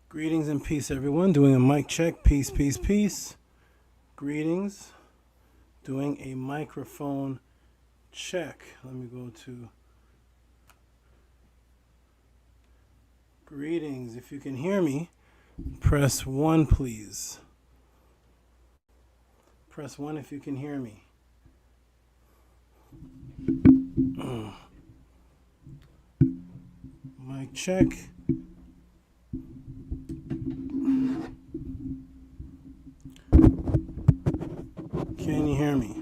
Greetings and peace, everyone. Doing a mic check. Peace, peace, peace. Greetings. Doing a microphone check. Let me go to greetings. If you can hear me, press 1, please. Press 1 if you can hear me. Mic check. Can you hear me?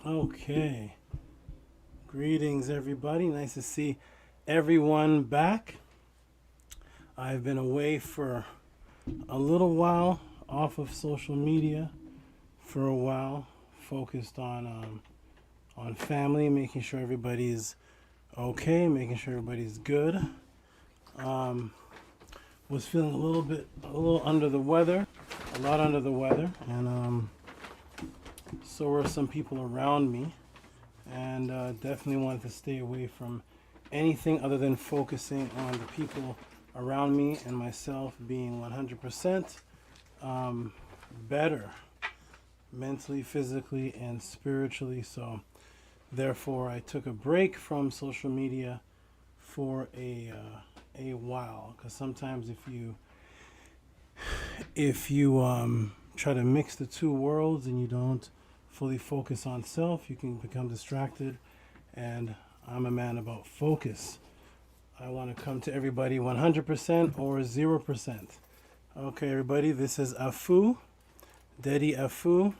Okay. Greetings, everybody. Nice to see everyone back. I've been away for a little while, off of social media for a while, focused on family, making sure everybody's okay, making sure everybody's good. Was feeling a little under the weather, a lot under the weather, and so were some people around me, and definitely wanted to stay away from anything other than focusing on the people around me and myself being 100% better mentally, physically, and spiritually. So therefore I took a break from social media for a while, because sometimes if you try to mix the two worlds and you don't fully focus on self, you can become distracted, and I'm a man about focus. I want to come to everybody 100% or 0%. Okay, everybody, this is Afu, Daddy Afu,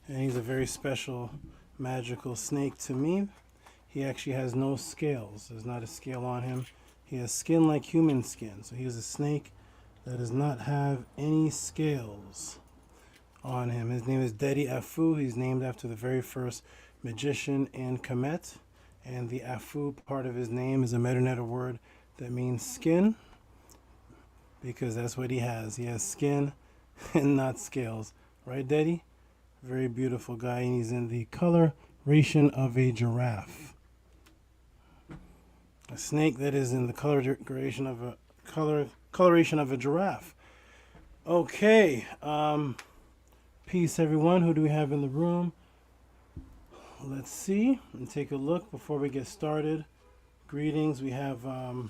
and he's a very special magical snake to me. He actually has no scales. There's not a scale on him. He has skin like human skin. So he is a snake that does not have any scales on him. His name is Daddy Afu. He's named after the very first magician in Kemet. And the Afu part of his name is a Melanin word that means skin, because that's what he has. He has skin and not scales. Right, Daddy? Very beautiful guy, and he's in the coloration of a giraffe. A snake that is in the coloration of a giraffe. Okay. Peace, everyone. Who do we have in the room? Let's see and take a look before we get started. Greetings. We have who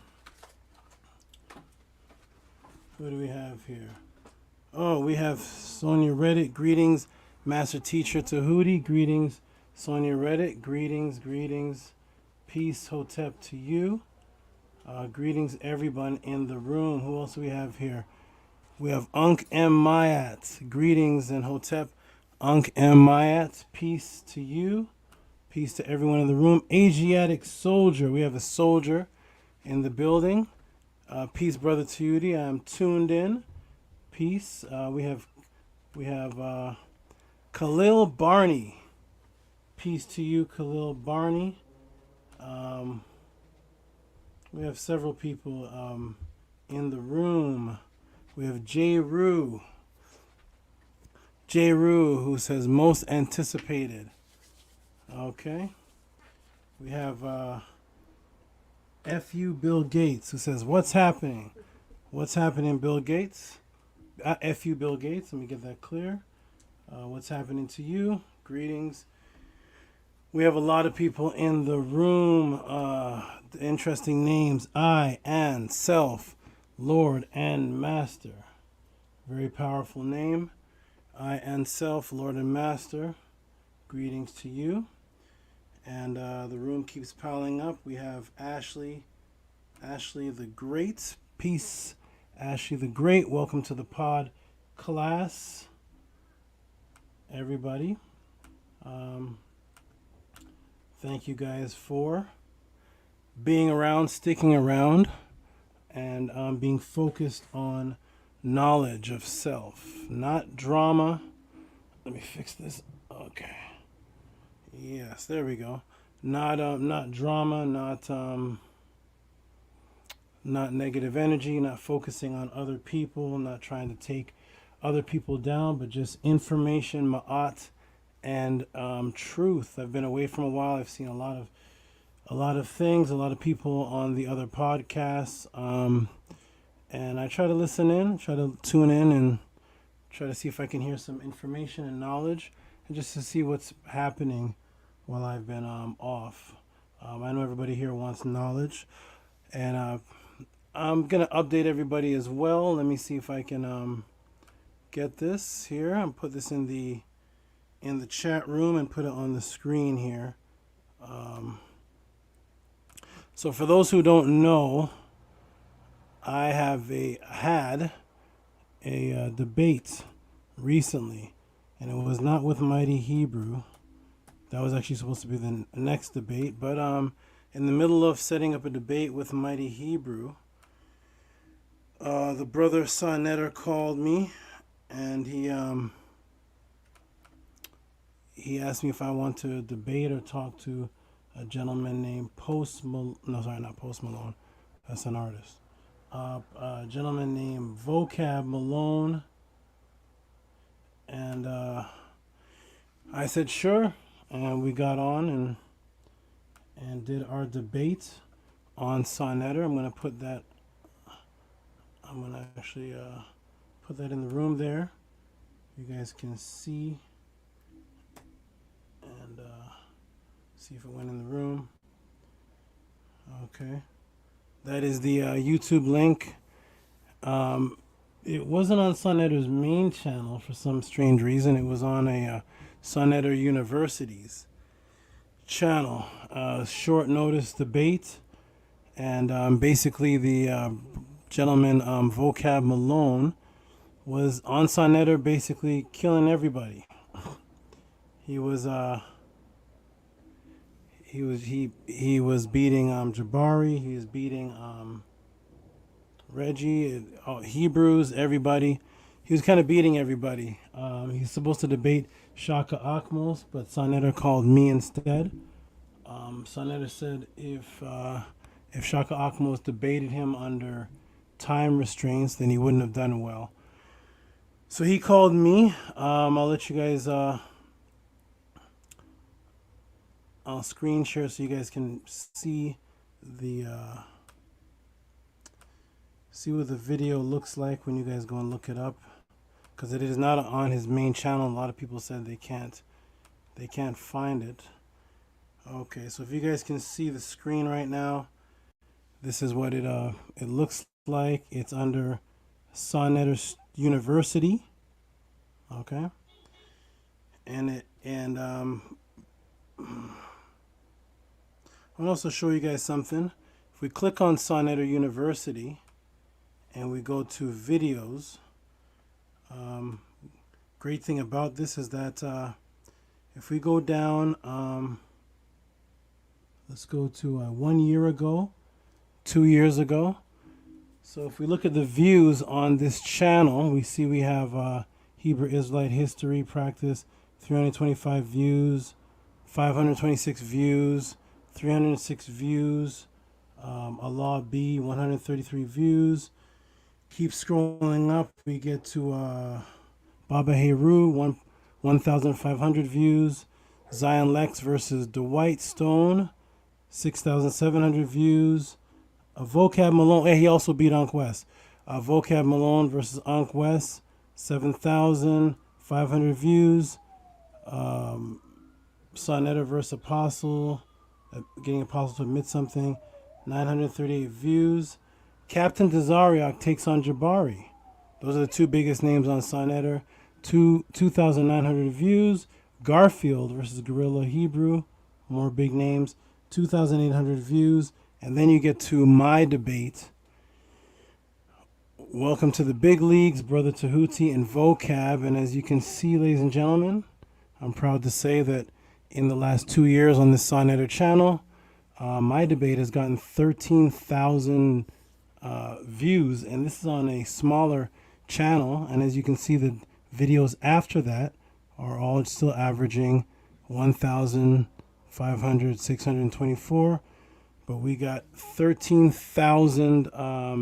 do we have here? Oh, we have Sonia Reddit. Greetings, Master Teacher Tehuti. Greetings, Sonia Reddit. Greetings, greetings. Peace, Hotep, to you. Greetings, everyone in the room. Who else do we have here? We have Unk M. Mayat. Greetings and Hotep, Unk M. Mayat. Peace to you. Peace to everyone in the room. Asiatic Soldier. We have a soldier in the building. Peace, Brother Tehuti. I'm tuned in. Peace. We have Khalil Barney. Peace to you, Khalil Barney. We have several people in the room. We have J. Rue, who says most anticipated. Okay. We have F.U. Bill Gates, who says, what's happening? What's happening, Bill Gates? F.U. Bill Gates, let me get that clear. What's happening to you? Greetings. We have a lot of people in the room. Interesting names. I and Self, Lord and Master. Very powerful name. I and Self, Lord and Master. Greetings to you. And the room keeps piling up. We have Ashley the Great. Peace, Ashley the Great. Welcome to the Podclass, everybody. Thank you guys for being around, sticking around, and being focused on knowledge of self, not drama. Let me fix this. Okay. Yes, there we go. Not drama, not negative energy, not focusing on other people, not trying to take other people down, but just information, ma'at, and truth. I've been away from a while. I've seen a lot a lot of things, a lot of people on the other podcasts. And I try to listen in, try to tune in, and try to see if I can hear some information and knowledge, and just to see what's happening while I've been off. I know everybody here wants knowledge, and I'm gonna update everybody as well. Let me see if I can get this here and put this in the chat room and put it on the screen here. So for those who don't know, I had a debate recently, and it was not with Mighty Hebrew. That was actually supposed to be the next debate, but in the middle of setting up a debate with Mighty Hebrew, the brother Sonetter called me, and he asked me if I want to debate or talk to a gentleman named not Post Malone, that's an artist. A gentleman named VOCAB Malone, and I said sure, and we got on and did our debate on Sonetter. I'm gonna actually put that in the room there. You guys can see and see if it went in the room. Okay. That is the YouTube link. It wasn't on Sonetter's main channel for some strange reason. It was on a Sonetter University's channel. Short notice debate. And basically the gentleman, VOCAB Malone, was on Sonetter basically killing everybody. He was beating Jabari. He was beating Reggie, Hebrews, everybody. He was kind of beating everybody. He's supposed to debate Shaka Akmos, but Sonetter called me instead. Sonetter said if Shaka Akmos debated him under time restraints, then he wouldn't have done well. So he called me. I'll let you guys. I'll screen share so you guys can see what the video looks like when you guys go and look it up, because it is not on his main channel. A lot of people said they can't find it. Okay, so if you guys can see the screen right now, this is what it looks like. It's under Sonetter University. Okay, and I'll also show you guys something. If we click on Sonetter University and we go to videos, great thing about this is that if we go down, let's go to 1 year ago, 2 years ago. So if we look at the views on this channel, we see we have Hebrew Israelite History Practice, 325 views, 526 views, 306 views, Allah B, 133 views. Keep scrolling up, we get to Baba Heru, 1,500 views. Zion Lex versus Dwight Stone, 6,700 views. VOCAB Malone, he also beat Ankh West. VOCAB Malone versus Ankh West, 7,500 views. Sonetter versus Apostle, getting Apostle to admit something, 938 views. Captain Dazariak takes on Jabari. Those are the two biggest names on Sonetter. 2,900 views. Garfield versus Gorilla Hebrew, more big names, 2,800 views. And then you get to my debate. Welcome to the big leagues, Brother Tehuti and VOCAB. And as you can see, ladies and gentlemen, I'm proud to say that in the last 2 years on this Sonetter channel, my debate has gotten 13,000 views, and this is on a smaller channel. And as you can see, the videos after that are all still averaging 1,500, 624, but we got 13,000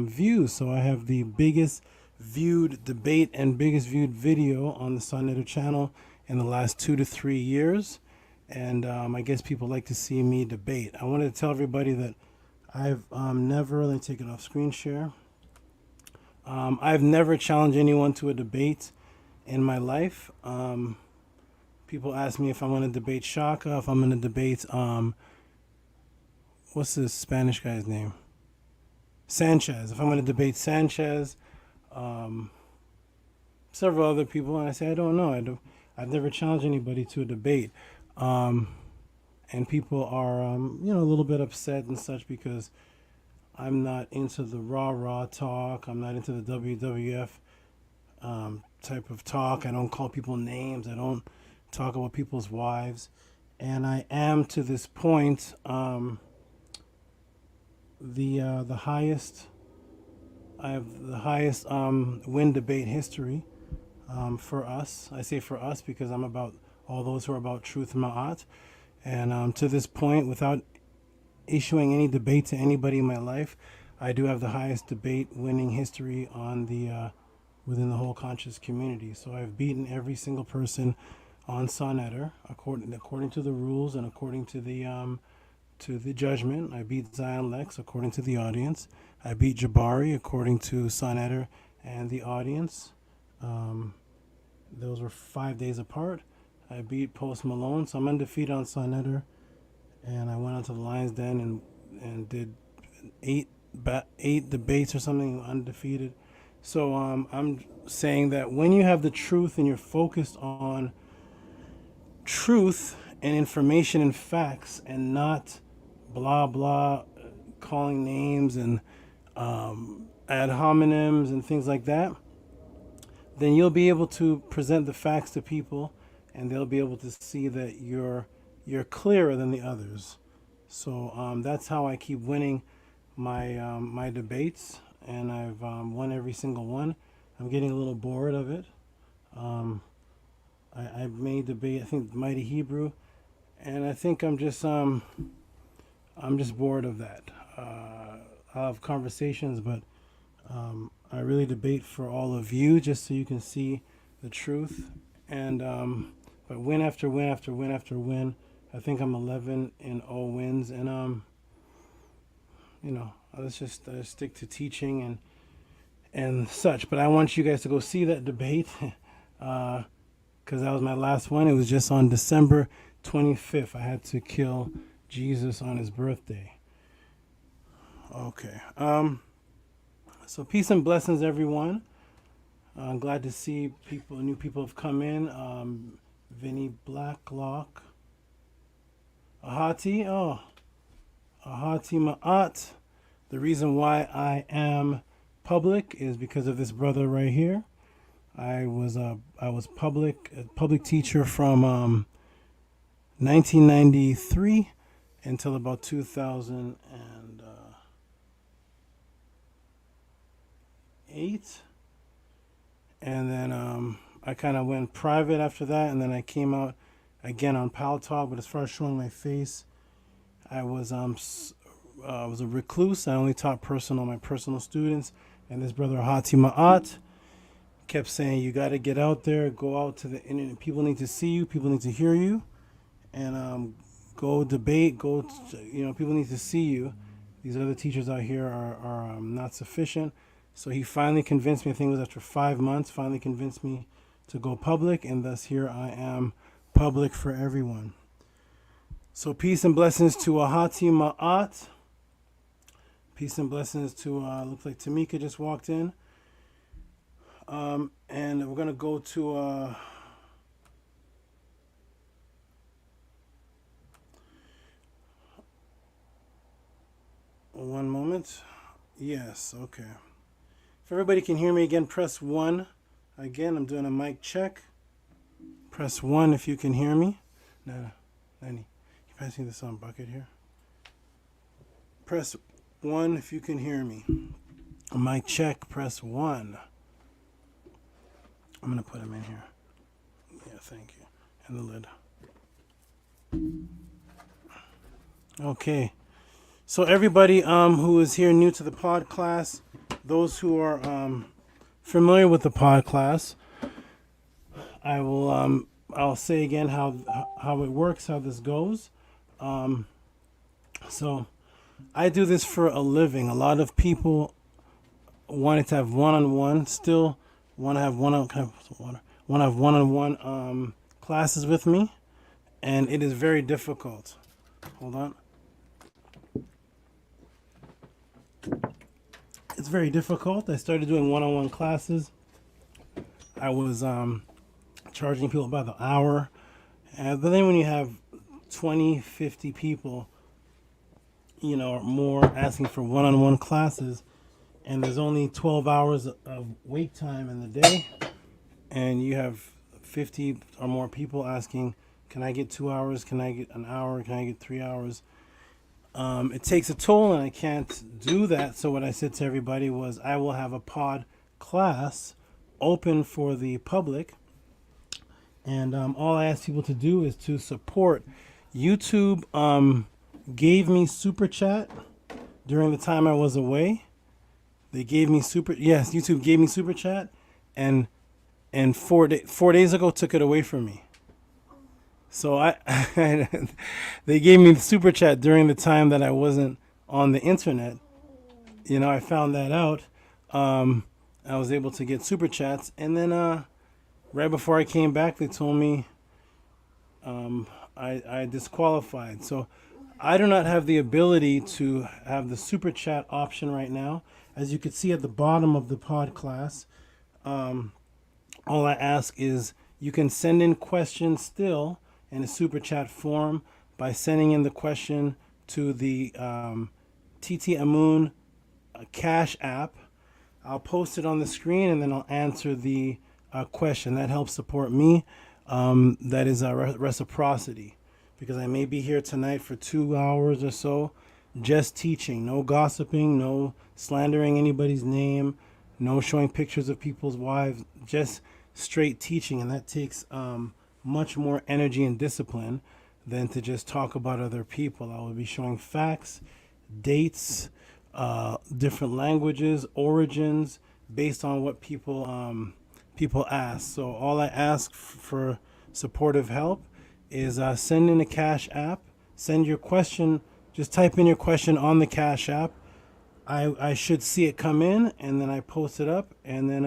views. So I have the biggest viewed debate and biggest viewed video on the Sonetter channel in the last 2 to 3 years. and I guess people like to see me debate. I wanted to tell everybody that I've never, let me take it off screen share. I've never challenged anyone to a debate in my life. People ask me if I'm going to debate Shaka, if I'm going to debate, what's this Spanish guy's name? Sanchez. If I'm going to debate Sanchez, several other people, and I say, I don't know. I've never challenged anybody to a debate. And people are, a little bit upset and such because I'm not into the raw talk. I'm not into the WWF type of talk. I don't call people names. I don't talk about people's wives. And I am, to this point, the highest. I have the highest win debate history for us. I say for us because I'm about all those who are about truth and ma'at. And to this point, without issuing any debate to anybody in my life, I do have the highest debate winning history on the within the whole conscious community. So I've beaten every single person on Sonnetter according to the rules and according to the judgment. I beat Zion Lex according to the audience. I beat Jabari according to Sonnetter and the audience. Those were 5 days apart. I beat Post Malone, so I'm undefeated on Sonnetter. And I went onto the Lions Den and did eight debates or something, undefeated. So I'm saying that when you have the truth and you're focused on truth and information and facts and not blah blah calling names and ad hominems and things like that, then you'll be able to present the facts to people and they'll be able to see that you're clearer than the others. So that's how I keep winning my debates, and I've won every single one. I'm getting a little bored of it. I made debate, I think, Mighty Hebrew, and I think I'm just bored of that. I'll have conversations, but I really debate for all of you just so you can see the truth. And but win after win after win after win. I think I'm 11-0 wins, and let's just stick to teaching and such. But I want you guys to go see that debate, because that was my last one. It was just on December 25th. I had to kill Jesus on his birthday. Okay. So peace and blessings, everyone. I'm glad to see new people have come in. Vinny Blacklock. Ahati Ma'at. The reason why I am public is because of this brother right here. I was public teacher from 1993 until about 2008, and then I kind of went private after that, and then I came out again on Pal Talk. But as far as showing my face, I was a recluse. I only taught my personal students, and this brother Hati Ma'at kept saying, you got to get out there, go out to the internet. People need to see you. People need to hear you, and go debate. People need to see you. These other teachers out here are not sufficient. So he finally convinced me. I think it was after 5 months. Finally convinced me to go public, and thus here I am, public for everyone. So peace and blessings to Ahati Ma'at. Peace and blessings to looks like Tamika just walked in. And we're gonna go to one moment. Yes, okay. If everybody can hear me again, press 1. Again, I'm doing a mic check. Press 1 if you can hear me. No, Lenny, you passing this on bucket here? Press 1 if you can hear me. A mic check, press 1. I'm going to put him in here. Yeah, thank you. And the lid. Okay. So everybody who is here new to the Podclass, those who are familiar with the Podclass, I will I'll say again how it works, how this goes. So I do this for a living. A lot of people wanted to have one-on-one, still want to have one-on-one classes with me, and it is very difficult. Hold on. It's very difficult. I started doing one-on-one classes. I was charging people by the hour, but then when you have 20, 50 people, or more asking for one-on-one classes, and there's only 12 hours of wait time in the day, and you have 50 or more people asking, can I get 2 hours? Can I get an hour? Can I get 3 hours? It takes a toll, and I can't do that. So what I said to everybody was, I will have a pod class open for the public, and all I ask people to do is to support. YouTube gave me super chat during the time I was away. They gave me YouTube gave me super chat, and 4 days ago took it away from me. So they gave me the super chat during the time that I wasn't on the internet. I found that out. I was able to get super chats, and then right before I came back, they told me I disqualified. So I do not have the ability to have the super chat option right now. As you can see at the bottom of the Podclass, all I ask is you can send in questions still in a super chat form by sending in the question to the TT Amun Cash app. I'll post it on the screen, and then I'll answer the question. That helps support me. That is reciprocity, because I may be here tonight for 2 hours or so just teaching. No gossiping, no slandering anybody's name, no showing pictures of people's wives, just straight teaching. And that takes much more energy and discipline than to just talk about other people. I will be showing facts, dates, different languages, origins, based on what people ask. So all I ask for supportive help is send in a Cash app. Send your question. Just type in your question on the Cash app. I should see it come in, and then I post it up, and then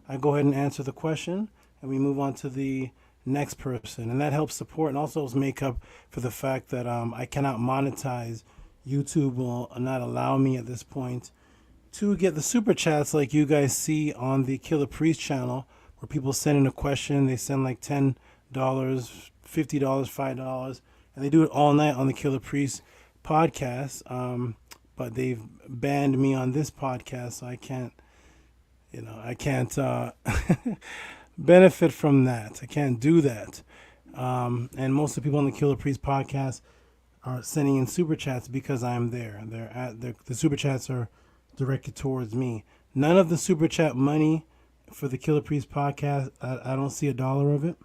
I go ahead and answer the question, and we move on to the next person. And that helps support and also helps make up for the fact that I cannot monetize. YouTube will not allow me at this point to get the super chats like you guys see on the Killer Priest channel, where people send in a question. They send like $10, $50, $5, and they do it all night on the Killer Priest podcast. But they've banned me on this podcast, so I can't benefit from that. I can't do that. And most of the people on the Killer Priest podcast are sending in super chats because I'm there. The super chats are directed towards me. None of the super chat money for the Killer Priest podcast, I don't see $1 of it.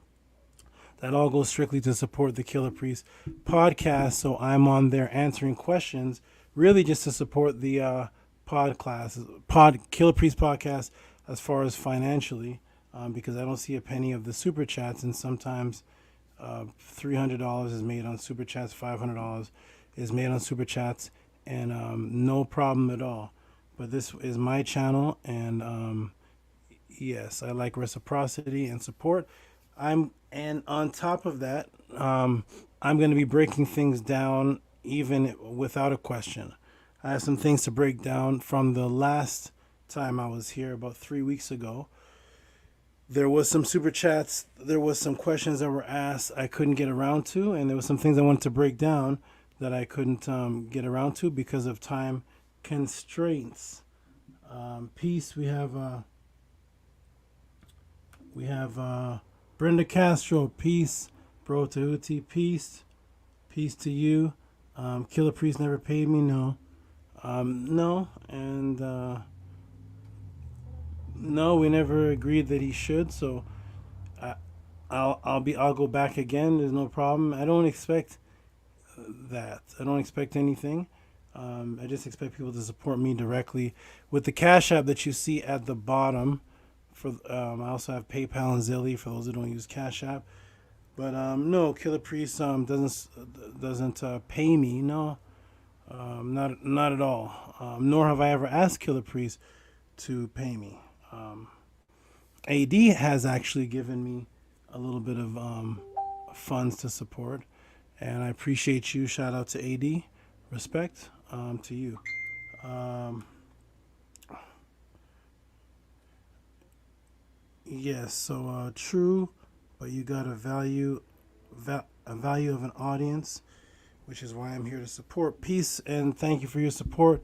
That all goes strictly to support the Killer Priest podcast. So I'm on there answering questions, really just to support the Killer Priest podcast as far as financially, because I don't see a penny of the super chats, and sometimes $300 is made on super chats, $500 is made on super chats, and no problem at all. But this is my channel, and yes, I like reciprocity and support. And on top of that, I'm going to be breaking things down even without a question. I have some things to break down from the last time I was here about 3 weeks ago. There was some super chats. There was some questions that were asked I couldn't get around to, and there was some things I wanted to break down that I couldn't get around to because of time constraints. Peace. We have Brenda Castro. Peace, bro. Tehuti. Peace. Peace to you. Killer Priest never paid me. No. No. And no, we never agreed that he should. So I'll go back again. There's no problem. I don't expect that. I don't expect anything. I just expect people to support me directly with the Cash App that you see at the bottom. I also have PayPal and Zelle for those who don't use Cash App. But no, Killer Priest doesn't pay me. No, not at all. Nor have I ever asked Killer Priest to pay me. AD has actually given me a little bit of funds to support, and I appreciate you. Shout out to AD. Respect to you. Um, yes, so true, but you got a value of an audience, which is why I'm here to support. Peace and thank you for your support.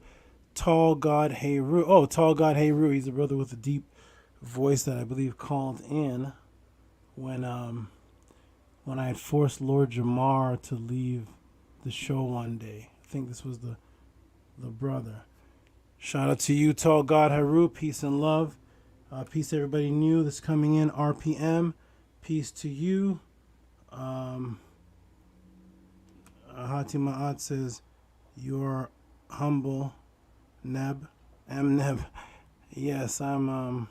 Tall God Heru. Oh, Tall God Heru. He's a brother with a deep voice that I believe called in when I had forced Lord Jamar to leave the show one day. I think this was the brother. Shout out to you, Tall God Haru. Peace and love. Peace to everybody new that's coming in. RPM. Peace to you. Hati Ma'at says, you're humble, Neb. M Neb. Yes, I'm,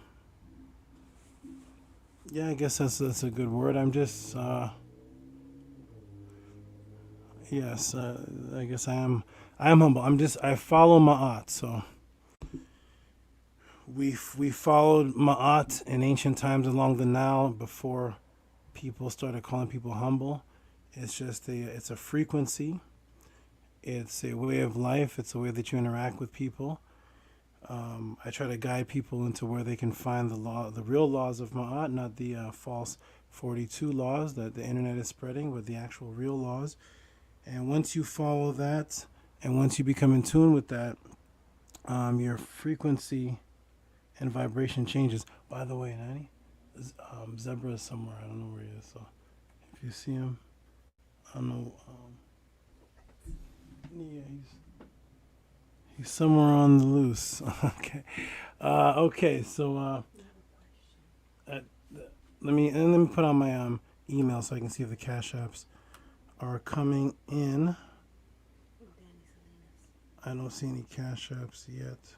yeah, I guess that's a good word. I'm just, yes, I guess I am humble. I follow Ma'at, so. We followed Ma'at in ancient times along the Nile before people started calling people humble. It's just it's a frequency. It's a way of life. It's a way that you interact with people. I try to guide people into where they can find the real laws of Ma'at, not the false 42 laws that the internet is spreading, but the actual real laws. And once you follow that, and once you become in tune with that, your frequency and vibration changes. By the way, Nanny, Zebra is somewhere. I don't know where he is. So if you see him, I don't know. Yeah, he's somewhere on the loose. Okay. Okay. So let me put on my email so I can see if the cash apps are coming in. I don't see any cash apps yet.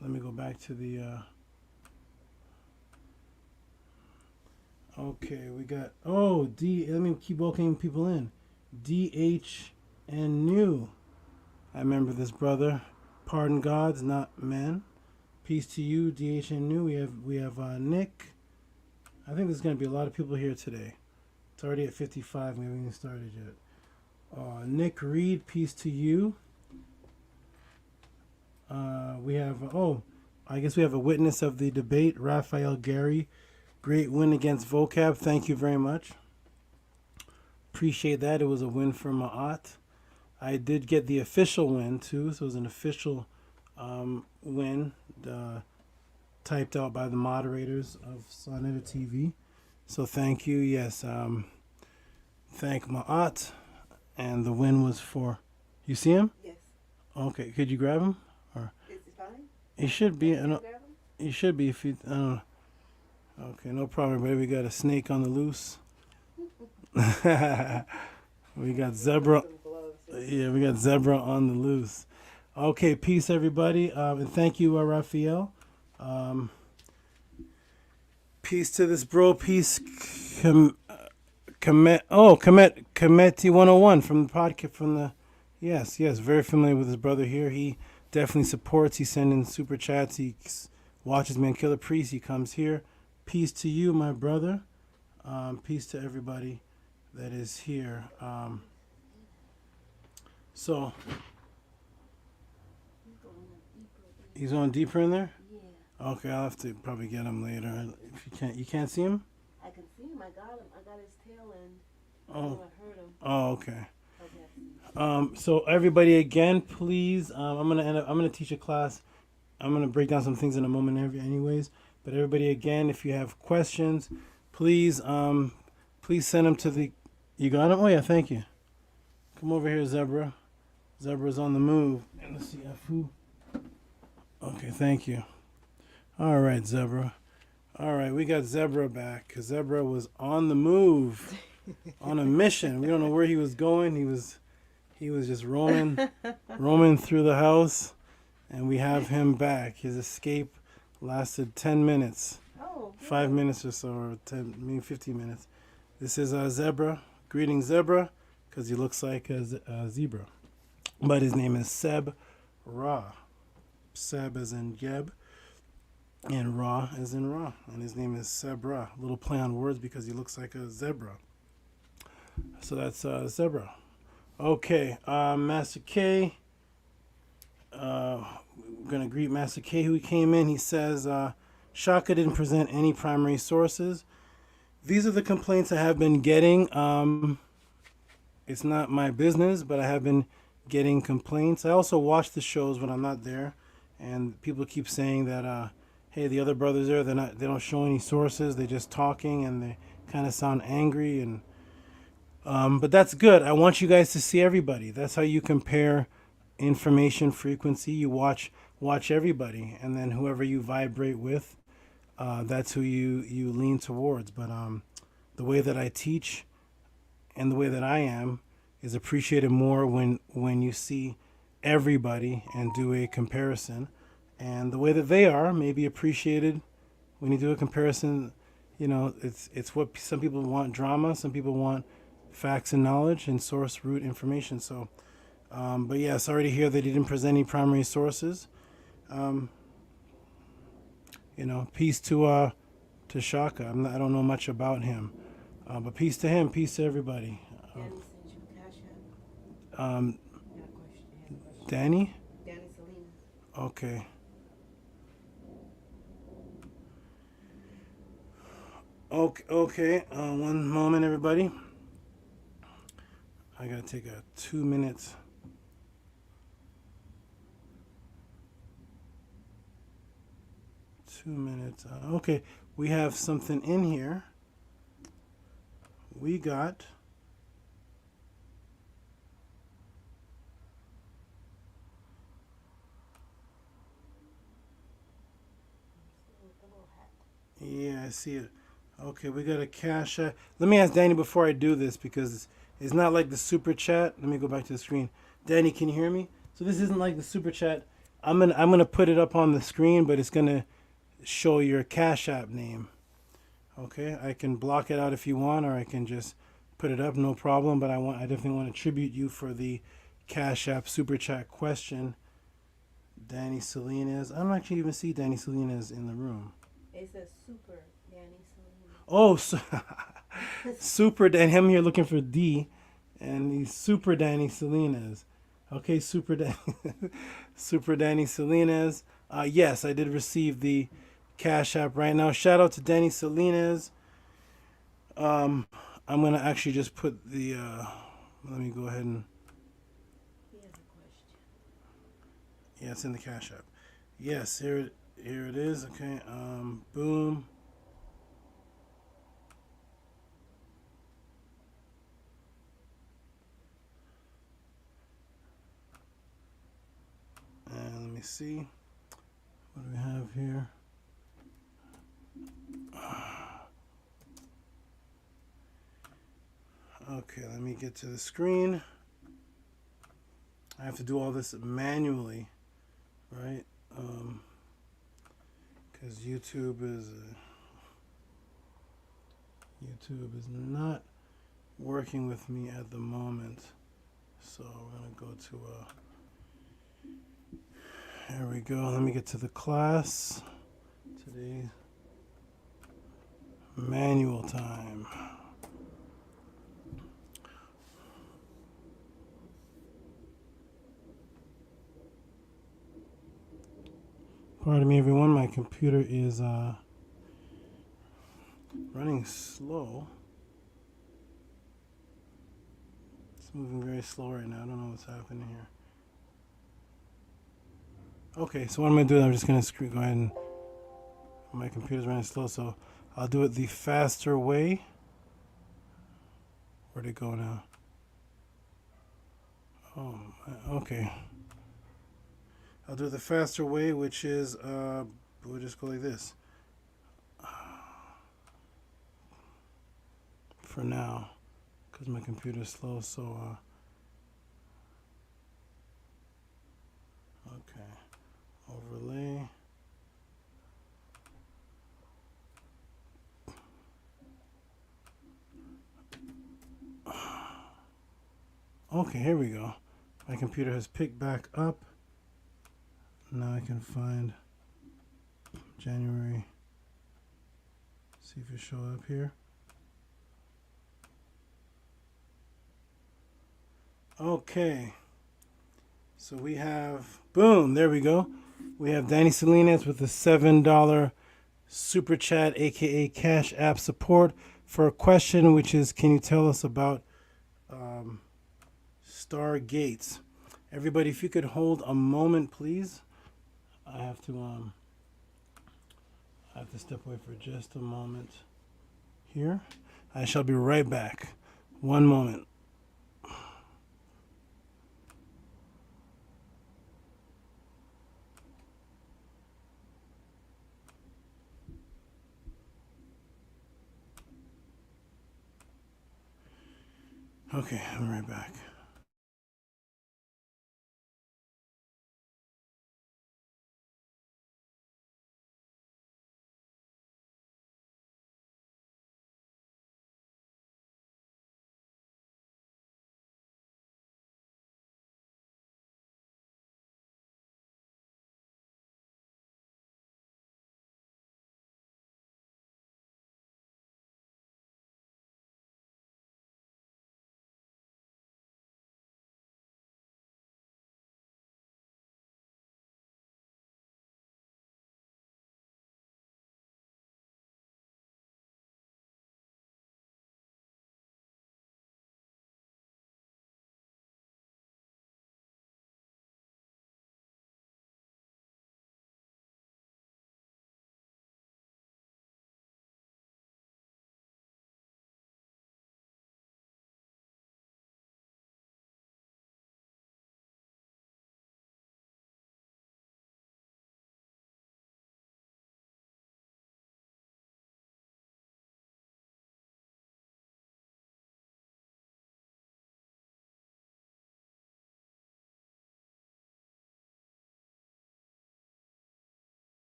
Let me go back to the, okay, we got, let me keep welcoming people in. DH and New. I remember this brother. Pardon gods, not men. Peace to you, DH and New. We have Nick. I think there's going to be a lot of people here today. It's already at 55. We haven't even started yet. Nick Reed, peace to you. We have, I guess we have a witness of the debate, Raphael Gary. Great win against VOCAB. Thank you very much. Appreciate that. It was a win for Ma'at. I did get the official win, too. So it was an official win typed out by the moderators of Sonetta TV. So thank you. Yes. Thank Ma'at. And the win was for, you see him? Yes. Okay. Could you grab him? Is it fine? He should be. He should be if you. Okay, no problem. Everybody, we got a snake on the loose. We got zebra. Yeah, we got zebra on the loose. Okay, peace, everybody, and thank you, Raphael. Peace to this bro. Peace, Kemet. Oh, Kemeti 101 from the podcast. From the yes, very familiar with his brother here. He definitely supports. He sends in super chats. He watches me on Killer Priest. He comes here. Peace to you, my brother. Peace to everybody that is here. So he's going deeper in there. Yeah. Okay, I'll have to probably get him later. If you can't see him. I can see him. I got him. I got his tail end. Oh. I heard him. Oh, okay. So everybody, again, please. I'm gonna teach a class. I'm gonna break down some things in a moment, anyways. But everybody, again, if you have questions, please send them to the. You got them? Oh yeah, thank you. Come over here, Zebra. Zebra's on the move. And let's see who. Okay, thank you. All right, Zebra. All right, we got Zebra back because Zebra was on the move, on a mission. We don't know where he was going. He was just roaming through the house, and we have him back. His escape lasted 10 minutes, 5 minutes or so, or 10, maybe 15 minutes. This is a zebra. Greeting zebra, because he looks like a zebra. But his name is Seb Ra. Seb as in Geb, and Ra as in Ra. And his name is Seb Ra. A little play on words because he looks like a zebra. So that's zebra. Okay, Master K. We're going to greet Master K, who came in. He says, Shaka didn't present any primary sources. These are the complaints I have been getting. It's not my business, but I have been getting complaints. I also watch the shows when I'm not there, and people keep saying that, hey, the other brothers there, they don't show any sources. They're just talking, and they kind of sound angry. And but that's good. I want you guys to see everybody. That's how you compare information frequency. You watch everybody, and then whoever you vibrate with, that's who you lean towards. But the way that I teach and the way that I am is appreciated more when you see everybody and do a comparison. And the way that they are may be appreciated when you do a comparison. You know, it's what some people want: drama. Some people want facts and knowledge and source root information. So, but yeah, sorry to hear that he didn't present any primary sources. You know, peace to Shaka. I don't know much about him, but peace to him. Peace to everybody. Danny sent you cash app. Um, Had a question. Danny. Danny Salinas. Okay. Okay. One moment, everybody. I gotta take a 2 minutes. Okay, we have something in here. We got yeah, I see it. Okay, we got a cash app. Let me ask Danny before I do this, because it's not like the super chat. Let me go back to the screen. Danny, can you hear me? So this isn't like the super chat. I'm gonna put it up on the screen, but it's gonna show your cash app name. Okay, I can block it out if you want, or I can just put it up, no problem. But I definitely want to tribute you for the cash app super chat question. Danny Salinas. I don't actually even see Danny Salinas in the room. It says super Danny Salinas. Oh, so super Danny. I'm here looking for D, and he's Super Danny Salinas. Okay, Super Danny, Super Danny Salinas. Yes, I did receive the cash app right now. Shout out to Danny Salinas. I'm gonna actually just put the. Let me go ahead and. He has a question. Yeah, it's in the cash app. Yes, here it is. Okay. Boom. And let me see. What do we have here? Okay, let me get to the screen. I have to do all this manually, right? Because YouTube is not working with me at the moment. So we're gonna go to here we go. Let me get to the class. Today, manual time. Pardon me, everyone. My computer is running slow. It's moving very slow right now. I don't know what's happening here. Okay, so what I'm going to do, I'm just going to go ahead and... My computer's running slow, so I'll do it the faster way. Where'd it go now? Oh, okay. I'll do it the faster way, which is, we'll just go like this. For now, because my computer's slow, so, okay. Overlay. Okay, here we go. My computer has picked back up. Now I can find January. See if it shows up here. Okay. So we have, boom, there we go. We have Danny Salinas with the $7 super chat, aka Cash App support, for a question, which is, can you tell us about Stargates? Everybody, if you could hold a moment, please. I have to step away for just a moment here. I shall be right back. One moment. Okay, I'm right back.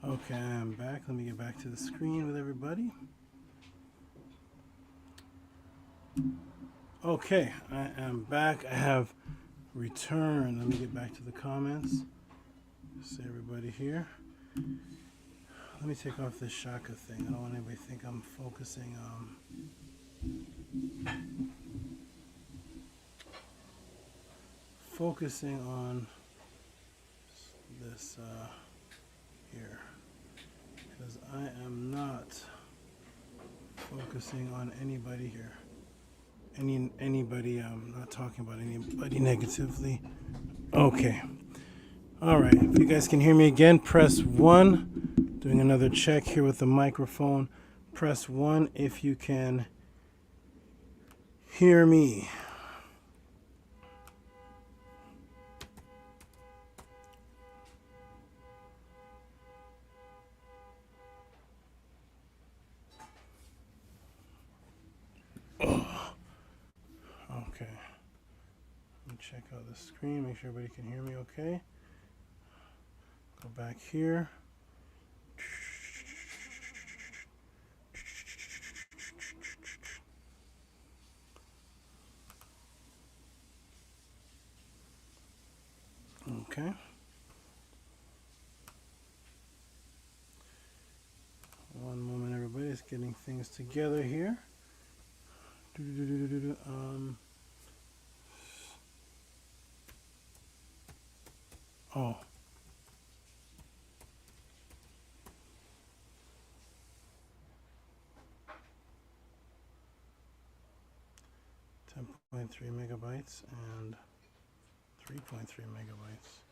Okay, I'm back. Let me get back to the screen with everybody. Okay, I am back. I have returned. Let me get back to the comments. See everybody here. Let me take off this Shaka thing. I don't want anybody to think I'm focusing on this here, because I am not focusing on anybody here. Anybody, I'm not talking about anybody negatively. Okay. All right. If you guys can hear me again, press 1. Doing another check here with the microphone. Press 1 if you can hear me. Okay. Let me check out the screen, make sure everybody can hear me okay. Go back here. Okay. One moment, everybody's getting things together here. Oh. 10.3 megabytes and 3.3 megabytes.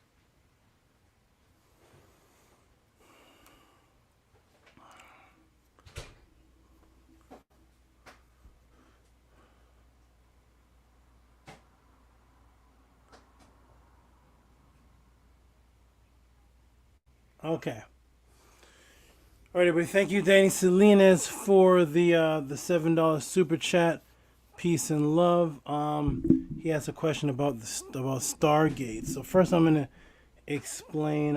Okay. All right, everybody. Thank you, Danny Salinas, for the $7 super chat. Peace and love. He has a question about about Stargate. So first, I'm gonna explain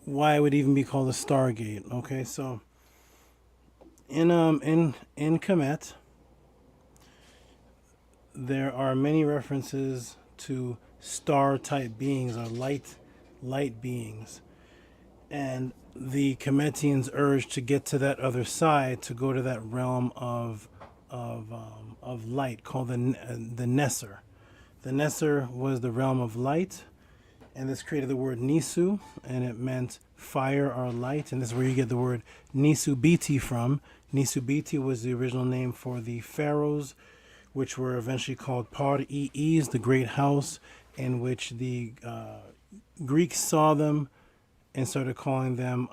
why it would even be called a Stargate. Okay, so in KEMET, there are many references to star type beings or light beings, and the Kemetians urge to get to that other side, to go to that realm of light called the Nesser. The Nesser was the realm of light, and this created the word Nisu, and it meant fire or light, and this is where you get the word Nisubiti from. Nisubiti was the original name for the pharaohs, which were eventually called Par-Ees, the great house, in which the Greeks saw them and started calling them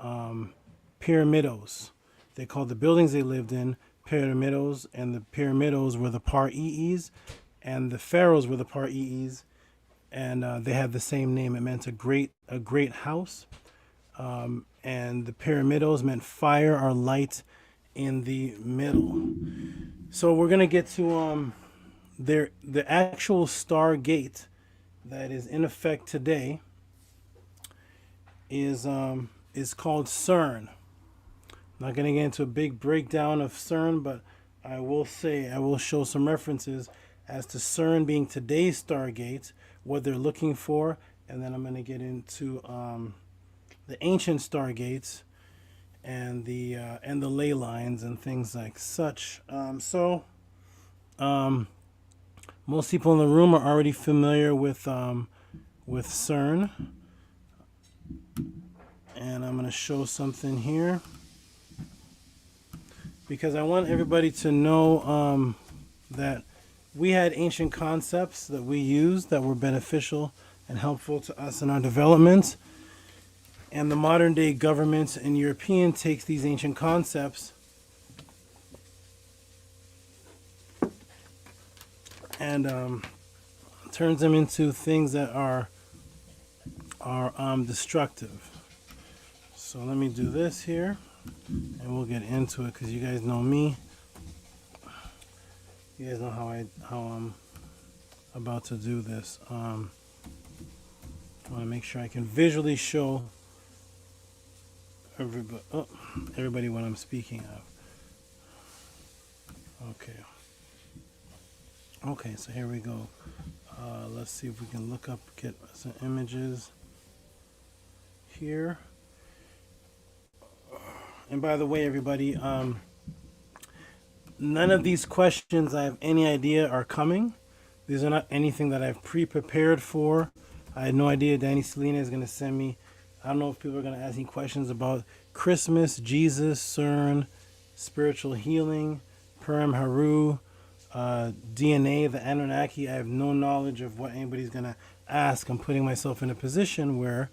pyramidos. They called the buildings they lived in pyramidos, and the pyramidos were the Par-Ees, and the pharaohs were the Par-Ees, and they had the same name. It meant a great house, and the pyramidos meant fire or light in the middle. So we're gonna get to the actual Stargate that is in effect today is called Cern. I'm not gonna get into a big breakdown of Cern, but I will show some references as to Cern being today's Stargate, what they're looking for, and then I'm gonna get into the ancient Stargates and the ley lines and things like such. Most people in the room are already familiar with Cern, and I'm going to show something here because I want everybody to know that we had ancient concepts that we used that were beneficial and helpful to us in our development. And the modern day government and European takes these ancient concepts and turns them into things that are destructive. So let me do this here, and we'll get into it because you guys know me. You guys know how I'm about to do this. I want to make sure I can visually show everybody what I'm speaking of. Okay, so here we go. Let's see if we can get some images here. And by the way, everybody, none of these questions I have any idea are coming. These are not anything that I've pre-prepared for. I had no idea Danny Salinas is going to send me. I don't know if people are going to ask me questions about Christmas, Jesus, Cern, spiritual healing, Purim Haru, DNA, the Anunnaki. I have no knowledge of what anybody's going to ask. I'm putting myself in a position where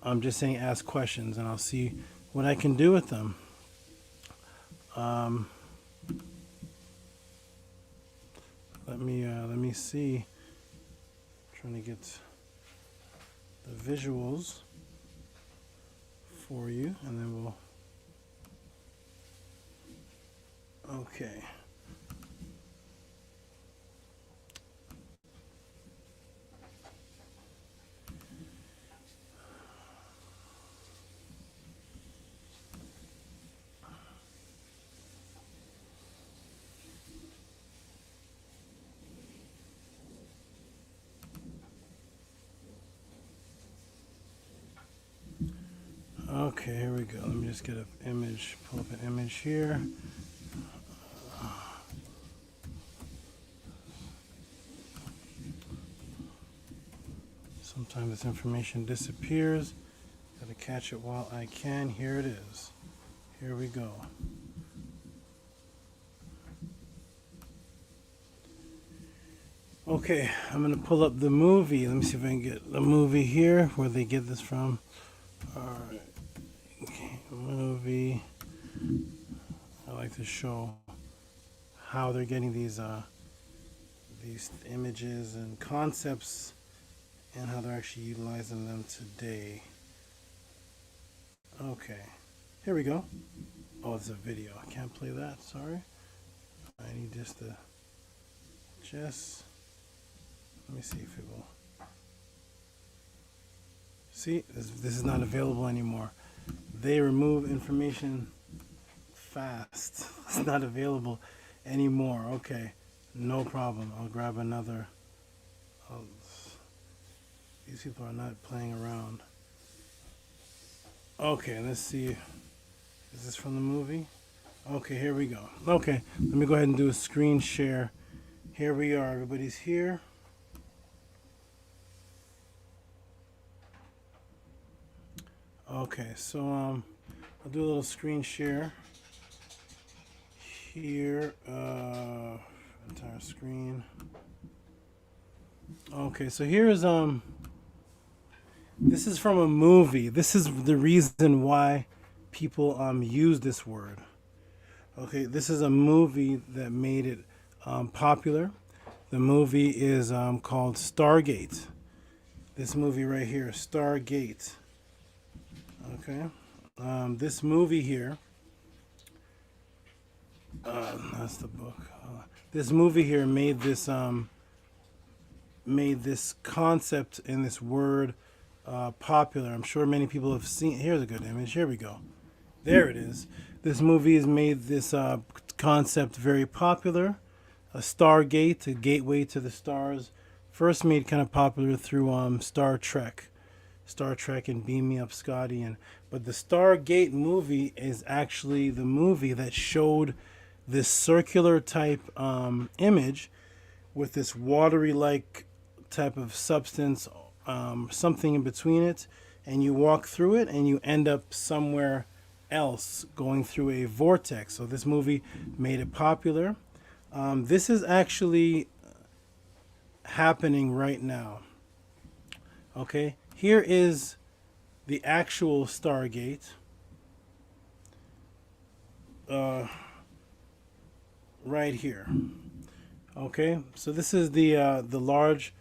I'm just saying ask questions, and I'll see what I can do with them. Let me see. I'm trying to get the visuals for you, and then we'll. Okay. Okay, here we go. Let me just get an image, pull up an image here. Sometimes this information disappears. Gotta catch it while I can. Here it is. Here we go. Okay, I'm gonna pull up the movie. Let me see if I can get the movie here, where they get this from. Alright, okay, movie. I like to show how they're getting these images and concepts and how they're actually utilizing them today. Okay, here we go. Oh, it's a video. I can't play that, sorry. I need just to let me see if it will. See, this is not available anymore. They remove information fast. It's not available anymore. Okay, no problem. I'll grab another. These people are not playing around. Okay, let's see. Is this from the movie? Okay, here we go. Okay, let me go ahead and do a screen share. Here we are. Everybody's here. Okay, so I'll do a little screen share here. Entire screen. Okay, so here's this is from a movie. This is the reason why people use this word. Okay, this is a movie that made it popular. The movie is called Stargate. This movie right here, Stargate. Okay, this movie here, that's the book. This movie here made this concept and this word popular. I'm sure many people have seen. Here's a good image. Here we go. There it is. This movie has made this concept very popular. A Stargate, a gateway to the stars, first made kind of popular through Star Trek and Beam Me Up Scotty. But the Stargate movie is actually the movie that showed this circular type image with this watery like type of substance, something in between it, and you walk through it and you end up somewhere else going through a vortex. So this movie made it popular. This is actually happening right now. Okay, here is the actual Stargate. Right here. Okay, so this is the large,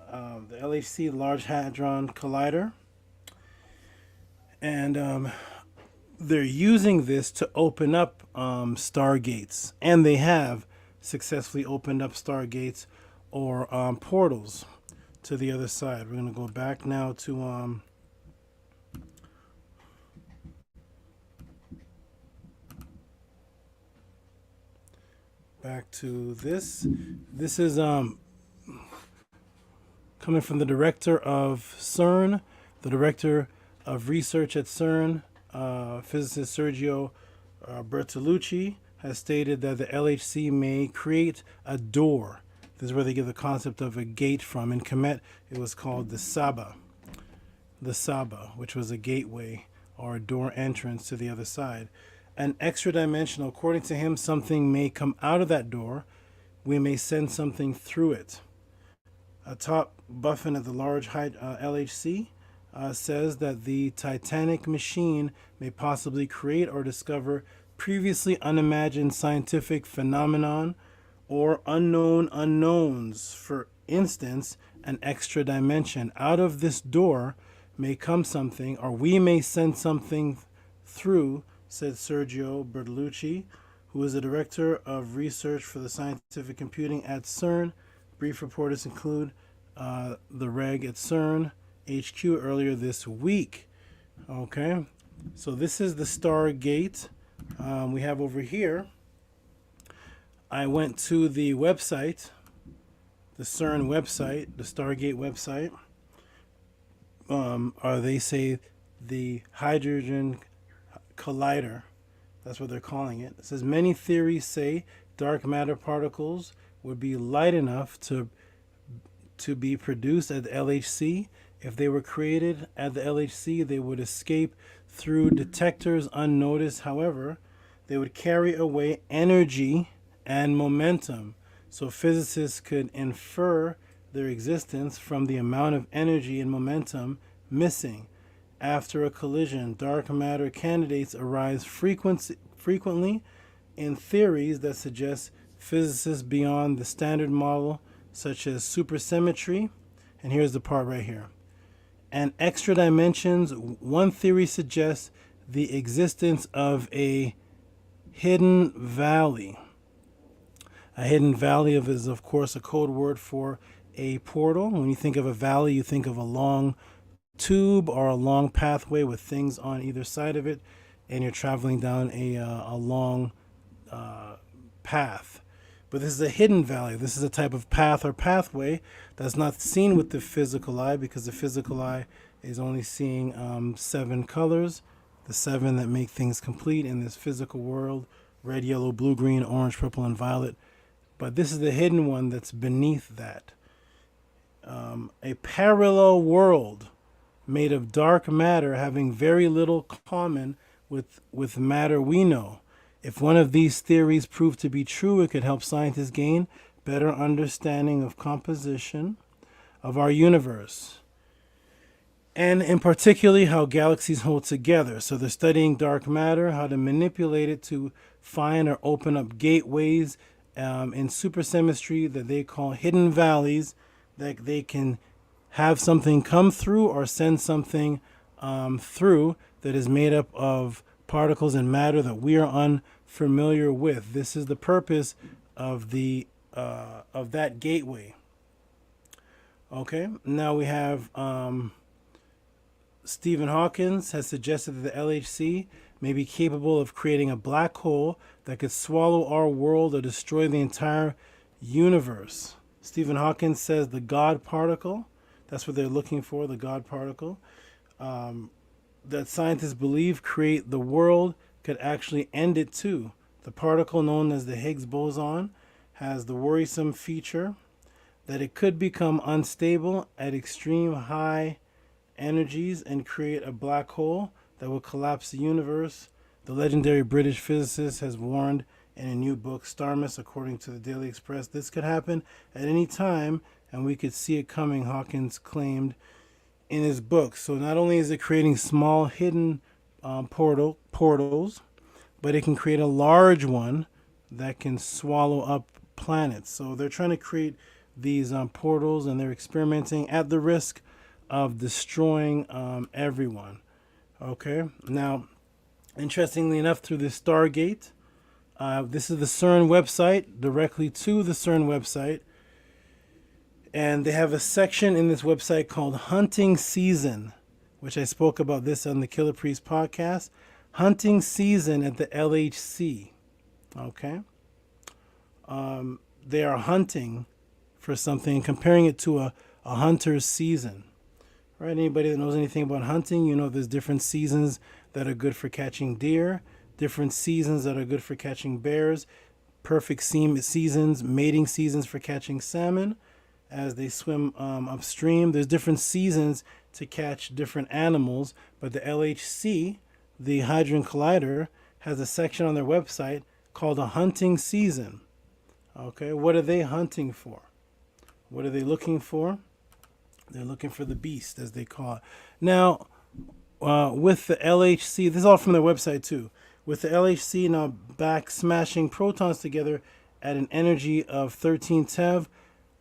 the LHC Large Hadron Collider, and they're using this to open up stargates, and they have successfully opened up stargates or portals to the other side. We're going to go back now to this. This is coming from the director of Cern, the director of research at Cern, physicist Sergio Bertolucci, has stated that the LHC may create a door. This is where they get the concept of a gate from. In KEMET, it was called the SABA. The SABA, which was a gateway or a door entrance to the other side. An extra dimensional, according to him, something may come out of that door. We may send something through it. A top buffin at the large height LHC says that the Titanic machine may possibly create or discover previously unimagined scientific phenomenon or unknown unknowns. For instance, an extra dimension. Out of this door may come something, or we may send something through, said Sergio Bertolucci, who is the director of research for the scientific computing at CERN. Brief reporters include the reg at CERN HQ earlier this week. Okay, so this is the Stargate we have over here. I went to the website, the CERN website, the Stargate website, or they say the Hydrogen Collider. That's what they're calling it. It says many theories say dark matter particles would be light enough to be produced at the LHC If they were created at the LHC, they would escape through detectors unnoticed. However, they would carry away energy and momentum. So physicists could infer their existence from the amount of energy and momentum missing. After a collision, dark matter candidates arise frequently in theories that suggest physicists beyond the standard model, such as supersymmetry. And here's the part right here. And extra dimensions. One theory suggests the existence of a hidden valley. A hidden valley is, of course, a code word for a portal. When you think of a valley, you think of a long tube or a long pathway with things on either side of it, and you're traveling down a long path. But this is a hidden valley. This is a type of path or pathway that's not seen with the physical eye, because the physical eye is only seeing 7 colors, the 7 that make things complete in this physical world: red, yellow, blue, green, orange, purple, and violet. But this is the hidden one that's beneath that. A parallel world made of dark matter having very little common with matter we know. If one of these theories proved to be true, it could help scientists gain better understanding of composition of our universe, and in particularly how galaxies hold together. So they're studying dark matter, how to manipulate it to find or open up gateways in supersymmetry that they call hidden valleys, that they can have something come through or send something through that is made up of particles and matter that we are unfamiliar with. This is the purpose of that gateway. Okay, now we have Stephen Hawking has suggested that the LHC may be capable of creating a black hole that could swallow our world or destroy the entire universe. Stephen Hawking says the God particle, that's what they're looking for, the God particle, that scientists believe create the world, could actually end it too. The particle known as the Higgs boson has the worrisome feature that it could become unstable at extreme high energies and create a black hole that will collapse the universe. The legendary British physicist has warned in a new book, Starmus, according to the Daily Express, this could happen at any time, and we could see it coming, Hawkins claimed in his book. So not only is it creating small hidden portals, but it can create a large one that can swallow up planets. So they're trying to create these portals, and they're experimenting at the risk of destroying everyone. Okay, now, interestingly enough, through this Stargate, this is the Cern website, directly to the Cern website, and they have a section in this website called Hunting Season, which I spoke about this on the Killer Priest podcast. Hunting Season at the LHC. Okay, they are hunting for something, comparing it to a hunter's season. Right? Anybody that knows anything about hunting, you know there's different seasons that are good for catching deer, different seasons that are good for catching bears, perfect seasons, mating seasons for catching salmon as they swim upstream. There's different seasons to catch different animals, but the LHC, the Hadron Collider, has a section on their website called a hunting season. Okay, what are they hunting for? What are they looking for? They're looking for the beast, as they call it. Now, with the LHC, this is all from their website too. With the LHC now back smashing protons together at an energy of 13 TeV,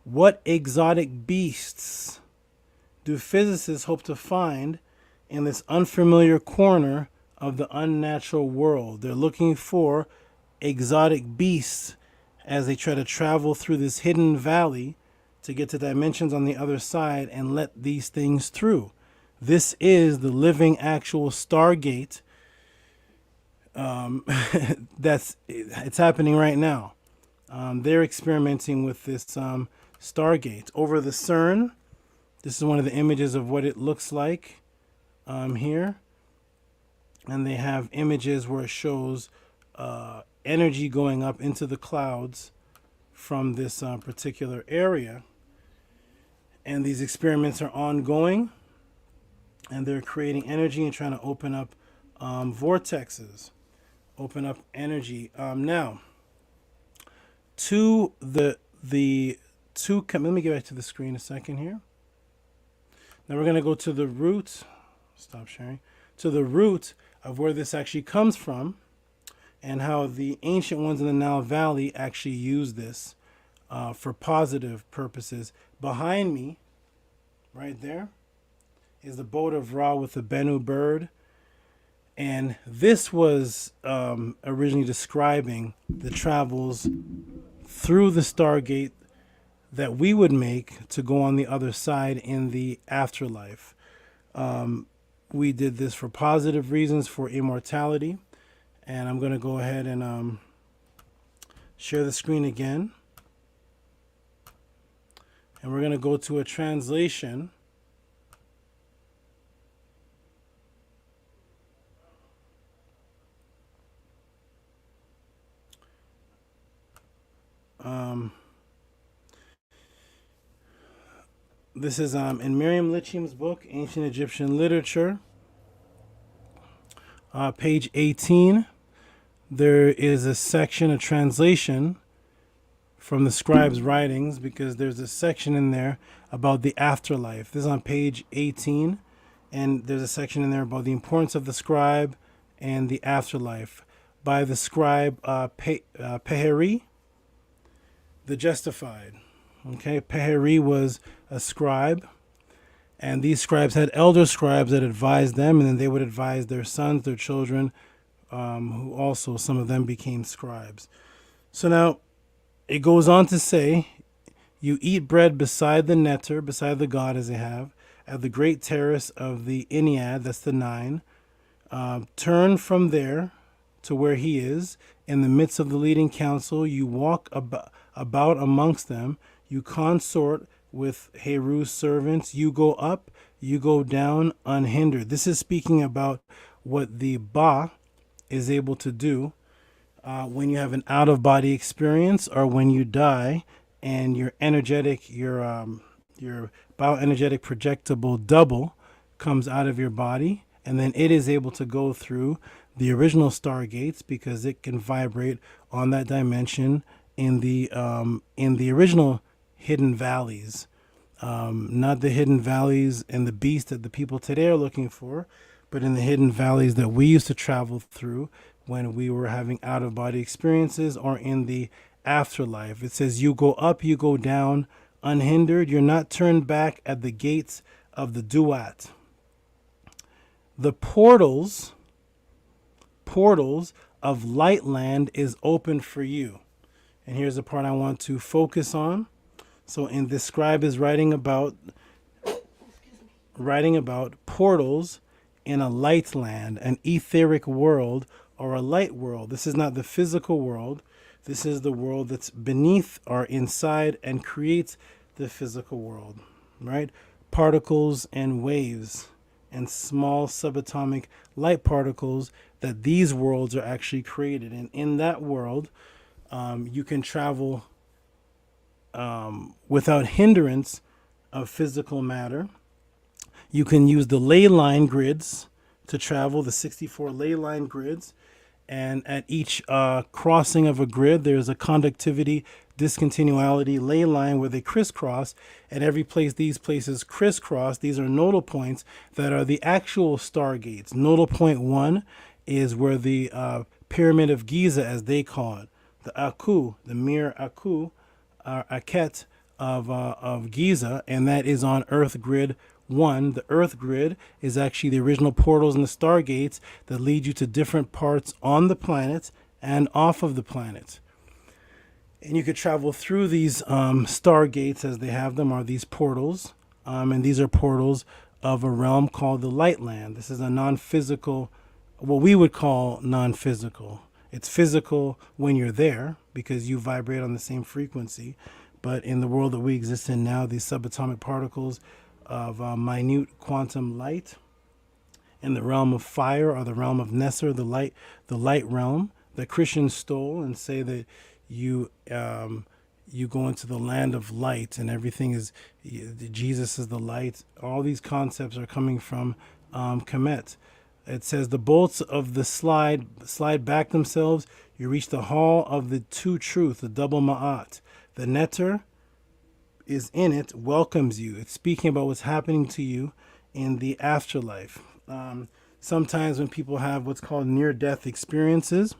what exotic beasts do physicists hope to find in this unfamiliar corner of the unnatural world? They're looking for exotic beasts as they try to travel through this hidden valley to get to dimensions on the other side and let these things through. This is the living actual Stargate. It's happening right now. They're experimenting with this Stargate over the Cern. This is one of the images of what it looks like here. And they have images where it shows energy going up into the clouds from this particular area. And these experiments are ongoing. and they're creating energy and trying to open up vortexes, open up energy. Now, to the two. Let me get back to the screen a second here. Now we're going to go to the root. Stop sharing. To the root of where this actually comes from, and how the ancient ones in the Nile Valley actually use this for positive purposes. Behind me, right there, is the boat of Ra with the Bennu bird. And this was originally describing the travels through the Stargate that we would make to go on the other side in the afterlife. We did this for positive reasons, for immortality. And I'm going to go ahead and share the screen again. And we're going to go to a translation. This is in Miriam Litchim's book, Ancient Egyptian Literature, page 18. There is a section, a translation from the scribe's writings, because there's a section in there about the afterlife. This is on page 18, and there's a section in there about the importance of the scribe and the afterlife by the scribe Peheri, the Justified. Okay, Peheri was a scribe, and these scribes had elder scribes that advised them, and then they would advise their sons, their children, who also, some of them became scribes. So now, it goes on to say, you eat bread beside the netter, beside the god as they have, at the great terrace of the Ennead, that's the 9. Turn from there to where he is, in the midst of the leading council. You walk about amongst them. You consort with Heru's servants. You go up, you go down unhindered. This is speaking about what the Ba is able to do when you have an out-of-body experience, or when you die and your energetic, your bioenergetic projectable double comes out of your body, and then it is able to go through the original stargates, because it can vibrate on that dimension in the original hidden valleys, not the hidden valleys and the beast that the people today are looking for, but in the hidden valleys that we used to travel through when we were having out-of-body experiences, or in the afterlife. It says, you go up, you go down unhindered. You're not turned back at the gates of the Duat. The portals of Lightland is open for you. And here's the part I want to focus on. So in this scribe is writing about portals in a light land, an etheric world, or a light world. This is not the physical world. This is the world that's beneath or inside and creates the physical world, right? Particles and waves and small subatomic light particles, that these worlds are actually created. And in that world, you can travel without hindrance of physical matter. You can use the ley line grids to travel, the 64 ley line grids. And at each crossing of a grid, there's a conductivity, discontinuality ley line where they crisscross. At every place these places crisscross, these are nodal points that are the actual stargates. Nodal point 1 is where the Pyramid of Giza, as they call it, the Aku, the Mir Aku, Aket of Giza, and that is on Earth Grid 1. The Earth Grid is actually the original portals and the stargates that lead you to different parts on the planet and off of the planet. And you could travel through these stargates, as they have them, are these portals. And these are portals of a realm called the Lightland. This is a non-physical, what we would call non-physical. It's physical when you're there because you vibrate on the same frequency. But in the world that we exist in now, these subatomic particles of minute quantum light in the realm of fire, or the realm of Nesser, the light realm that Christians stole and say that you go into the land of light and everything is, Jesus is the light. All these concepts are coming from Kemet. It says the bolts of the slide back themselves. You reach the hall of the two truth, the double ma'at. The netter is in it, welcomes you. It's speaking about what's happening to you in the afterlife. Sometimes when people have what's called near-death experiences,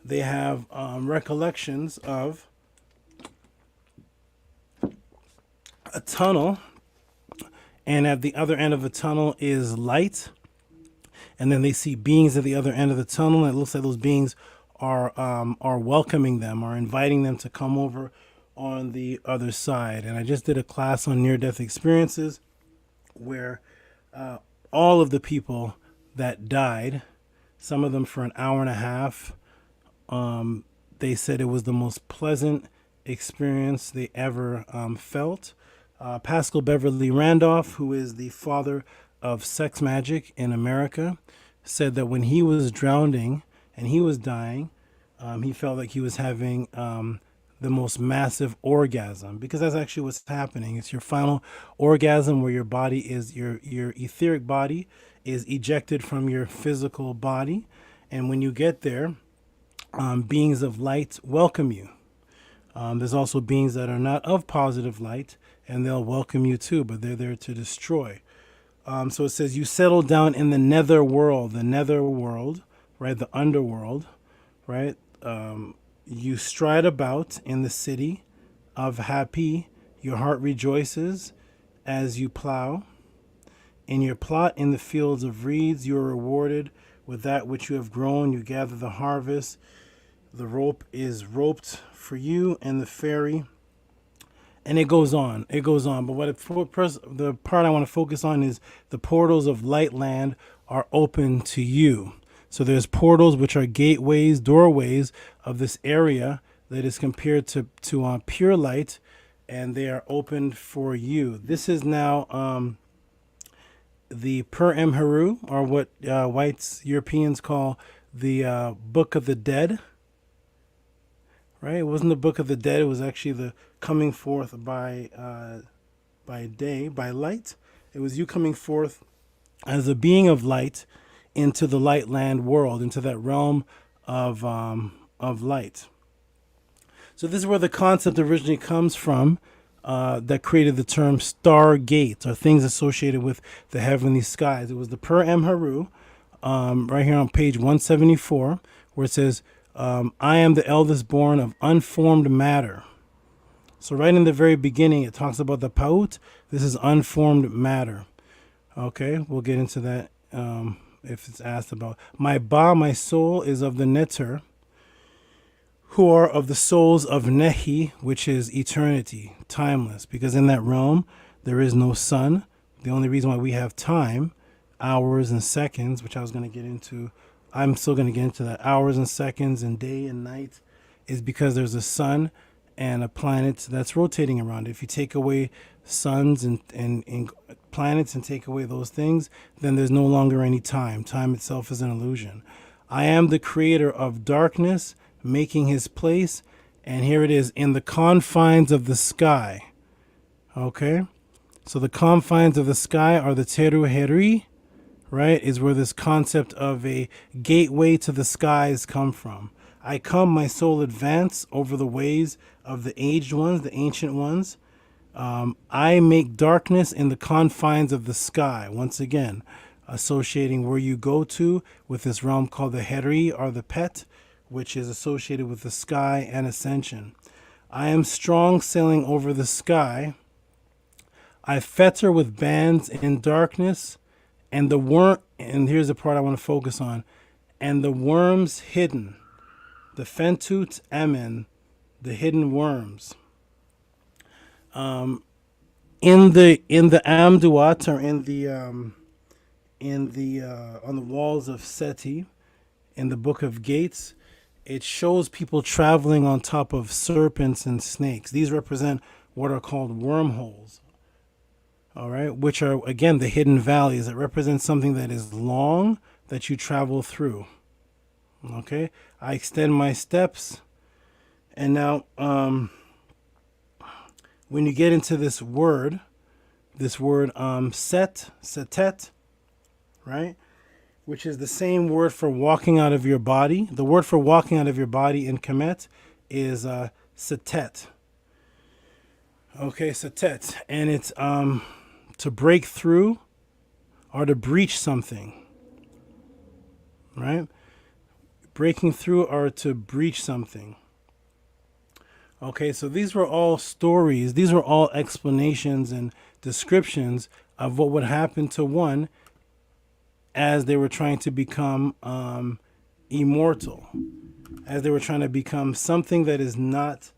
they have recollections of a tunnel, and at the other end of the tunnel is light, and then they see beings at the other end of the tunnel, and it looks like those beings are welcoming them, are inviting them to come over on the other side. And I just did a class on near-death experiences where all of the people that died, some of them for an hour and a half, they said it was the most pleasant experience they ever felt. Pascal Beverly Randolph, who is the father of sex magic in America, said that when he was drowning and he was dying, he felt like he was having the most massive orgasm, because that's actually what's happening. It's your final orgasm where your body is, your etheric body is ejected from your physical body. And when you get there, beings of light welcome you. There's also beings that are not of positive light, and they'll welcome you too, but they're there to destroy. So it says you settle down in the nether world, right? The underworld, right? You stride about in the city of happy. Your heart rejoices as you plow. In your plot in the fields of reeds, you are rewarded with that which you have grown. You gather the harvest. The rope is roped for you and the fairy. And it goes on. It goes on. But the part I want to focus on is the portals of light land are open to you. So there's portals which are gateways, doorways of this area that is compared to pure light, and they are opened for you. This is now the Per Emheru, or what whites, Europeans call the Book of the Dead. Right? It wasn't the Book of the Dead. It was actually the coming forth by day, by light. It was you coming forth as a being of light into the light land world, into that realm of light. So this is where the concept originally comes from, that created the term Stargate, or things associated with the heavenly skies. It was the Per Emheru, right here on page 174, where it says, I am the eldest born of unformed matter. So right in the very beginning, it talks about the Paut. This is unformed matter. Okay, we'll get into that if it's asked about. My Ba, my soul, is of the Neter, who are of the souls of Nehi, which is eternity, timeless. Because in that realm, there is no sun. The only reason why we have time, hours and seconds, which I was going to get into, I'm still going to get into that, hours and seconds and day and night, is because there's a sun and a planet that's rotating around it. If you take away suns and planets and take away those things, then there's no longer any time. Time itself is an illusion. I am the creator of darkness, making his place, and here it is, in the confines of the sky. Okay? So the confines of the sky are the Teruheri, right, is where this concept of a gateway to the skies come from. I come, my soul advance over the ways of the aged ones, the ancient ones. I make darkness in the confines of the sky. Once again, associating where you go to with this realm called the Heri, or the Pet, which is associated with the sky and ascension. I am strong sailing over the sky. I fetter with bands in darkness, and the worm, and here's the part I want to focus on, and the worms hidden, the Fentut Emen, the hidden worms. In the Amduat, or on the walls of Seti, in the Book of Gates, it shows people traveling on top of serpents and snakes. These represent what are called wormholes. All right, which are, again, the hidden valleys that represent something that is long that you travel through. Okay, I extend my steps, and now when you get into this word setet, right? Which is the same word for walking out of your body. The word for walking out of your body in Kemet is satet. Okay, satet. And it's to break through or to breach something, right? Breaking through or to breach something. Okay, so these were all stories. These were all explanations and descriptions of what would happen to one as they were trying to become immortal, as they were trying to become something that is not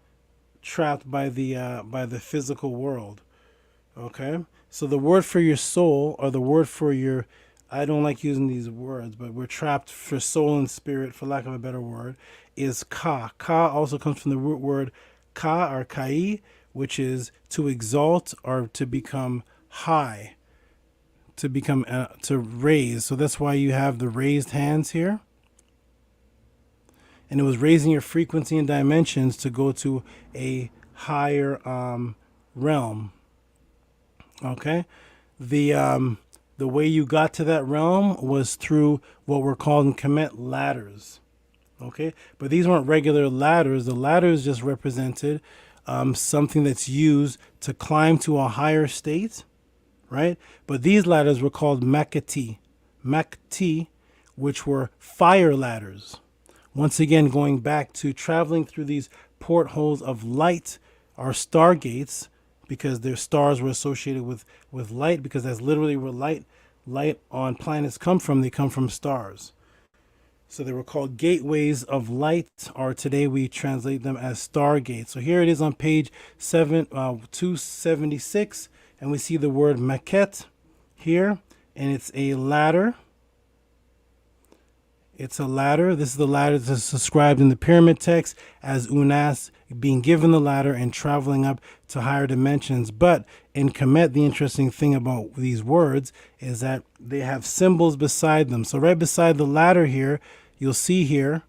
trapped by the physical world. Okay, so the word for your soul, or the word for your, I don't like using these words, but we're trapped for soul and spirit, for lack of a better word, is ka. Ka also comes from the root word ka or kai, which is to exalt or to become high, to become to raise. So that's why you have the raised hands here. And it was raising your frequency and dimensions to go to a higher realm. Okay, the way you got to that realm was through what were called in Kemet ladders. Okay, but these weren't regular ladders. The ladders just represented something that's used to climb to a higher state, right? But these ladders were called makati, which were fire ladders. Once again, going back to traveling through these portholes of light, or stargates, because their stars were associated with light, because that's literally where light on planets come from. They come from stars. So they were called gateways of light, or today we translate them as stargates. So here it is on page 276, and we see the word maquette here, and it's a ladder. It's a ladder. This is the ladder that's described in the pyramid text as Unas being given the ladder and traveling up to higher dimensions. But in Kemet, the interesting thing about these words is that they have symbols beside them. So right beside the ladder here, you'll see here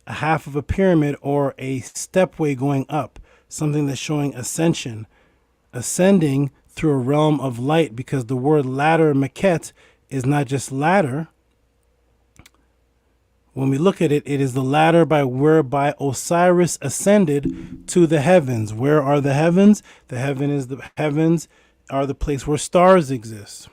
a half of a pyramid, or a stepway going up, something that's showing ascension, ascending through a realm of light, because the word ladder, maquette, is not just ladder. When we look at it, it is the ladder whereby Osiris ascended to the heavens. Where are the heavens? The heavens are the place where stars exist,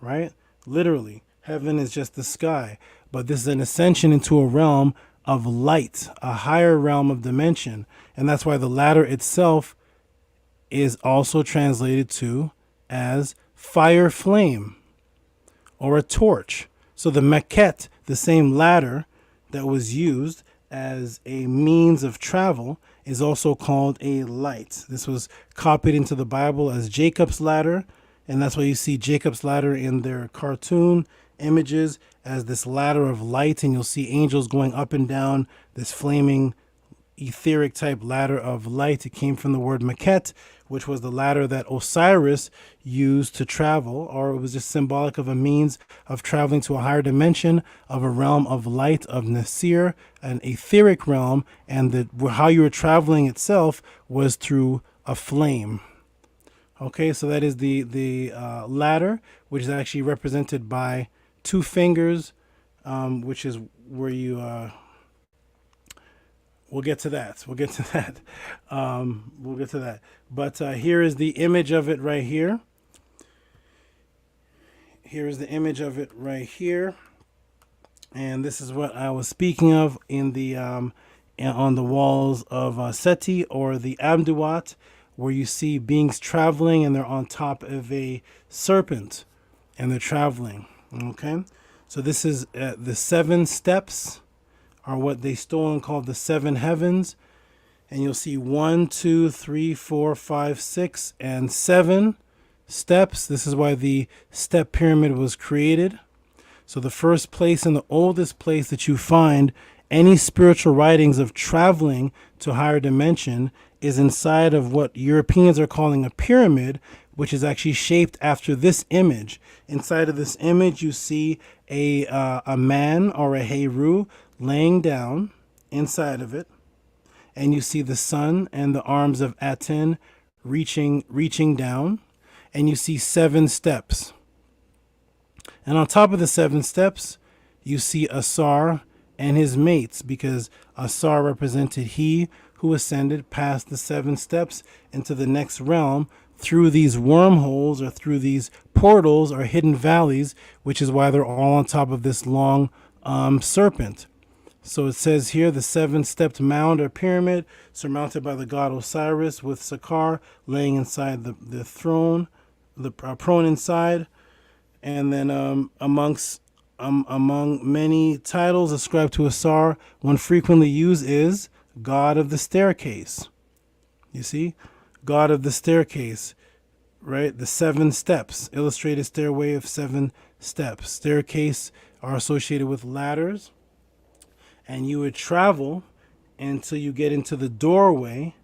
right? Literally, heaven is just the sky. But this is an ascension into a realm of light, a higher realm of dimension. And that's why the ladder itself is also translated to as fire flame or a torch. So the maquette, the same ladder that was used as a means of travel, is also called a light. This was copied into the Bible as Jacob's ladder, and that's why you see Jacob's ladder in their cartoon images as this ladder of light, and you'll see angels going up and down this flaming etheric type ladder of light. It came from the word maquette, which was the ladder that Osiris used to travel, or it was just symbolic of a means of traveling to a higher dimension of a realm of light, of Nasir, an etheric realm, and how you were traveling itself was through a flame. Okay, so that is the ladder, which is actually represented by two fingers, which is where you we'll get to that. We'll get to that. But here is the image of it right here. Here is the image of it right here. And this is what I was speaking of in the on the walls of Seti, or the Amduat, where you see beings traveling and they're on top of a serpent and they're traveling. Okay, so this is the 7 steps, are what they stole and called the 7 heavens. And you'll see 1, 2, 3, 4, 5, 6, and 7 steps. This is why the step pyramid was created. So the first place and the oldest place that you find any spiritual writings of traveling to higher dimension is inside of what Europeans are calling a pyramid, which is actually shaped after this image. Inside of this image, you see a man, or a Heru, laying down inside of it, and you see the sun and the arms of Aten reaching down, and you see 7 steps. And on top of the 7 steps, you see Asar and his mates, because Asar represented he who ascended past the 7 steps into the next realm through these wormholes or through these portals or hidden valleys, which is why they're all on top of this long serpent. So it says here the 7-stepped mound or pyramid surmounted by the god Osiris with Sakar laying inside the throne, the prone inside. And then among many titles ascribed to Asar, one frequently used is God of the Staircase. You see? God of the Staircase, right? The 7 steps, illustrated stairway of 7 steps. Staircase are associated with ladders, and you would travel until you get into the doorway.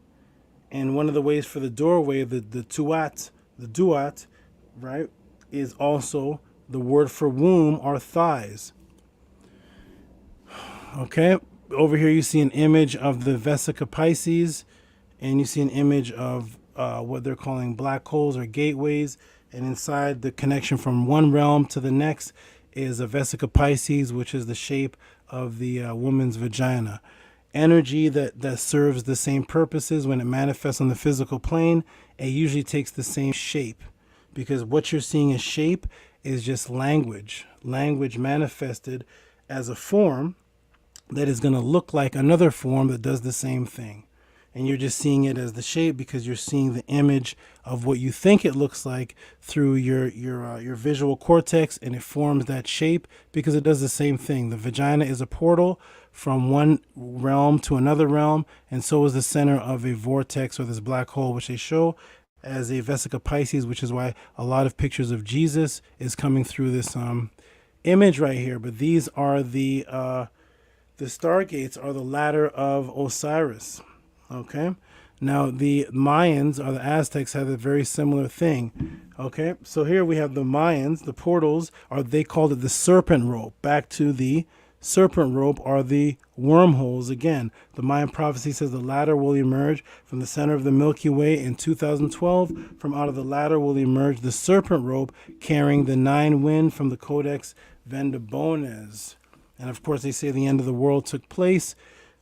And one of the ways for the doorway, the duat, right, is also the word for womb or thighs. Okay, over here you see an image of the Vesica Pisces, and you see an image of what they're calling black holes or gateways, and inside the connection from one realm to the next is a Vesica Pisces, which is the shape of the woman's vagina. Energy that serves the same purposes when it manifests on the physical plane, it usually takes the same shape, because what you're seeing as shape is just language manifested as a form that is going to look like another form that does the same thing. And you're just seeing it as the shape because you're seeing the image of what you think it looks like through your visual cortex, and it forms that shape because it does the same thing. The vagina is a portal from one realm to another realm, and so is the center of a vortex or this black hole, which they show as a Vesica Pisces, which is why a lot of pictures of Jesus is coming through this image right here. But these are the Stargates, are the ladder of Osiris. Okay, now the Mayans or the Aztecs had a very similar thing. Okay, so here we have the Mayans, the portals, or they called it the serpent rope. Back to the serpent rope are the wormholes again. The Mayan prophecy says the ladder will emerge from the center of the Milky Way in 2012. From out of the ladder will emerge the serpent rope carrying the 9 wind from the Codex Vendabones. And of course, they say the end of the world took place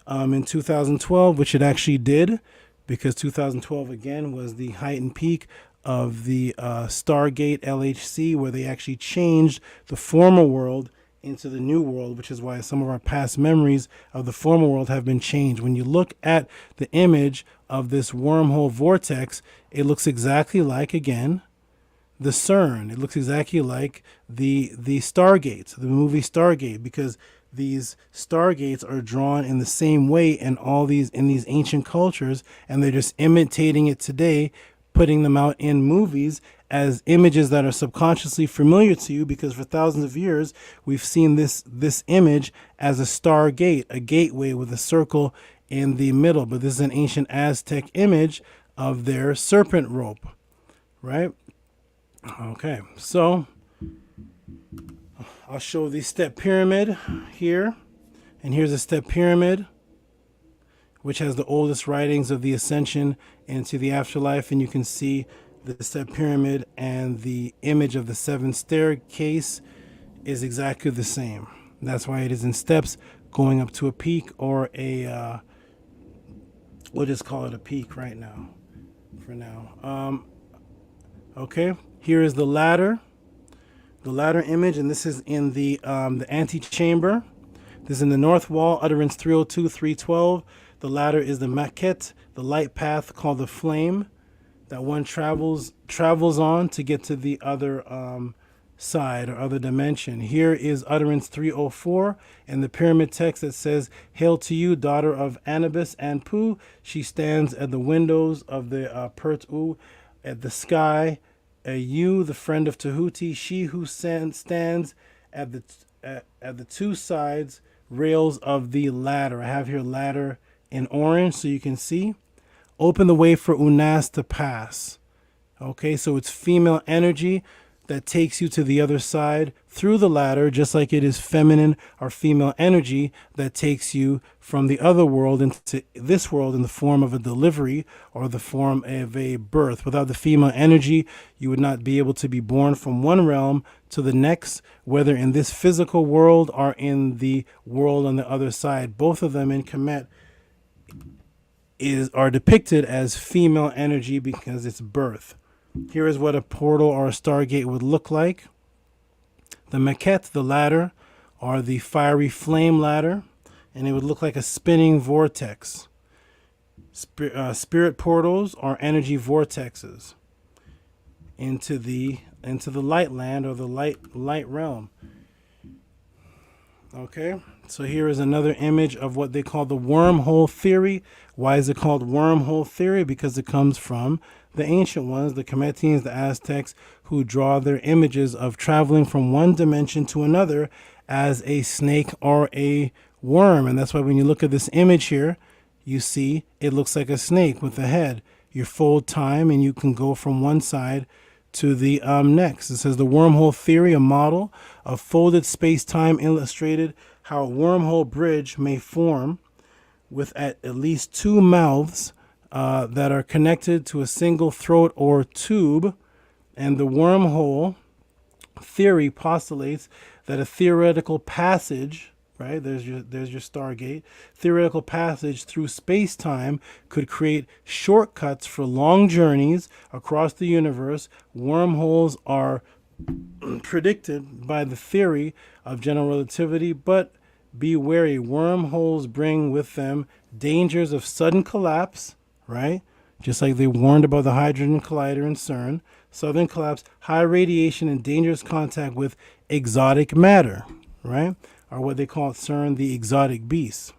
in 2012, which it actually did, because 2012 again was the height and peak of the Stargate LHC, where they actually changed the former world into the new world, which is why some of our past memories of the former world have been changed. When you look at the image of this wormhole vortex, it looks exactly like, again, the Cern. It looks exactly like the Stargate, the movie Stargate, because these Stargates are drawn in the same way in these ancient cultures, and they're just imitating it today, putting them out in movies as images that are subconsciously familiar to you, because for thousands of years we've seen this image as a Stargate, a gateway with a circle in the middle. But this is an ancient Aztec image of their serpent rope, right? Okay, so I'll show the step pyramid here, and here's a step pyramid which has the oldest writings of the ascension into the afterlife, and you can see the step pyramid and the image of the 7 staircase is exactly the same. That's why it is in steps going up to a peak, or a we'll just call it a peak right now for now. Okay, here is the ladder image, and this is in the antechamber. This is in the north wall, utterance 302, 312. The ladder is the maquette, the light path called the flame that one travels on to get to the other side or other dimension. Here is utterance 304 and the pyramid text that says, "Hail to you, daughter of Anubis and Pu. She stands at the windows of the Pert-U at the sky. You, the friend of Tehuti, she who stands at the 2 sides rails of the ladder." I have here ladder in orange so you can see. "Open the way for Unas to pass." Okay, so it's female energy that takes you to the other side through the ladder, just like it is feminine or female energy that takes you from the other world into this world in the form of a delivery or the form of a birth. Without the female energy, you would not be able to be born from one realm to the next, whether in this physical world or in the world on the other side. Both of them in Kemet are depicted as female energy because it's birth. Here is what a portal or a Stargate would look like. The maquette, the ladder, or the fiery flame ladder, and it would look like a spinning vortex. Spirit portals are energy vortexes into the light land or the light realm. Okay, so here is another image of what they call the wormhole theory. Why is it called wormhole theory? Because it comes from the ancient ones, the Kemetians, the Aztecs, who draw their images of traveling from one dimension to another as a snake or a worm. And that's why when you look at this image here, you see it looks like a snake with a head. You fold time and you can go from one side to the next. It says the wormhole theory, a model of folded space-time, illustrated how a wormhole bridge may form with at least two mouths that are connected to a single throat or tube. And the wormhole theory postulates that a theoretical passage, right, there's your Stargate, theoretical passage through space-time could create shortcuts for long journeys across the universe. Wormholes are predicted by the theory of general relativity, but be wary. Wormholes bring with them dangers of sudden collapse, right? Just like they warned about the Hydrogen Collider in Cern. Sudden collapse, high radiation, and dangerous contact with exotic matter, right? Or what they call at Cern the exotic beasts,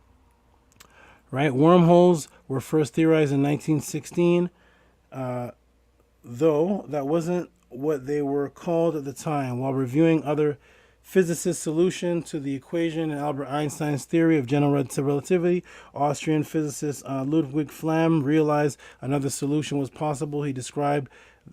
right? Wormholes were first theorized in 1916, though that wasn't what they were called at the time. While reviewing other physicists' solution to the equation in Albert Einstein's theory of general relativity, Austrian physicist Ludwig Flamm realized another solution was possible. He described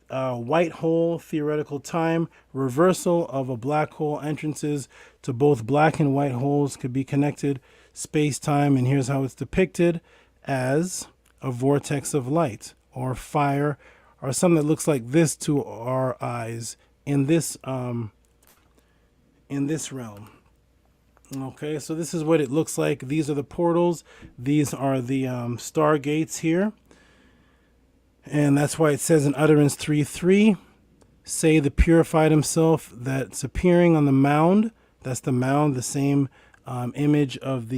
white hole theoretical time, reversal of a black hole. Entrances to both black and white holes could be connected space-time, and here's how it's depicted: as a vortex of light or fire or something that looks like this to our eyes in this realm. Okay, so this is what it looks like. These are the portals. These are the Stargates here. And that's why it says in Utterance 3:3, say the purified himself that's appearing on the mound. That's the mound, the same image of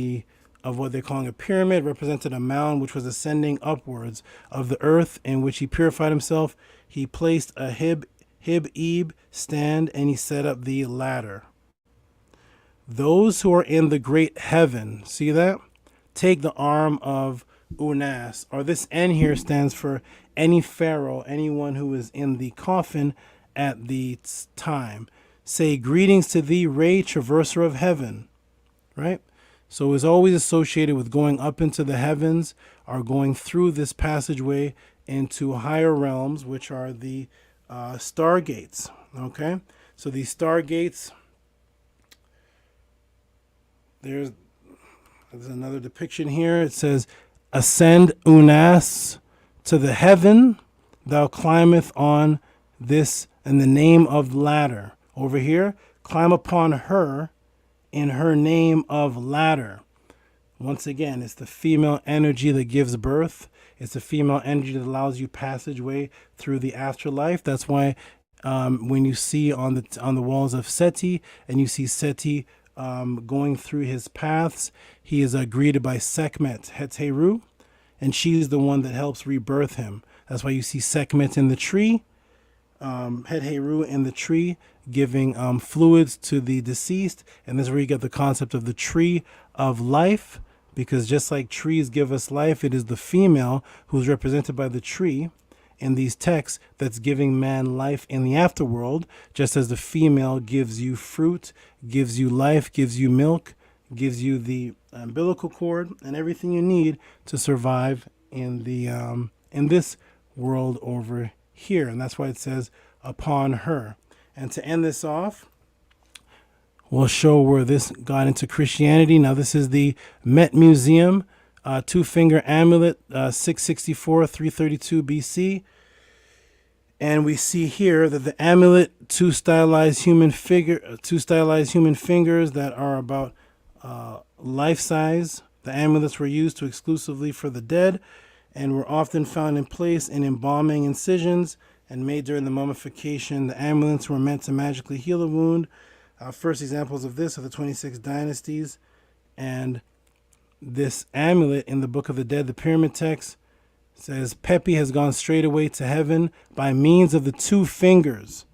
what they're calling a pyramid, represented a mound which was ascending upwards of the earth, in which he purified himself. He placed a hib-eb stand, and he set up the ladder. Those who are in the great heaven, see that? Take the arm of Unas, or this N here stands for any pharaoh, anyone who is in the coffin at the time. Say, greetings to thee, ray traverser of heaven, right? So it was always associated with going up into the heavens or going through this passageway into higher realms, which are the Stargates, okay? So these Stargates, there's another depiction here. It says, ascend Unas to the heaven, thou climbeth on this in the name of ladder. Over here, climb upon her in her name of ladder. Once again, it's the female energy that gives birth. It's the female energy that allows you passageway through the afterlife. That's why when you see on the walls of Seti, and you see Seti going through his paths, he is greeted by Sekhmet Heteru, and she's the one that helps rebirth him. That's why you see Sekhmet in the tree, Heteru in the tree, giving fluids to the deceased. And this is where you get the concept of the tree of life, because just like trees give us life, it is the female who's represented by the tree in these texts that's giving man life in the afterworld, just as the female gives you fruit, gives you life, gives you milk, gives you the umbilical cord and everything you need to survive in the in this world over here. And that's why it says upon her. And to end this off, we'll show where this got into Christianity. Now, this is the Met Museum, two-finger amulet, 664, 332 BC. And we see here that the amulet, two stylized human fingers that are about life size. The amulets were used exclusively for the dead and were often found in place in embalming incisions and made during the mummification. The amulets were meant to magically heal a wound. First examples of this are the 26 dynasties. And this amulet in the Book of the Dead, the Pyramid Text, says Pepi has gone straight away to heaven by means of the two fingers.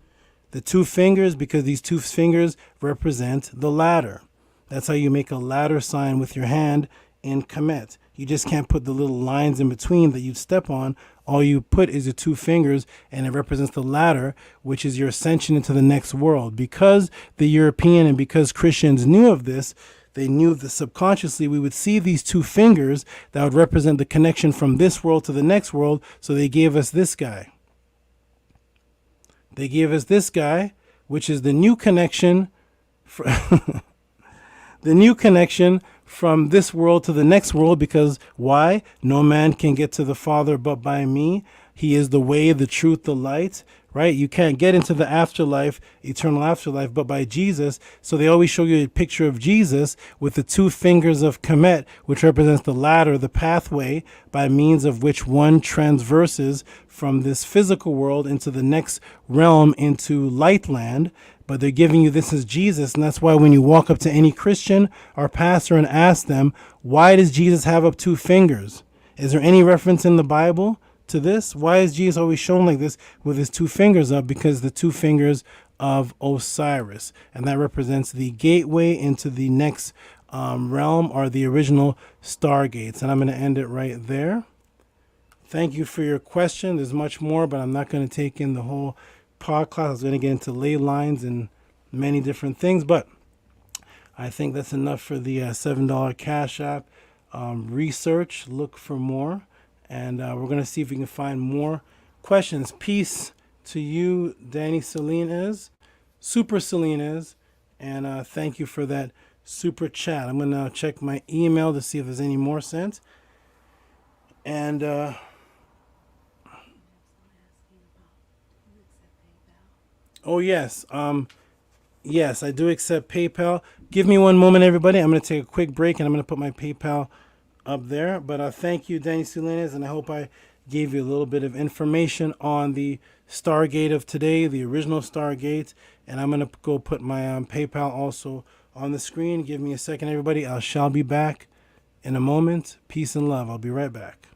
The two fingers, because these two fingers represent the ladder. That's how you make a ladder sign with your hand in Kemet. You just can't put the little lines in between that you step on. All you put is your two fingers, and it represents the ladder, which is your ascension into the next world. Because the European and because Christians knew of this, they knew that subconsciously we would see these two fingers that would represent the connection from this world to the next world. So they gave us this guy. They gave us this guy, which is the new connection. The new connection from this world to the next world, because why? No man can get to the Father but by me. He is the way, the truth, the light, right? You can't get into the afterlife, eternal afterlife, but by Jesus. So they always show you a picture of Jesus with the two fingers of Kemet, which represents the ladder, the pathway by means of which one transverses from this physical world into the next realm, into light land. But they're giving you this as Jesus. And that's why when you walk up to any Christian or pastor and ask them, why does Jesus have up two fingers? Is there any reference in the Bible to this? Why is Jesus always shown like this with his two fingers up? Because the two fingers of Osiris. And that represents the gateway into the next realm, or the original Stargates. And I'm going to end it right there. Thank you for your question. There's much more, but I'm not going to take in the whole podcast. I was going to get into ley lines and many different things, but I think that's enough for the $7 Cash App research. Look for more, and we're going to see if we can find more questions. Peace to you, Danny Salinas, Super Salinas, and thank you for that super chat. I'm going to check my email to see if there's any more sent. And oh, yes. Yes, I do accept PayPal. Give me one moment, everybody. I'm going to take a quick break, and I'm going to put my PayPal up there. But thank you, Danny Salinas, and I hope I gave you a little bit of information on the Stargate of today, the original Stargate. And I'm going to go put my PayPal also on the screen. Give me a second, everybody. I shall be back in a moment. Peace and love. I'll be right back.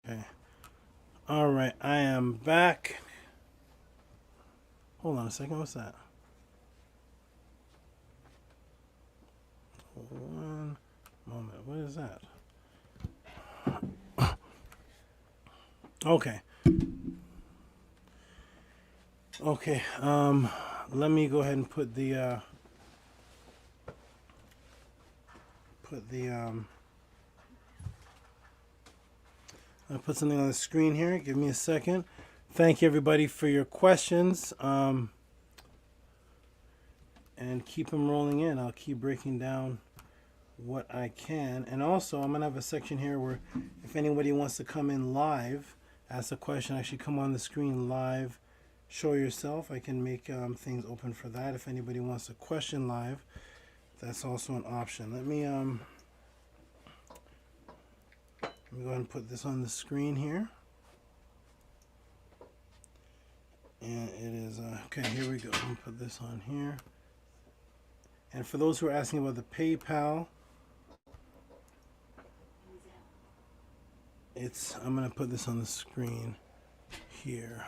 Okay. All right, I am back. Hold on a second. What's that? One moment. What is that? Okay. Okay. Let me go ahead and put the I'll put something on the screen here. Give me a second. Thank you everybody for your questions. And keep them rolling in. I'll keep breaking down what I can. And also, I'm going to have a section here where if anybody wants to come in live, ask a question, actually come on the screen live, show yourself. I can make things open for that. If anybody wants a question live, that's also an option. Let me go ahead and put this on the screen here. And it is, okay, here we go. Let me put this on here. And for those who are asking about the PayPal, I'm going to put this on the screen here.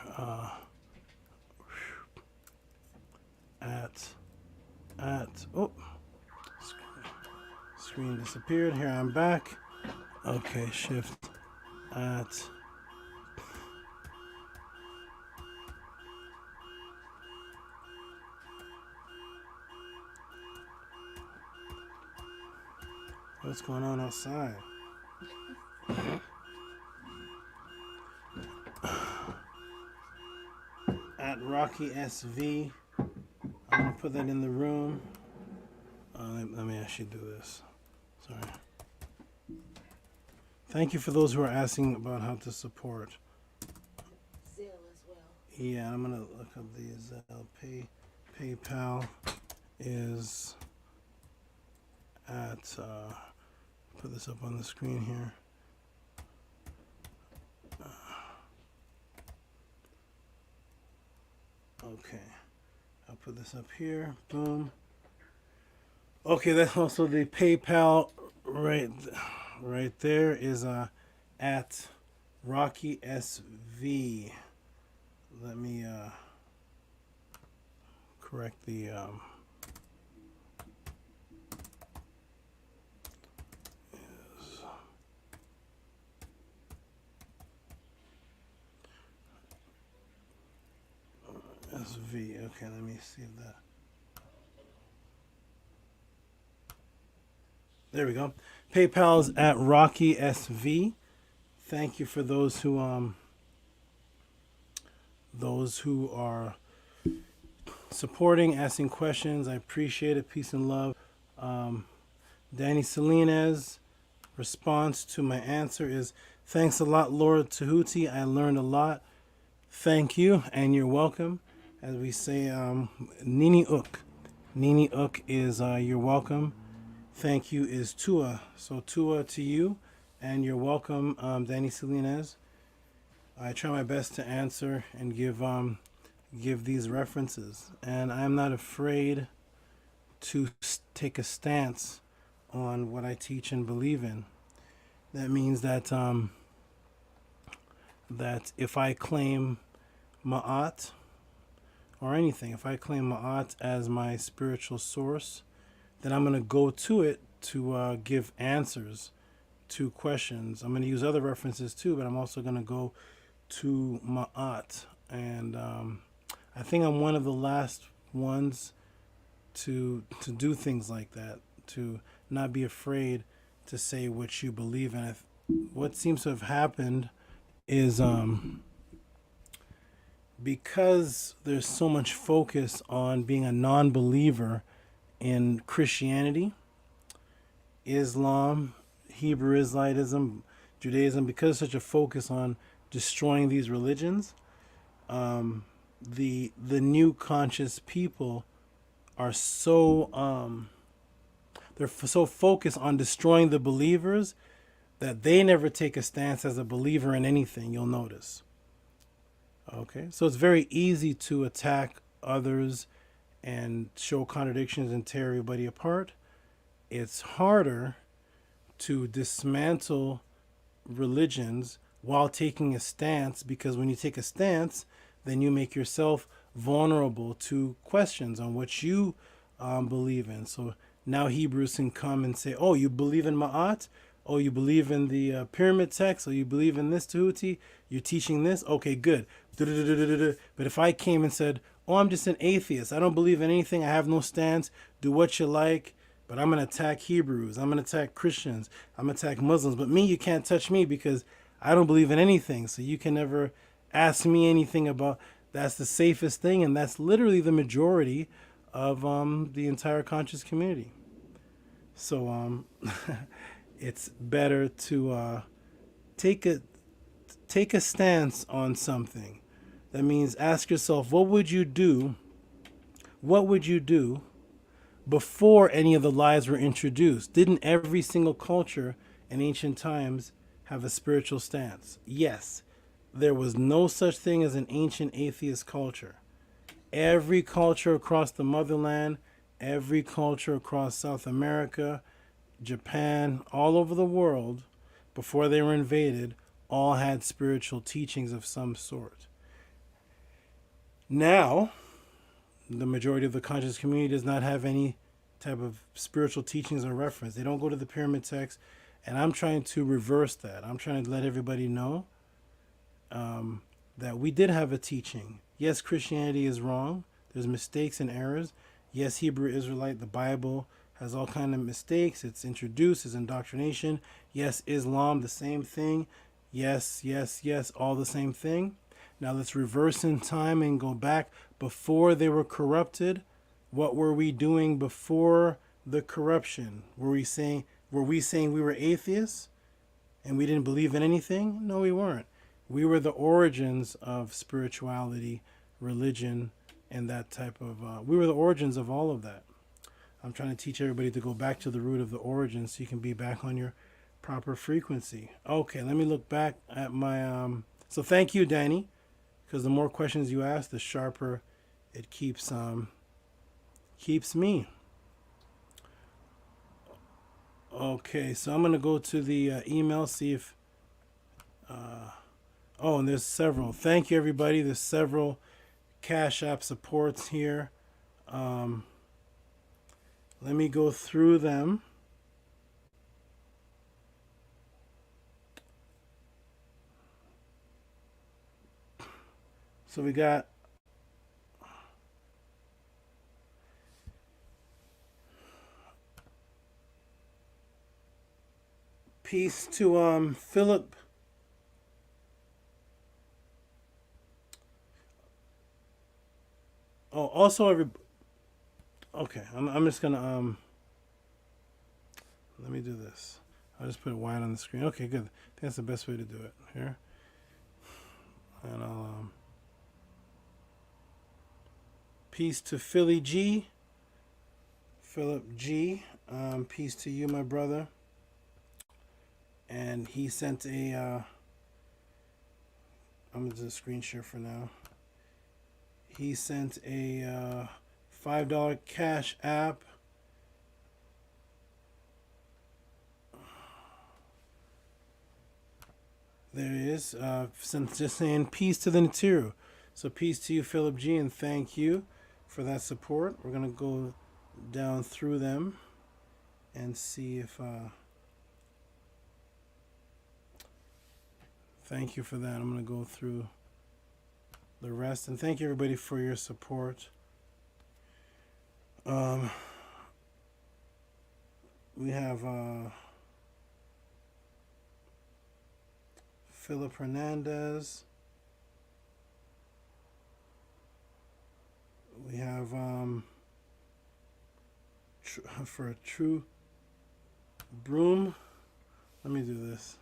Screen disappeared. Here I'm back. Okay, shift at what's going on outside? At Rocky SV. I'm going to put that in the room. Let me actually do this. Sorry. Thank you for those who are asking about how to support. Zelle as well. Yeah, I'm going to look up the Zelle. PayPal is at, put this up on the screen here. Okay, I'll put this up here. Boom. Okay, that's also the PayPal right there is at Rocky SV. Let me correct the SV. Okay, let me see that. There we go. PayPal's at Rocky SV. Thank you for those who are supporting, asking questions. I appreciate it. Peace and love. Danny Salinas' response to my answer is, thanks a lot, Lord Tehuti. I learned a lot. Thank you, and you're welcome. As we say, Nini Uk. Nini Uk is you're welcome. Thank you is Tua. So Tua to you, and you're welcome, Danny Salinas. I try my best to answer and give these references, and I'm not afraid to take a stance on what I teach and believe in. That means that that if I claim Ma'at or anything, if I claim Ma'at as my spiritual source, then I'm going to go to it to give answers to questions. I'm going to use other references too, but I'm also going to go to Ma'at. And I think I'm one of the last ones to do things like that, to not be afraid to say what you believe in. What seems to have happened is because there's so much focus on being a non-believer in Christianity, Islam, Hebrew Israelitism, Judaism, because such a focus on destroying these religions, the new conscious people are so they're so focused on destroying the believers that they never take a stance as a believer in anything. You'll notice. Okay, so it's very easy to attack others and show contradictions and tear everybody apart. It's harder to dismantle religions while taking a stance, because when you take a stance, then you make yourself vulnerable to questions on what you believe in. So now Hebrews can come and say, oh, you believe in Ma'at? Oh, you believe in the pyramid text? Oh, you believe in this Tehuti? You're teaching this? Okay, good. But if I came and said, oh, I'm just an atheist. I don't believe in anything. I have no stance. Do what you like. But I'm going to attack Hebrews. I'm going to attack Christians. I'm going to attack Muslims. But me, you can't touch me because I don't believe in anything. So you can never ask me anything about. That's the safest thing. And that's literally the majority of the entire conscious community. So it's better to take a stance on something. That means ask yourself, what would you do? What would you do before any of the lies were introduced? Didn't every single culture in ancient times have a spiritual stance? Yes. There was no such thing as an ancient atheist culture. Every culture across the motherland, every culture across South America, Japan, all over the world, before they were invaded, all had spiritual teachings of some sort. Now, the majority of the conscious community does not have any type of spiritual teachings or reference. They don't go to the pyramid text, and I'm trying to reverse that. I'm trying to let everybody know that we did have a teaching. Yes, Christianity is wrong. There's mistakes and errors. Yes, Hebrew Israelite, the Bible has all kind of mistakes. It's introduced, it's indoctrination. Yes, Islam, the same thing. Yes, yes, yes, all the same thing. Now let's reverse in time and go back before they were corrupted. What were we doing before the corruption? Were we saying we were atheists and we didn't believe in anything? No, we weren't. We were the origins of spirituality, religion, and that type of we were the origins of all of that. I'm trying to teach everybody to go back to the root of the origin so you can be back on your proper frequency. Okay, let me look back at my so thank you, Danny, because the more questions you ask, the sharper it keeps me. Okay, so I'm gonna go to the email, see if oh, and there's several. Thank you, everybody. There's several Cash App supports here. Let me go through them. So we got peace to Philip. Oh, also okay, I'm just gonna let me do this. I'll just put it wide on the screen. Okay, good. I think that's the best way to do it here. And I'll peace to Philly G. Philip G. Peace to you, my brother. And he sent a I'm gonna do a screen share for now. He sent a $5 Cash App. There it is. Just saying peace to the Natiru. So peace to you, Philip G, and thank you for that support. We're gonna go down through them and see if thank you for that. I'm gonna go through the rest, and thank you everybody for your support. We have Philip Hernandez. We have for a true broom. Let me do this.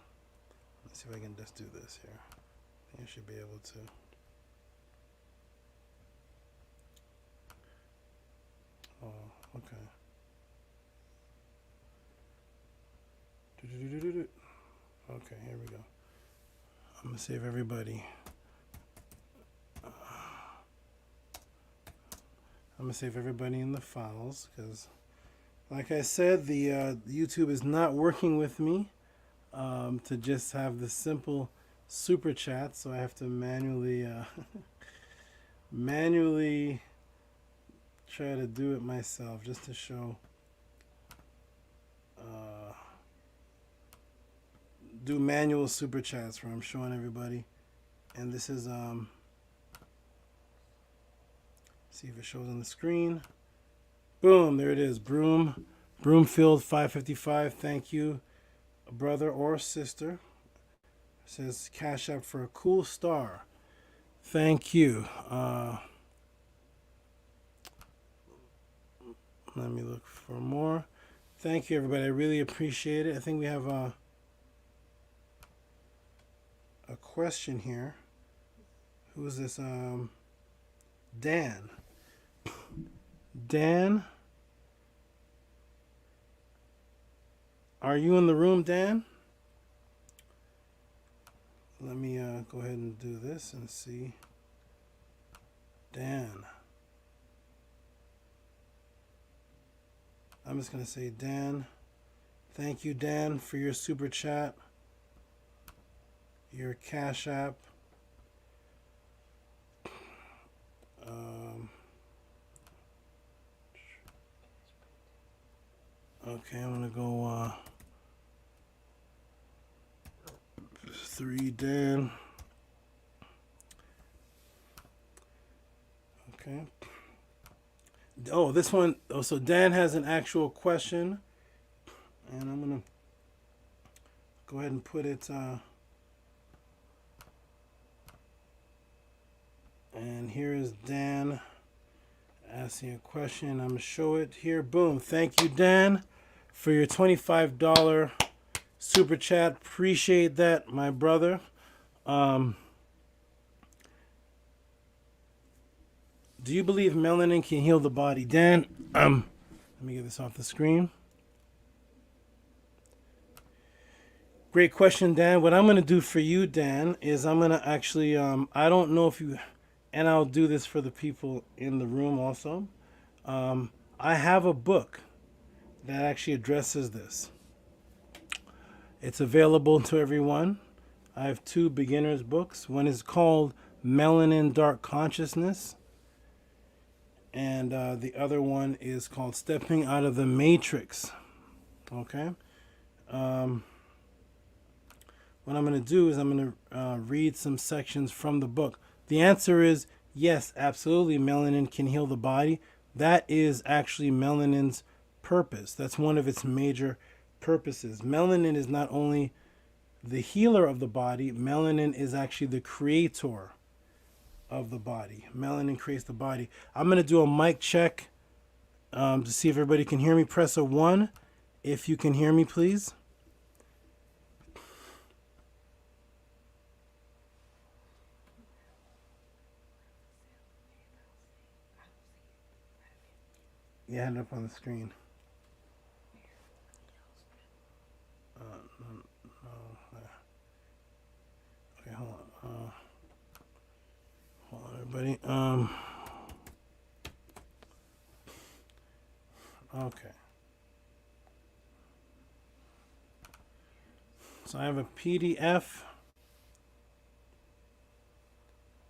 Let's see if I can just do this here. I think I should be able to. Oh, okay. Okay, here we go. I'm gonna save everybody. I'm gonna save everybody in the files because, like I said, the YouTube is not working with me to just have the simple super chat, so I have to manually try to do it myself just to show do manual super chats where I'm showing everybody. And this is see if it shows on the screen. Boom, there it is. Broomfield 555. Thank you, brother or sister. It says cash up for a cool star. Thank you. Let me look for more. Thank you, everybody. I really appreciate it. I think we have a question here. Who is this? Dan. Dan, are you in the room, Dan? Let me go ahead and do this and see. Dan. I'm just going to say Dan. Thank you, Dan, for your super chat, your Cash App. Okay, I'm going to go 3 Dan. Okay. Oh, this one. Oh, so Dan has an actual question, and I'm gonna go ahead and put it. And here is Dan asking a question. I'm gonna show it here. Boom! Thank you, Dan, for your $25 super chat. Appreciate that, my brother. Do you believe melanin can heal the body? Dan, let me get this off the screen. Great question, Dan. What I'm going to do for you, Dan, is I'm going to actually, I don't know if you, and I'll do this for the people in the room also. I have a book that actually addresses this. It's available to everyone. I have 2 beginners books. One is called Melanin Dark Consciousness. And the other one is called Stepping Out of the Matrix. Okay. What I'm going to do is I'm going to read some sections from the book. The answer is yes, absolutely. Melanin can heal the body. That is actually melanin's purpose. That's one of its major purposes. Melanin is not only the healer of the body, melanin is actually the creator of the body. Melanin creates the body. I'm going to do a mic check to see if everybody can hear me. Press a 1 if you can hear me, please. Yeah, hand up on the screen. No. Okay, hold on. Hold on, everybody. Okay. So I have a PDF.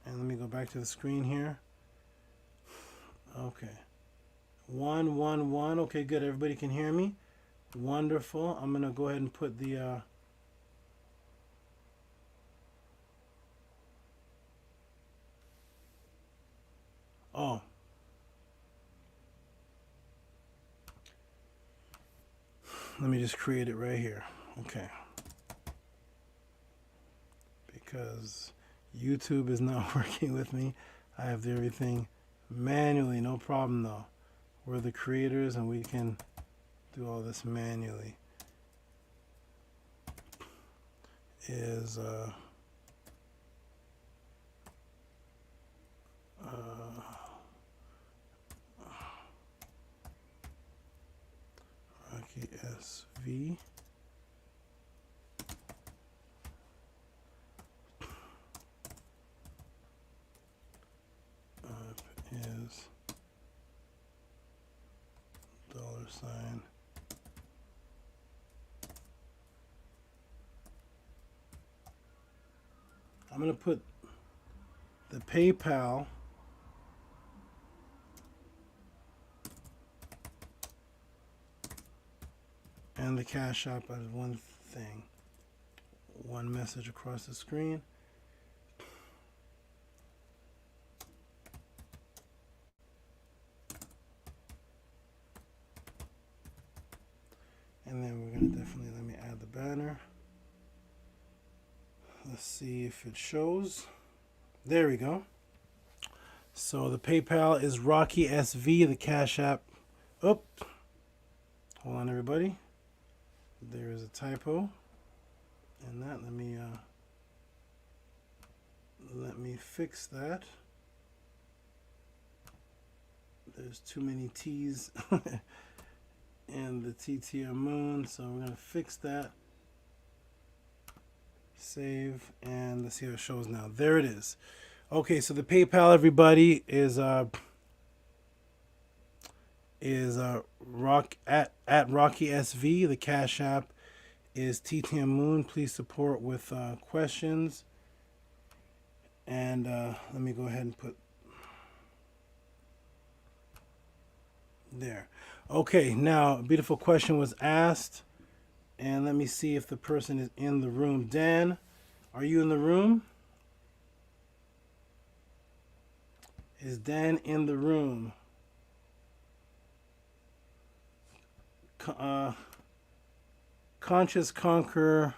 And let me go back to the screen here. Okay. 111. Okay, good. Everybody can hear me. Wonderful. I'm going to go ahead and put the... Oh. Let me just create it right here. Okay. Because YouTube is not working with me. I have to do everything manually. No problem though. We're the creators and we can do all this manually. Is Rocky SV. Is $. I'm going to put the PayPal and the Cash App as one thing. One message across the screen. And then we're going to definitely, let me add the banner. Let's see if it shows. There we go. So the PayPal is Rocky SV, the Cash App. Oh, hold on everybody. There is a typo in that. Let me fix that. There's too many T's in the TTM Moon, so we're gonna fix that. Save, and let's see how it shows now. There it is. Okay, so the PayPal, everybody, is rock at Rocky SV. The Cash App is TTM Moon. Please support with questions. And let me go ahead and put there. Okay, now a beautiful question was asked, and let me see if the person is in the room. Dan, are you in the room? Is Dan in the room? Conscious Conqueror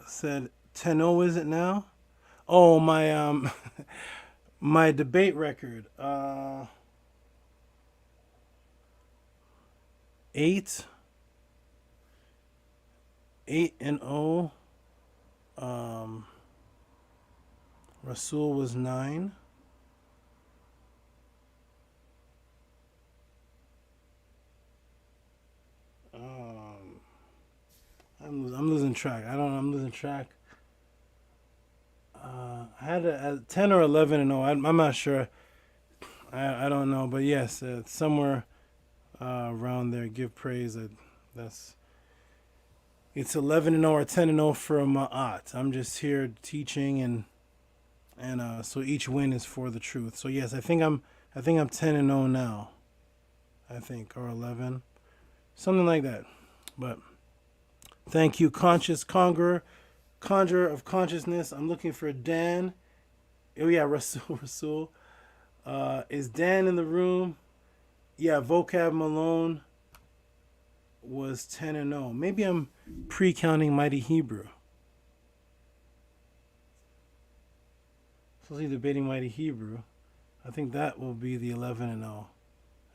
said 10-0 is it now? Oh, my my debate record. 8-0. Rasul was 9. I'm losing track. I'm losing track. I had a 10 or 11-0. I'm not sure. I don't know, but yes, somewhere around there. Give praise. It's 11-0 or 10-0 for Ma'at. I'm just here teaching, and so each win is for the truth. So yes, I think I'm 10-0 now. I think, or 11, something like that. But thank you, Conscious Conjurer of Consciousness. I'm looking for Dan. Oh yeah, Rasul. Is Dan in the room? Yeah, VOCAB Malone was 10-0. Maybe I'm pre-counting Mighty Hebrew. So debating Mighty Hebrew. I think that will be the 11-0,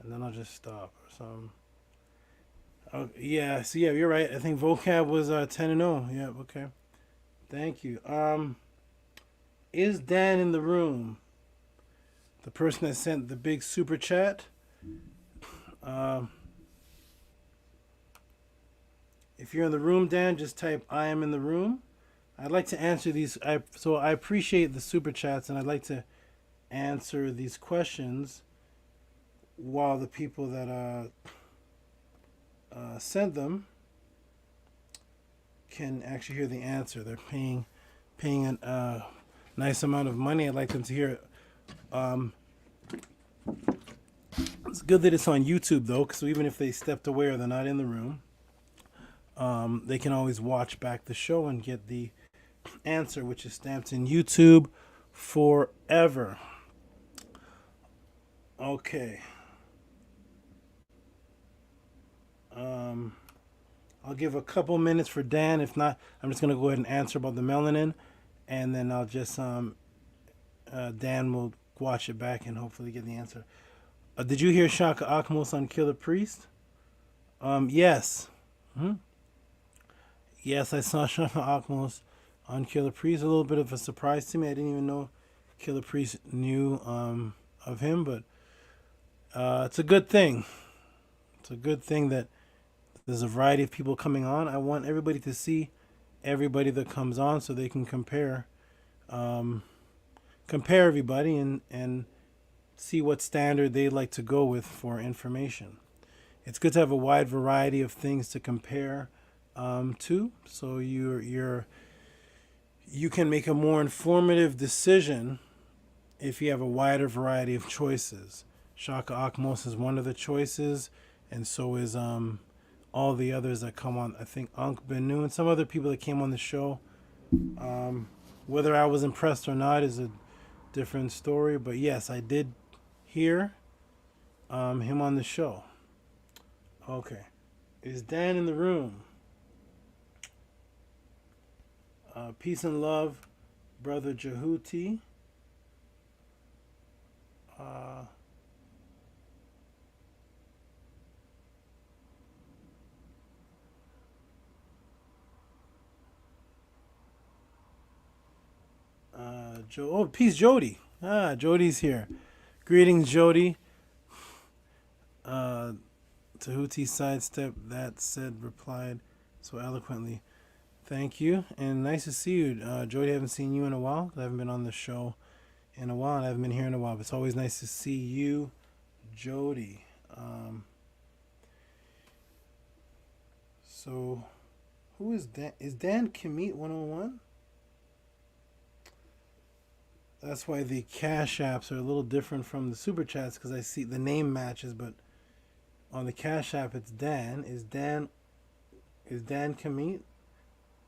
and then I'll just stop or something. Oh, yeah, so yeah, you're right. I think VOCAB was 10-0. Yeah, okay. Thank you. Is Dan in the room? The person that sent the big super chat. If you're in the room, Dan, just type "I am in the room." I'd like to answer these. So I appreciate the super chats, and I'd like to answer these questions while the people that sent them can actually hear the answer. They're paying a nice amount of money. I'd like them to hear it. It's good that it's on YouTube though, so even if they stepped away or they're not in the room, they can always watch back the show and get the answer, which is stamped in YouTube forever. Okay. I'll give a couple minutes for Dan. If not, I'm just going to go ahead and answer about the melanin, and then I'll just Dan will watch it back and hopefully get the answer. Did you hear Shaka Akmos on Killer Priest? Yes. Yes, I saw Shaka Akmos on Killer Priest. A little bit of a surprise to me. I didn't even know Killer Priest knew of him, but it's a good thing. It's a good thing that there's a variety of people coming on. I want everybody to see everybody that comes on so they can compare everybody and see what standard they like to go with for information. It's good to have a wide variety of things to compare to, so you can make a more informative decision if you have a wider variety of choices. Shaka Akmos is one of the choices, and so is all the others that come on. I think Ankh Benu and some other people that came on the show. Whether I was impressed or not is a different story. But yes, I did hear him on the show. Okay. Is Dan in the room? Peace and love, Brother Tehuti. Peace, Jody. Jody's here. Greetings, Jody. Tehuti sidestepped that said, replied so eloquently. Thank you, and nice to see you. Jody, I haven't seen you in a while. I haven't been on the show in a while, and I haven't been here in a while, but it's always nice to see you, Jody. So, who is Dan? Is Dan KEMET 101? That's why the Cash Apps are a little different from the Super Chats, because I see the name matches, but on the Cash App it's Dan. Is Dan KEMET?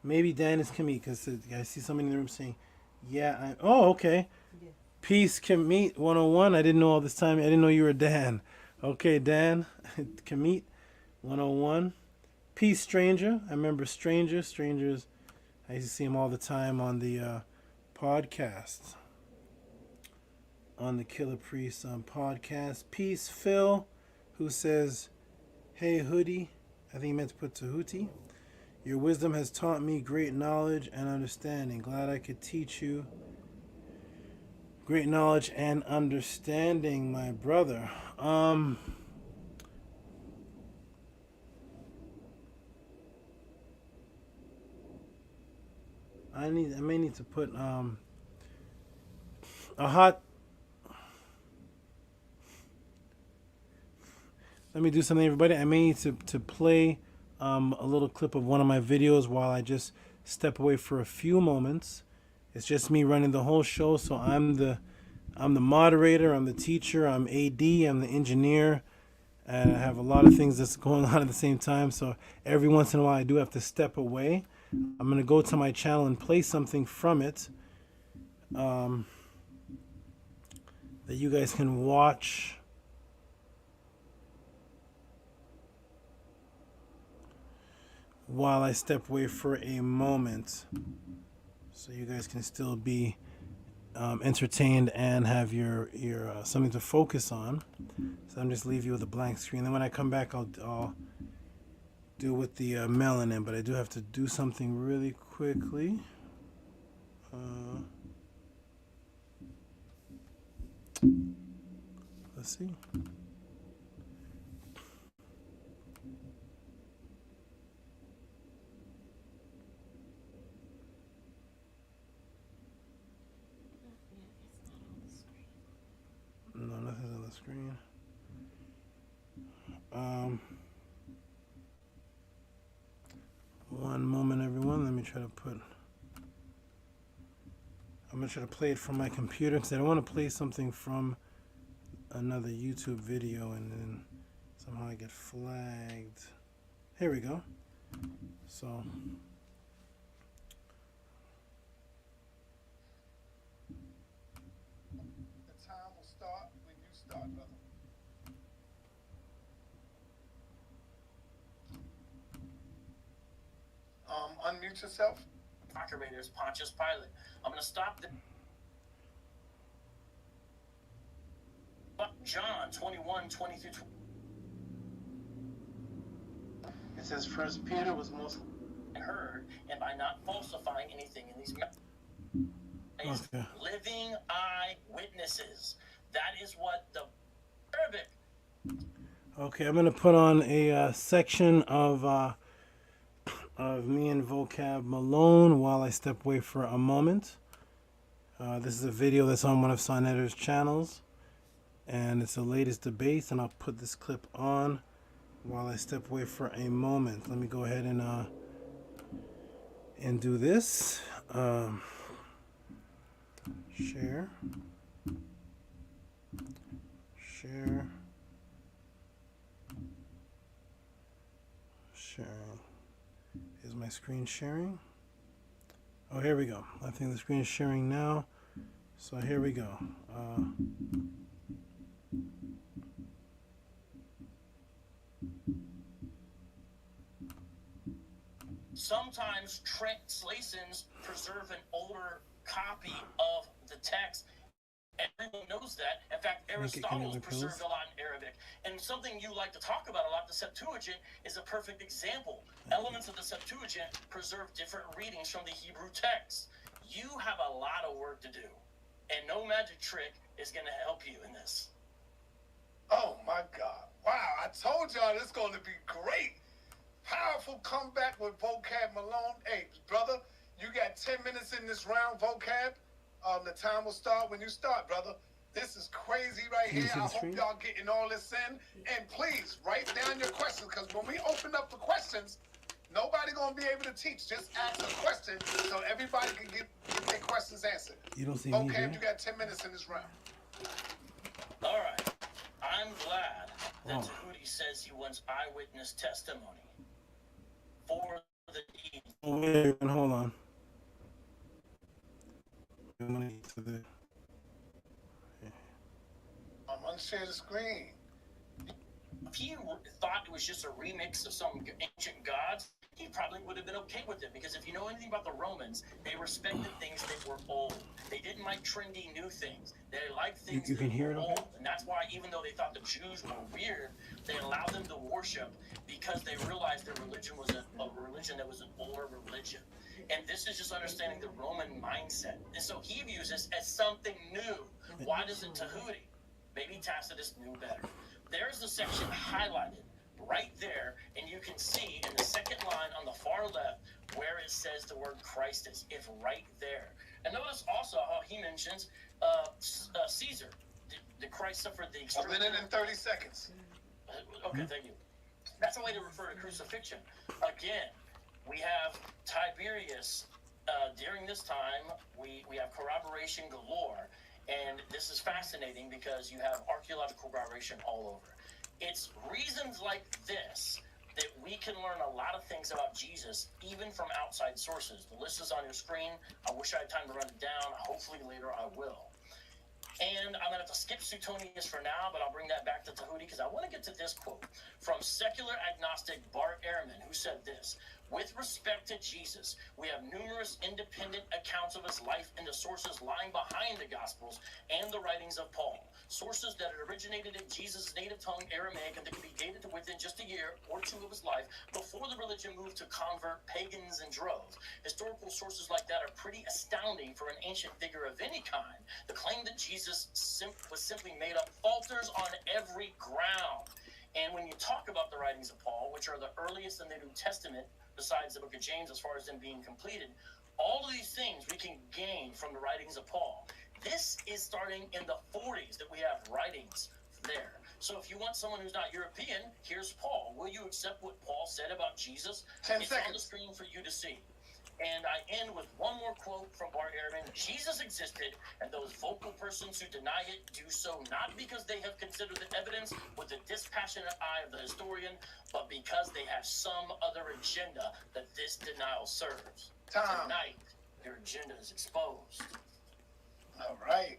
Maybe Dan is KEMET, because I see somebody in the room saying, yeah, okay. Yeah. Peace, KEMET 101. I didn't know all this time. I didn't know you were Dan. Okay, Dan, KEMET 101. Peace, Stranger. I remember Strangers. I used to see him all the time on the podcast. On the Killer Priest podcast. Peace, Phil, who says, hey, Hoodie. I think he meant to put Tehuti. Your wisdom has taught me great knowledge and understanding. Glad I could teach you great knowledge and understanding, my brother. I may need to put a hot. Let me do something, everybody. I may need to play a little clip of one of my videos while I just step away for a few moments. It's just me running the whole show, so I'm the moderator, I'm the teacher, I'm AD, I'm the engineer, and I have a lot of things that's going on at the same time. So every once in a while, I do have to step away. I'm gonna go to my channel and play something from it that you guys can watch. While I step away for a moment, so you guys can still be entertained and have your something to focus on. So I'm just leave you with a blank screen. Then when I come back, I'll do with the melanin. But I do have to do something really quickly. Let's see. No, nothing's on the screen. One moment, everyone. Let me try to put. I'm gonna try to play it from my computer because I don't want to play something from another YouTube video and then somehow I get flagged. Here we go. So. Start when you start, brother. Unmute yourself. Procurator's Pontius Pilate. I'm going to stop the John 21:20 through 20. It says First Peter was most Heard, and by not falsifying anything in these okay. Living eyewitnesses. That is what the Arabic. Okay, I'm gonna put on a section of me and VOCAB MALONE while I step away for a moment. This is a video that's on one of Sonetter's channels, and it's the latest debates. And I'll put this clip on while I step away for a moment. Let me go ahead and do this. Share. Sharing. Is my screen sharing? Oh, here we go. I think the screen is sharing now. So here we go. Sometimes translations preserve an older copy of the text. Everyone knows that. In fact, Aristotle preserved a lot in Arabic. And something you like to talk about a lot, the Septuagint, is a perfect example. Elements of the Septuagint preserve different readings from the Hebrew text. You have a lot of work to do. And no magic trick is going to help you in this. Oh my God. Wow, I told y'all this is going to be great. Powerful comeback with vocab Malone. Hey, brother, you got 10 minutes in this round, vocab. The time will start when you start, brother. This is crazy right here. I hope y'all getting all this in. And please, write down your questions, because when we open up the questions, nobody going to be able to teach. Just ask a question so everybody can get their questions answered. You don't see vocab, me there? you got 10 minutes in this round. All right. I'm glad that Tehuti says he wants eyewitness testimony for the deed. Oh, wait, hold on. I'm gonna get to the. I'm going to share the screen. If he thought it was just a remix of some ancient gods, he probably would have been okay with it, because if you know anything about the Romans, they respected things that were old. They didn't like trendy new things. They liked things You can that hear were it okay? old. And that's why, even though they thought the Jews were weird, they allowed them to worship, because they realized their religion was a religion that was an older religion. And this is just understanding the Roman mindset. And so he views this as something new. Why doesn't Tehuti? Maybe Tacitus knew better. There's the section highlighted right there, and you can see in the second line on the far left where it says the word Christus. It's right there. And notice also how he mentions Caesar. Did Christ suffer the A minute and 30 seconds. Okay, thank you. That's a way to refer to crucifixion. Again, we have Tiberius. During this time, we have corroboration galore. And this is fascinating because you have archaeological corroboration all over. It's reasons like this that we can learn a lot of things about Jesus, even from outside sources. The list is on your screen. I wish I had time to run it down. Hopefully later I will. And I'm going to have to skip Suetonius for now, but I'll bring that back to Tehuti because I want to get to this quote from secular agnostic Bart Ehrman, who said this: with respect to Jesus, we have numerous independent accounts of his life in the sources lying behind the Gospels and the writings of Paul. Sources that had originated in Jesus' native tongue, Aramaic, and that could be dated to within just a year or two of his life before the religion moved to convert pagans in droves. Historical sources like that are pretty astounding for an ancient figure of any kind. The claim that Jesus was simply made up falters on every ground. And when you talk about the writings of Paul, which are the earliest in the New Testament, besides the book of James as far as them being completed, all of these things we can gain from the writings of Paul. This is starting in the 40s that we have writings there. So if you want someone who's not European, here's Paul. Will you accept what Paul said about Jesus? 10 it's seconds. on the screen for you to see. And I end with one more quote from Bart Ehrman. Jesus existed, and those vocal persons who deny it do so not because they have considered the evidence with the dispassionate eye of the historian, but because they have some other agenda that this denial serves. Time. Tonight, their agenda is exposed. All right.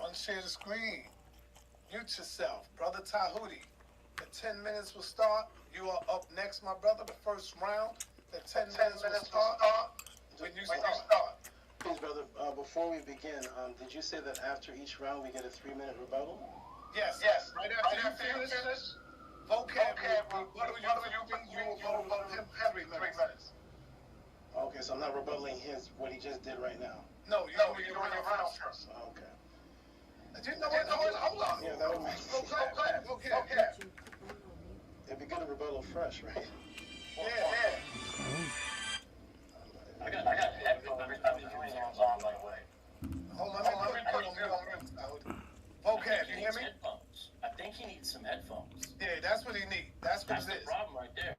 Unshare the screen. Mute yourself. Brother Tehuti. The 10 minutes will start. You are up next, my brother. The first round. The 10 minutes will start when you start. Please, brother, before we begin, did you say that after each round we get a 3-minute rebuttal? Yes. Right after you finish, vocab will rebuttal you will rebuttal him 3 minutes. Okay, so I'm not rebuttaling what he just did right now. No, you're doing your round first. Okay. You know what? Hold on. Yeah, that would make sense. Vocab. It'd be good to rebuttal fresh, right? Yeah. I got headphones. Everything's on, by the way. Hold on. Vocab, you hear me? Headphones. I think he needs some headphones. Yeah, that's what he needs. That's what That's it the is. problem right there.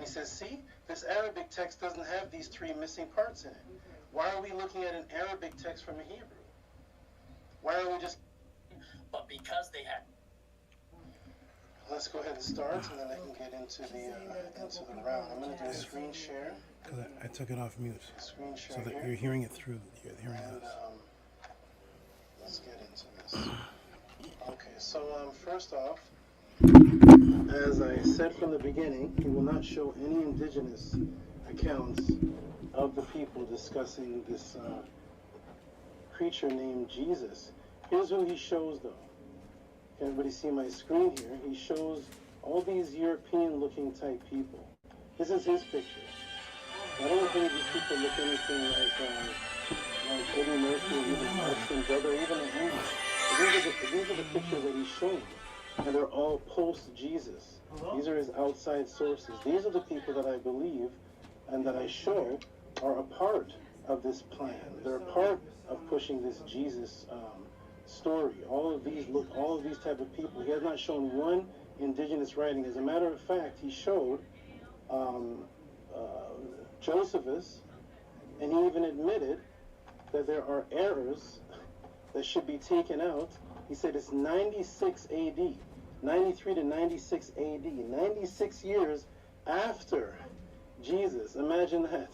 says, see, this Arabic text doesn't have these three missing parts in it. Why are we looking at an Arabic text from a Hebrew? Why are we just... But because they had... Let's go ahead and start, and then I can get into the round. I'm going to do a screen share. Because I took it off mute. Screen share So that here. you're hearing it through, you're hearing And us. let's get into this. Okay, so first off, as I said from the beginning, he will not show any indigenous accounts of the people discussing this creature named Jesus. Here's who he shows, though. Can everybody see my screen here? He shows all these European-looking type people. This is his picture. I don't think these people look anything like Eddie Murphy or even Hudson Brother, even in English. These are the pictures that he's showing. And they're all post-Jesus. These are his outside sources. These are the people that I believe and that I show are a part of this plan. They're a part of pushing this Jesus story. All of these type of people. He has not shown one indigenous writing. As a matter of fact, he showed Josephus, and he even admitted that there are errors that should be taken out. He said it's 96 AD, 93 to 96 AD, 96 years after Jesus. Imagine that.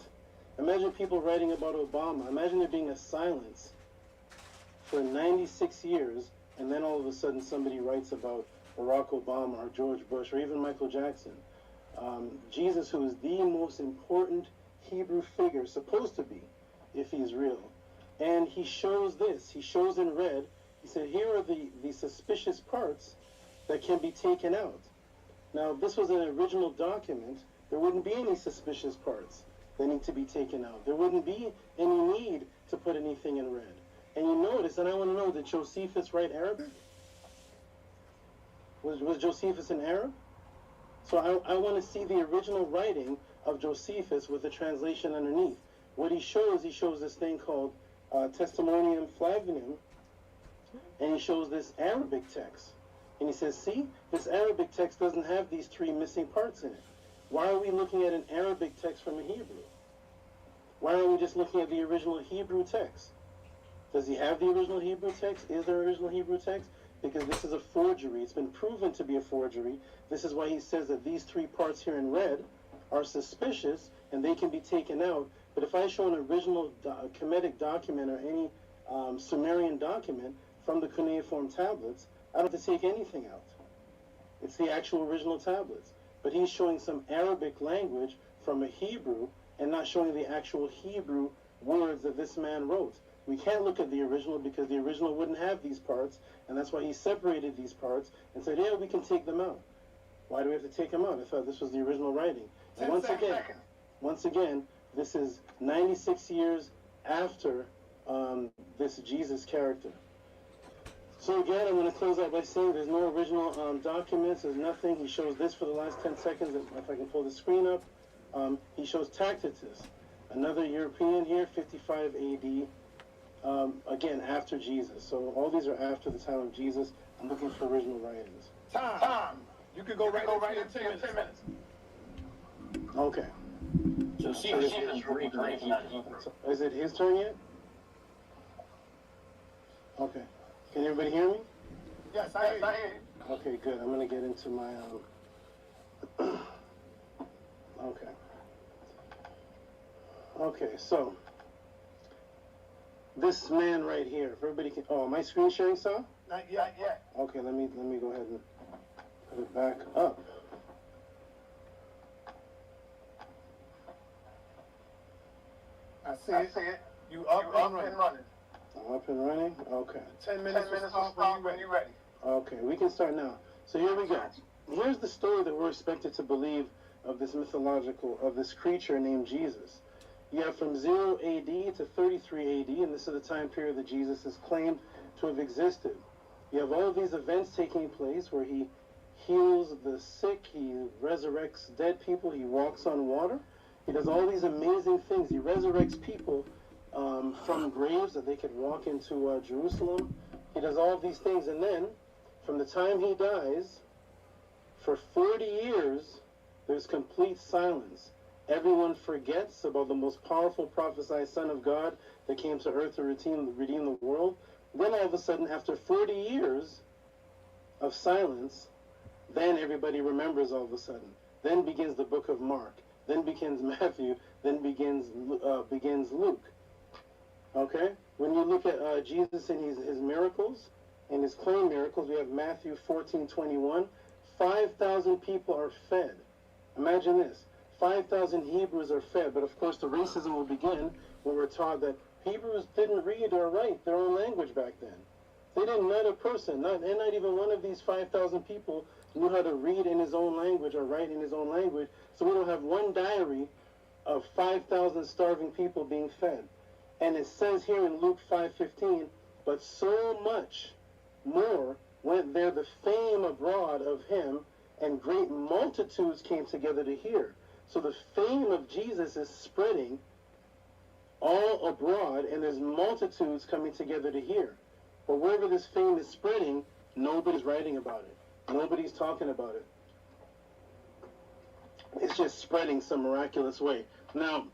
Imagine people writing about Obama. Imagine there being a silence for 96 years, and then all of a sudden somebody writes about Barack Obama or George Bush or even Michael Jackson. Jesus, who is the most important Hebrew figure, supposed to be, if he's real. And he shows this. He shows in red. He said, here are the suspicious parts that can be taken out. Now, if this was an original document, there wouldn't be any suspicious parts that need to be taken out. There wouldn't be any need to put anything in red. And you notice, and I want to know, did Josephus write Arabic? Was Josephus an Arab? So I want to see the original writing of Josephus with the translation underneath. What he shows this thing called Testimonium Flavianum, and he shows this Arabic text. And he says, see, this Arabic text doesn't have these three missing parts in it. Why are we looking at an Arabic text from a Hebrew? Why aren't we just looking at the original Hebrew text? Does he have the original Hebrew text? Is there original Hebrew text? Because this is a forgery. It's been proven to be a forgery. This is why he says that these three parts here in red are suspicious and they can be taken out. But if I show an original Kemetic document or any Sumerian document from the cuneiform tablets, I don't have to take anything out. It's the actual original tablets. But he's showing some Arabic language from a Hebrew and not showing the actual Hebrew words that this man wrote. We can't look at the original because the original wouldn't have these parts, and that's why he separated these parts and said, yeah, we can take them out. Why do we have to take them out? I thought this was the original writing. And once again, this is 96 years after this Jesus character. So again, I'm going to close out by saying there's no original documents, there's nothing. He shows this for the last 10 seconds, if I can pull the screen up. He shows Tacitus, another European here, 55 AD. Again, after Jesus. So all these are after the time of Jesus. I'm looking for original writings. Time. You can go right in 10 minutes. Okay. Josephus is Greek, not Hebrew. Is it his turn yet? Okay. Can everybody hear me? Yes, I hear you. Okay, good. I'm going to get into my... Okay. Okay, so... This man right here, if everybody can... Oh, am I screen sharing, Sal? Not yet. Okay, let me go ahead and put it back up. I see it. You up and running. I'm up and running? Okay. 10 minutes will start when you're ready. Okay, we can start now. So here we go. Here's the story that we're expected to believe of this of this creature named Jesus. You have from 0 AD to 33 AD, and this is the time period that Jesus is claimed to have existed. You have all of these events taking place where he heals the sick, he resurrects dead people, he walks on water. He does all these amazing things. He resurrects people from graves that they could walk into Jerusalem. He does all of these things, and then from the time he dies, for 40 years, there's complete silence. Everyone forgets about the most powerful prophesied Son of God that came to earth to redeem the world. Then all of a sudden, after 40 years of silence, then everybody remembers all of a sudden. Then begins the book of Mark. Then begins Matthew. Then begins Luke. Okay? When you look at Jesus and his miracles, and his claimed miracles, we have Matthew 14:21. 5,000 people are fed. Imagine this. 5,000 Hebrews are fed. But of course the racism will begin when we're taught that Hebrews didn't read or write their own language back then. They didn't, not a person, not even one of these 5,000 people knew how to read in his own language or write in his own language. So we don't have one diary of 5,000 starving people being fed. And it says here in Luke 5:15, but so much more went there the fame abroad of him, and great multitudes came together to hear. So the fame of Jesus is spreading all abroad, and there's multitudes coming together to hear. But wherever this fame is spreading, nobody's writing about it. Nobody's talking about it. It's just spreading some miraculous way. Now,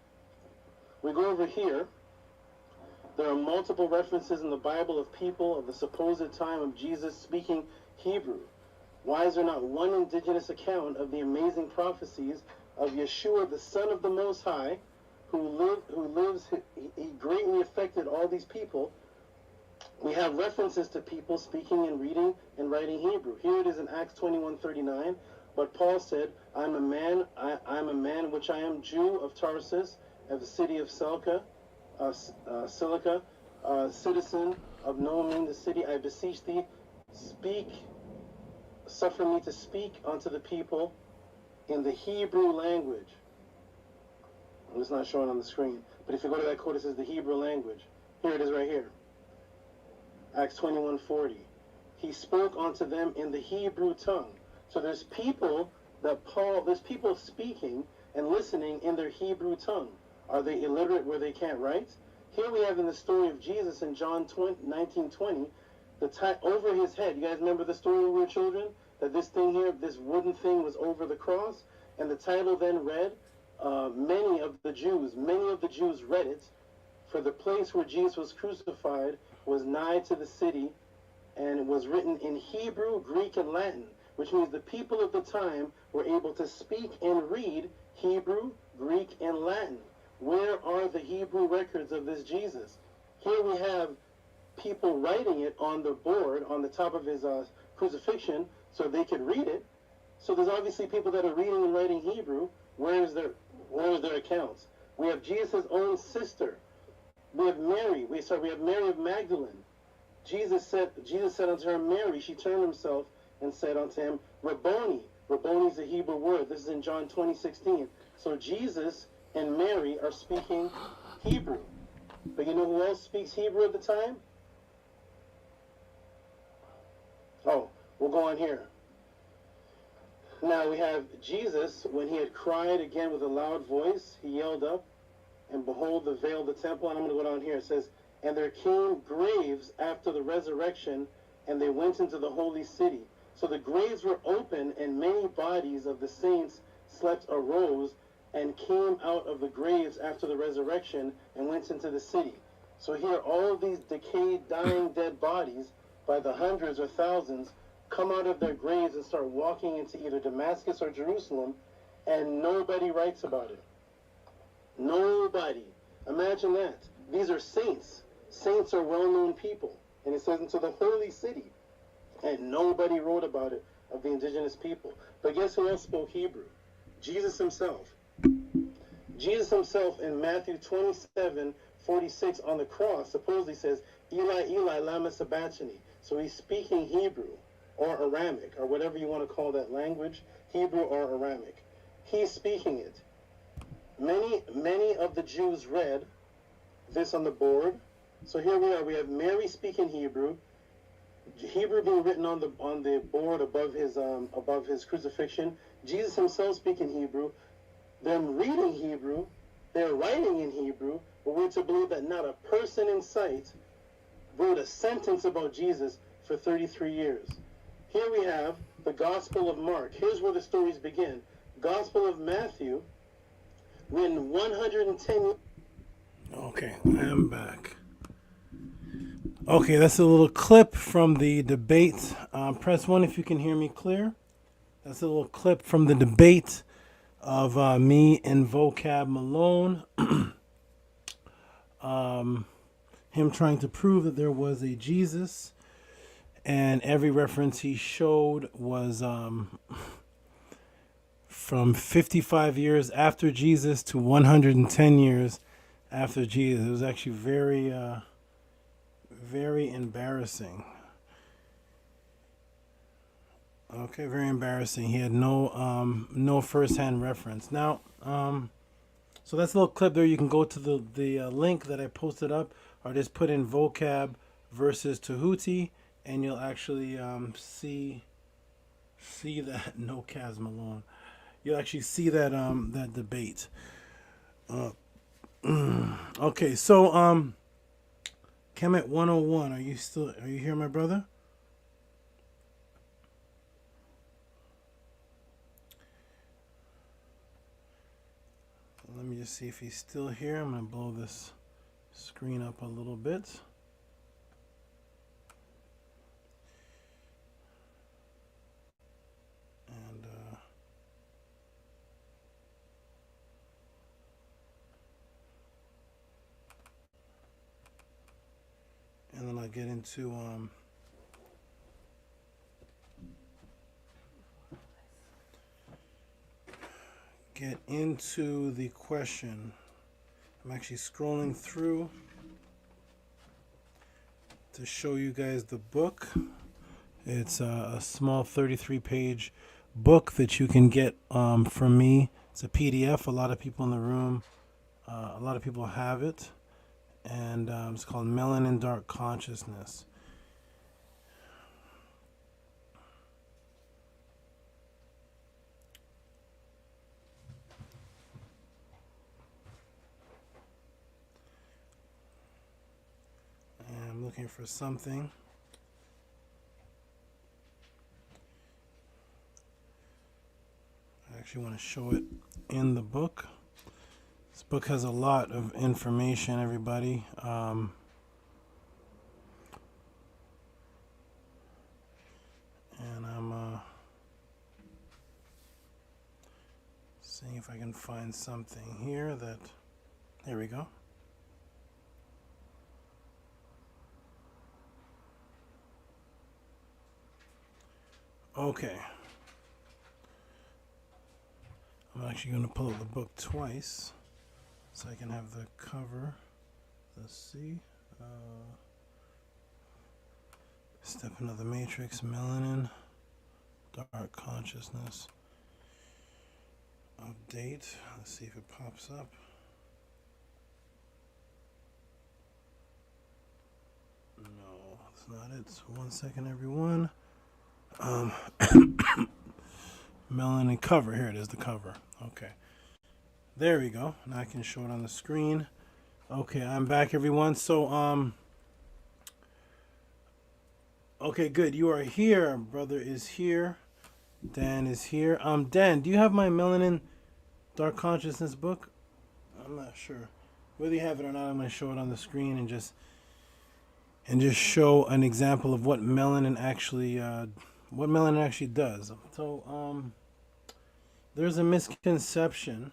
we go over here. There are multiple references in the Bible of people of the supposed time of Jesus speaking Hebrew. Why is there not one indigenous account of the amazing prophecies of Yeshua, the Son of the Most High, he greatly affected all these people? We have references to people speaking and reading and writing Hebrew. Here it is in Acts 21:39. But Paul said, I'm a man which I am Jew of Tarsus, of the city of Silica, citizen of Noamim, the city. I beseech thee, suffer me to speak unto the people in the Hebrew language. It's not showing on the screen, but if you go to that quote, it says the Hebrew language. Here it is right here. Acts 21:40. He spoke unto them in the Hebrew tongue. So there's people speaking and listening in their Hebrew tongue. Are they illiterate where they can't write? Here we have in the story of Jesus in John 19:20, over his head. You guys remember the story when we were children? That this thing here, this wooden thing was over the cross, and the title then read, many of the Jews read it, for the place where Jesus was crucified was nigh to the city, and it was written in Hebrew, Greek, and Latin, which means the people of the time were able to speak and read Hebrew, Greek, and Latin. Where are the Hebrew records of this Jesus? Here we have people writing it on the board, on the top of his crucifixion, so they could read it. So there's obviously people that are reading and writing Hebrew. Where is their accounts? We have Jesus' own sister. We have Mary. We have Mary of Magdalene. Jesus said unto her, Mary. She turned herself and said unto him, Rabboni. Rabboni is a Hebrew word. This is in John 20:16. So Jesus and Mary are speaking Hebrew. But you know who else speaks Hebrew at the time? Oh, we'll go on here. Now we have Jesus, when he had cried again with a loud voice, he yelled up, and behold, the veil of the temple. And I'm going to go down here. It says, and there came graves after the resurrection, and they went into the holy city. So the graves were open, and many bodies of the saints arose and came out of the graves after the resurrection and went into the city. So here, all of these decayed, dying, dead bodies, by the hundreds or thousands, come out of their graves and start walking into either Damascus or Jerusalem, and nobody writes about it. Nobody. Imagine that. These are saints. Saints are well-known people. And it says into the holy city. And nobody wrote about it of the indigenous people. But guess who else spoke Hebrew? Jesus himself. Jesus himself in Matthew 27:46 on the cross supposedly says, Eli, Eli, lama sabachthani. So he's speaking Hebrew or Aramic or whatever you want to call that language, Hebrew or Aramic. He's speaking it. Many of the Jews read this on the board. So here we are. We have Mary speaking Hebrew. Hebrew being written on the board above his crucifixion. Jesus himself speaking Hebrew. Them reading Hebrew. They're writing in Hebrew. But we're to believe that not a person in sight wrote a sentence about Jesus for 33 years. Here we have the Gospel of Mark. Here's where the stories begin. Gospel of Matthew, written 110. Okay, I am back. Okay, that's a little clip from the debate. Press 1 if you can hear me clear. That's a little clip from the debate of me and VOCAB Malone. Him trying to prove that there was a Jesus. And every reference he showed was from 55 years after Jesus to 110 years after Jesus. It was actually very, very embarrassing. Okay, very embarrassing. He had no first-hand reference. Now, so that's a little clip there. You can go to the link that I posted up, or just put in vocab versus Tehuti, and you'll actually see that no Kaz Malone. You'll actually see that that debate. Okay, so Kemet 101. Are you here, my brother? Let me just see if he's still here. I'm going to blow this screen up a little bit. And then I'll get into the question. I'm actually scrolling through to show you guys the book. It's a small 33-page book that you can get from me. It's a PDF. A lot of people in the room, a lot of people have it. And it's called Melanin Dark Consciousness. And I'm looking for something. I actually want to show it in the book. This book has a lot of information, everybody. And I'm seeing if I can find something here that... There we go. Okay. I'm actually going to pull out the book twice, so I can have the cover. Let's see. Step into the Matrix, Melanin, Dark Consciousness. Update. Let's see if it pops up. No, that's not it. So 1 second, everyone. Melanin cover. Here it is, the cover. Okay. There we go. Now I can show it on the screen. Okay, I'm back, everyone. So, okay, good. You are here. Brother is here. Dan is here. Dan, do you have my Melanin Dark Consciousness book? I'm not sure. Whether you have it or not, I'm going to show it on the screen and just show an example of what melanin actually does. So, there's a misconception.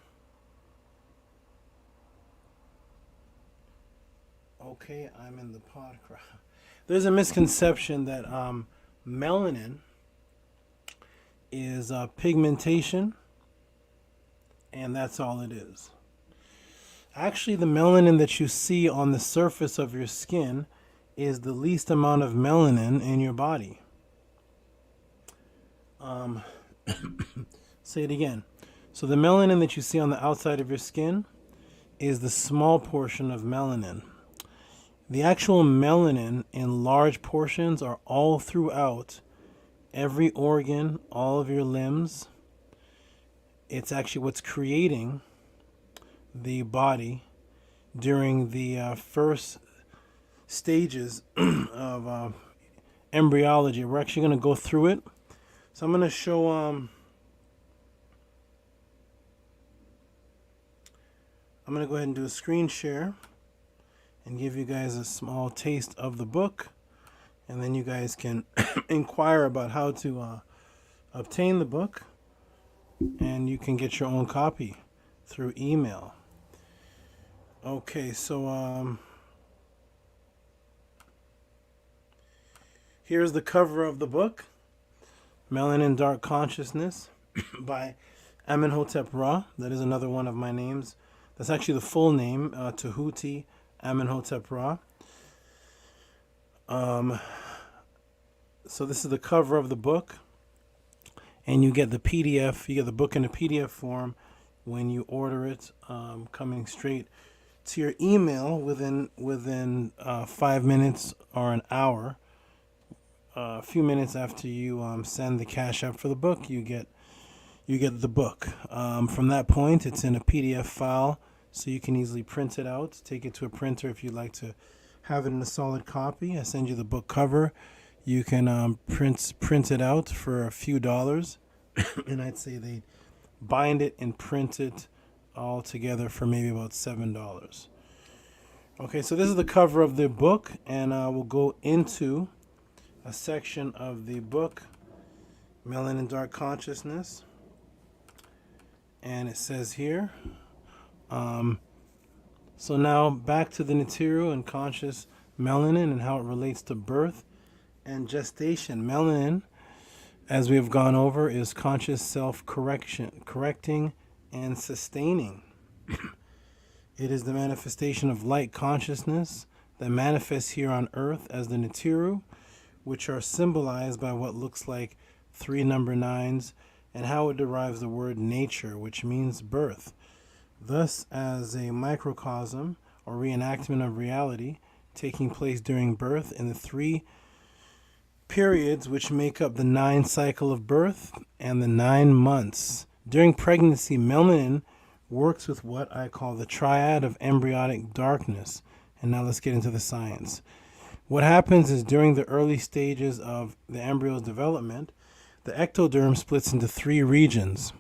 Okay, I'm in the pod crowd. There's a misconception that melanin is pigmentation, and that's all it is. Actually, the melanin that you see on the surface of your skin is the least amount of melanin in your body. Say it again. So the melanin that you see on the outside of your skin is the small portion of melanin. The actual melanin in large portions are all throughout every organ, all of your limbs. It's actually what's creating the body during the first stages of embryology. We're actually going to go through it. So I'm going to show I'm going to go ahead and do a screen share and give you guys a small taste of the book. And then you guys can inquire about how to obtain the book. And you can get your own copy through email. Okay, so here's the cover of the book, Melanin Dark Consciousness by Amenhotep Ra. That is another one of my names. That's actually the full name, Tehuti Amenhotep Ra. So this is the cover of the book, and you get the PDF. You get the book in a PDF form when you order it, coming straight to your email within 5 minutes or an hour. A few minutes after you send the cash up for the book, you get the book. From that point, it's in a PDF file, so you can easily print it out, take it to a printer if you'd like to have it in a solid copy. I send you the book cover. You can print it out for a few dollars, and I'd say they bind it and print it all together for maybe about $7. Okay, so this is the cover of the book, and we'll go into a section of the book, Melanin Dark Consciousness. And it says here, so now back to the Nitiru and conscious melanin and how it relates to birth and gestation. Melanin, as we have gone over, is conscious self-correcting and sustaining. It is the manifestation of light consciousness that manifests here on earth as the Nitiru, which are symbolized by what looks like 3 number 9s, and how it derives the word nature, which means birth. Thus, as a microcosm or reenactment of reality taking place during birth in the 3 periods which make up the 9 cycle of birth and the 9 months. During pregnancy, melanin works with what I call the triad of embryonic darkness. And now let's get into the science. What happens is during the early stages of the embryo's development, the ectoderm splits into 3 regions.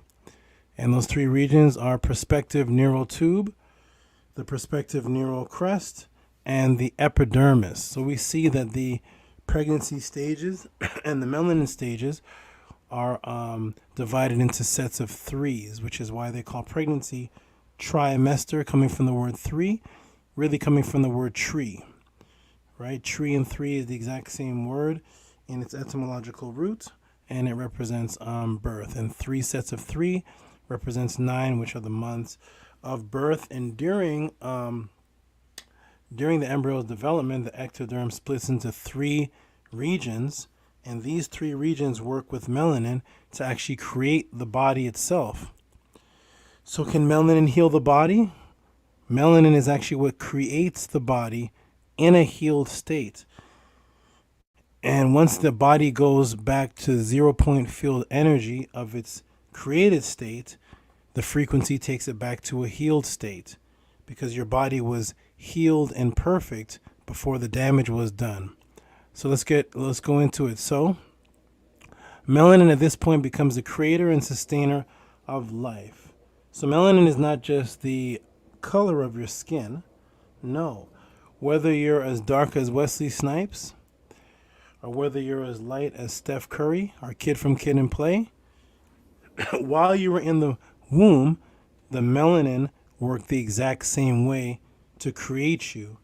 And those 3 regions are prospective neural tube, the prospective neural crest, and the epidermis. So we see that the pregnancy stages and the melanin stages are divided into sets of 3s, which is why they call pregnancy trimester, coming from the word 3, really coming from the word tree. Right? Tree and 3 is the exact same word in its etymological root, and it represents birth. And 3 sets of 3 represents 9, which are the months of birth. And during the embryo's development, the ectoderm splits into 3 regions, and these 3 regions work with melanin to actually create the body itself. So can melanin heal the body? Melanin is actually what creates the body in a healed state. And once the body goes back to 0-point field energy of its created state, the frequency takes it back to a healed state, because your body was healed and perfect before the damage was done. So let's go into it. So melanin at this point becomes the creator and sustainer of life. So melanin is not just the color of your skin. No. Whether you're as dark as Wesley Snipes, or whether you're as light as Steph Curry, our kid from Kid and Play, while you were in the womb, the melanin worked the exact same way to create you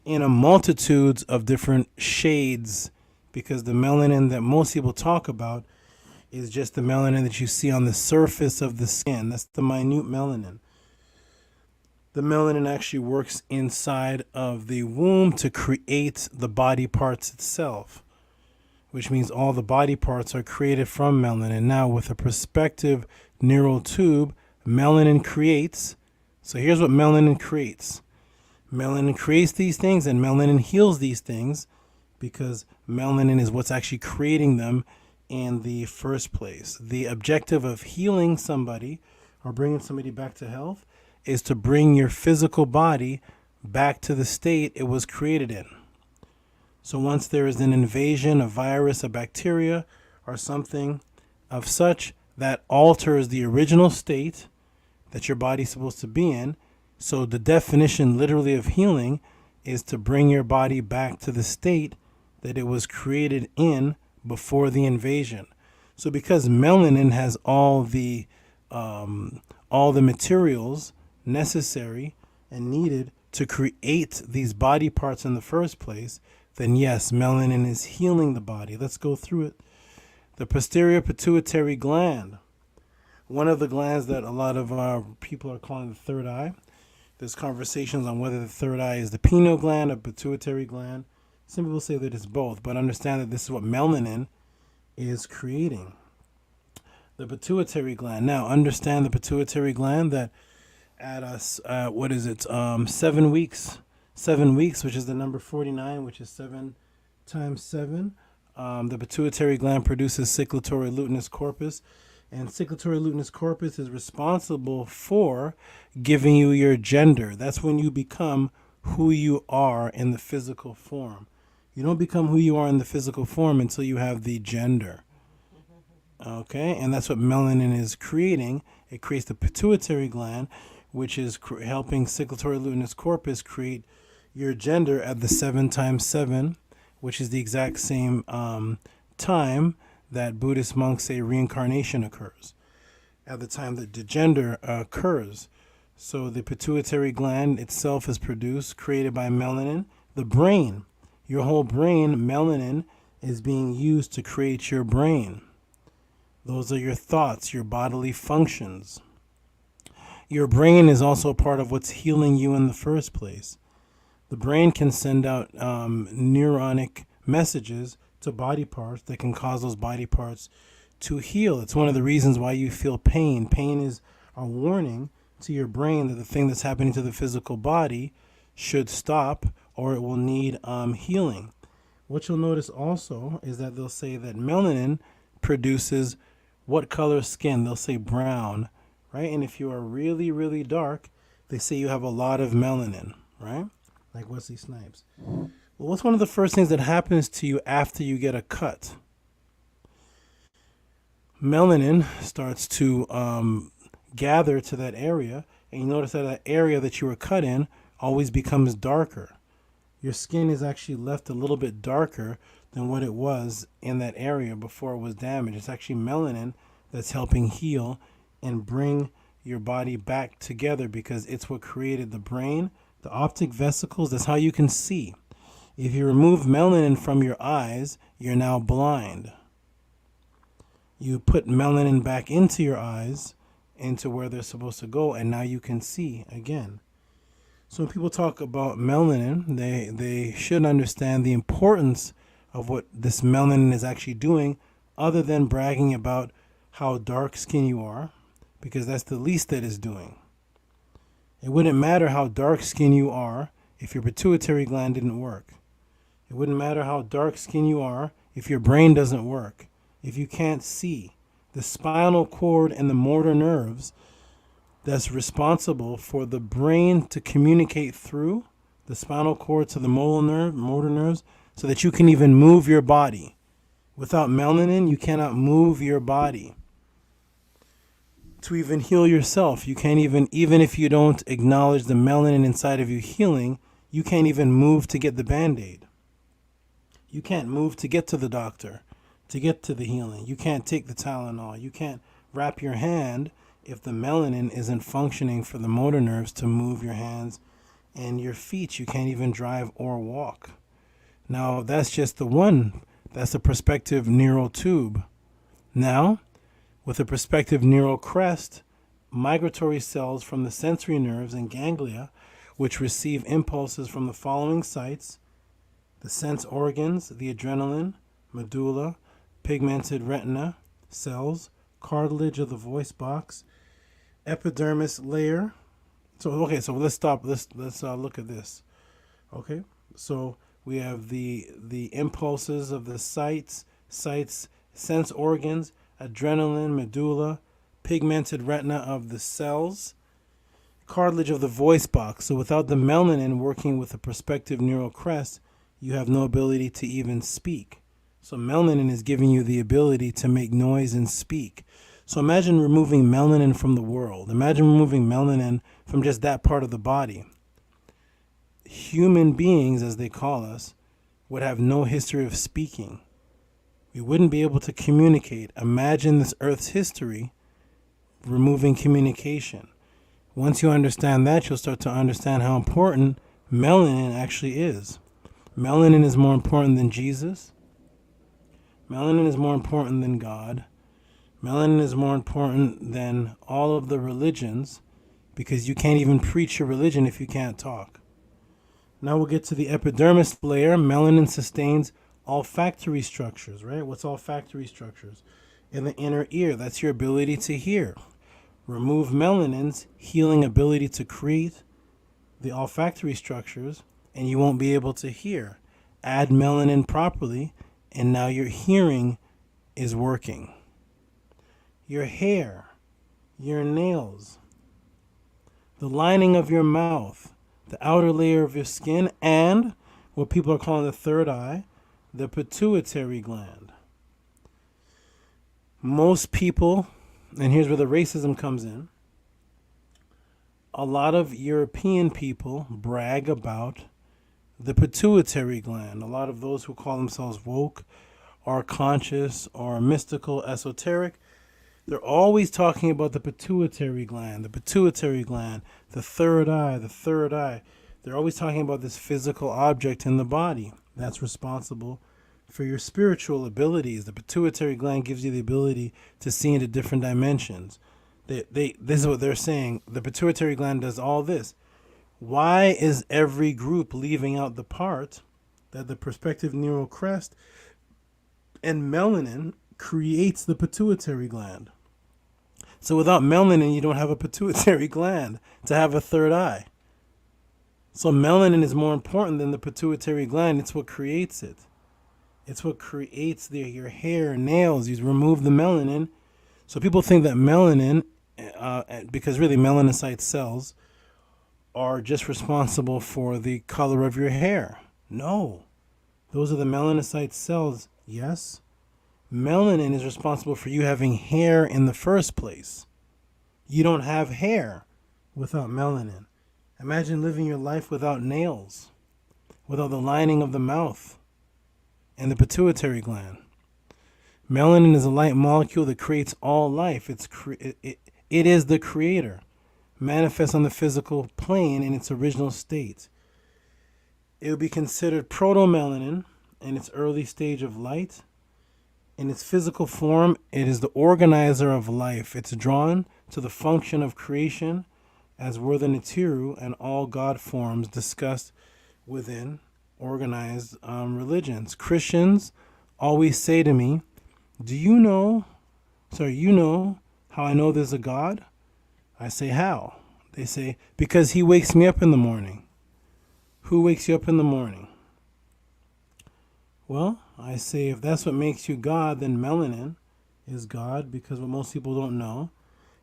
in a multitudes of different shades, because the melanin that most people talk about is just the melanin that you see on the surface of the skin. That's the minute melanin. The melanin actually works inside of the womb to create the body parts itself, which means all the body parts are created from melanin. Now, with a prospective neural tube, melanin creates. So here's what melanin creates. Melanin creates these things, and melanin heals these things, because melanin is what's actually creating them in the first place. The objective of healing somebody or bringing somebody back to health is to bring your physical body back to the state it was created in. So once there is an invasion, a virus, a bacteria, or something of such that alters the original state that your body's supposed to be in, So the definition literally of healing is to bring your body back to the state that it was created in before the invasion. So because melanin has all the materials necessary and needed to create these body parts in the first place, then yes, melanin is healing the body. Let's go through it. The posterior pituitary gland, one of the glands that a lot of our people are calling the third eye. There's conversations on whether the third eye is the pineal gland or pituitary gland. Some people say that it's both, but understand that this is what melanin is creating. The pituitary gland. Now, understand the pituitary gland that at us, 7 weeks, which is the number 49, which is 7 times 7. The pituitary gland produces cyclotory luteus corpus, and cyclotory luteus corpus is responsible for giving you your gender. That's when you become who you are in the physical form. You don't become who you are in the physical form until you have the gender. Okay, and that's what melanin is creating. It creates the pituitary gland, which is helping cyclotory luteus corpus create your gender at the 7 times 7, which is the exact same time that Buddhist monks say reincarnation occurs, at the time that the gender occurs. So the pituitary gland itself is created by melanin. The brain, your whole brain, melanin is being used to create your brain. Those are your thoughts, your bodily functions. Your brain is also part of what's healing you in the first place. The brain can send out neuronic messages to body parts that can cause those body parts to heal. It's one of the reasons why you feel pain. Pain is a warning to your brain that the thing that's happening to the physical body should stop or it will need healing. What you'll notice also is that they'll say that melanin produces what color skin? They'll say brown, right? And if you are really, really dark, they say you have a lot of melanin, right? Like Wesley Snipes. Well, what's one of the first things that happens to you after you get a cut? Melanin starts to gather to that area, and you notice that that area that you were cut in always becomes darker. Your skin is actually left a little bit darker than what it was in that area before it was damaged. It's actually melanin that's helping heal and bring your body back together, because it's what created the brain, the optic vesicles. That's how you can see. If you remove melanin from your eyes, you're now blind. You put melanin back into your eyes, into where they're supposed to go, and now you can see again. So when people talk about melanin, they should understand the importance of what this melanin is actually doing, other than bragging about how dark skin you are, because that's the least that it's doing. It wouldn't matter how dark skin you are if your pituitary gland didn't work. It wouldn't matter how dark skin you are if your brain doesn't work, if you can't see. The spinal cord and the motor nerves that's responsible for the brain to communicate through the spinal cord to the motor nerves, so that you can even move your body. Without melanin, you cannot move your body. To even heal yourself, you can't even if you don't acknowledge the melanin inside of you healing, you can't even move to get the Band-Aid. You can't move to get to the doctor, to get to the healing. You can't take the Tylenol. You can't wrap your hand if the melanin isn't functioning for the motor nerves to move your hands and your feet. You can't even drive or walk. Now, that's just the one. That's the prospective neural tube. Now, with the prospective neural crest, migratory cells from the sensory nerves and ganglia, which receive impulses from the following sites: the sense organs, the adrenaline, medulla, pigmented retina cells, cartilage of the voice box, epidermis layer. So let's stop. Let's look at this. Okay, so we have the impulses of the sites, sense organs, adrenaline, medulla, pigmented retina of the cells, cartilage of the voice box. So without the melanin working with the prospective neural crest, you have no ability to even speak. So melanin is giving you the ability to make noise and speak. So imagine removing melanin from the world. Imagine removing melanin from just that part of the body. Human beings, as they call us, would have no history of speaking. We wouldn't be able to communicate. Imagine this Earth's history removing communication. Once you understand that, you'll start to understand how important melanin actually is. Melanin is more important than Jesus. Melanin is more important than God. Melanin is more important than all of the religions, because you can't even preach your religion if you can't talk. Now we'll get to the epidermis layer. Melanin sustains olfactory structures, right? What's olfactory structures? In the inner ear, that's your ability to hear. Remove melanin's healing ability to create the olfactory structures, and you won't be able to hear. Add melanin properly, and now your hearing is working. Your hair, your nails, the lining of your mouth, the outer layer of your skin, and what people are calling the third eye, the pituitary gland. Most people, and here's where the racism comes in, a lot of European people brag about the pituitary gland. A lot of those who call themselves woke or conscious or mystical, esoteric, they're always talking about the pituitary gland, the pituitary gland, the third eye, the third eye. They're always talking about this physical object in the body that's responsible for your spiritual abilities. The pituitary gland gives you the ability to see into different dimensions. This is what they're saying. The pituitary gland does all this. Why is every group leaving out the part that the perspective neural crest and melanin creates the pituitary gland? So without melanin, you don't have a pituitary gland to have a third eye. So melanin is more important than the pituitary gland. It's what creates it. It's what creates your hair, nails. You remove the melanin. So people think that melanin, because really melanocyte cells are just responsible for the color of your hair. No. Those are the melanocyte cells, yes. Melanin is responsible for you having hair in the first place. You don't have hair without melanin. Imagine living your life without nails, without the lining of the mouth and the pituitary gland. Melanin is a light molecule that creates all life. It is the creator, manifests on the physical plane in its original state. It would be considered protomelanin in its early stage of light. In its physical form, it is the organizer of life. It's drawn to the function of creation, as were the Nitiru and all God forms discussed within organized religions. Christians always say to me, you know how I know there's a God? I say, how? They say, because he wakes me up in the morning. Who wakes you up in the morning? Well, I say, if that's what makes you God, then melanin is God, because what most people don't know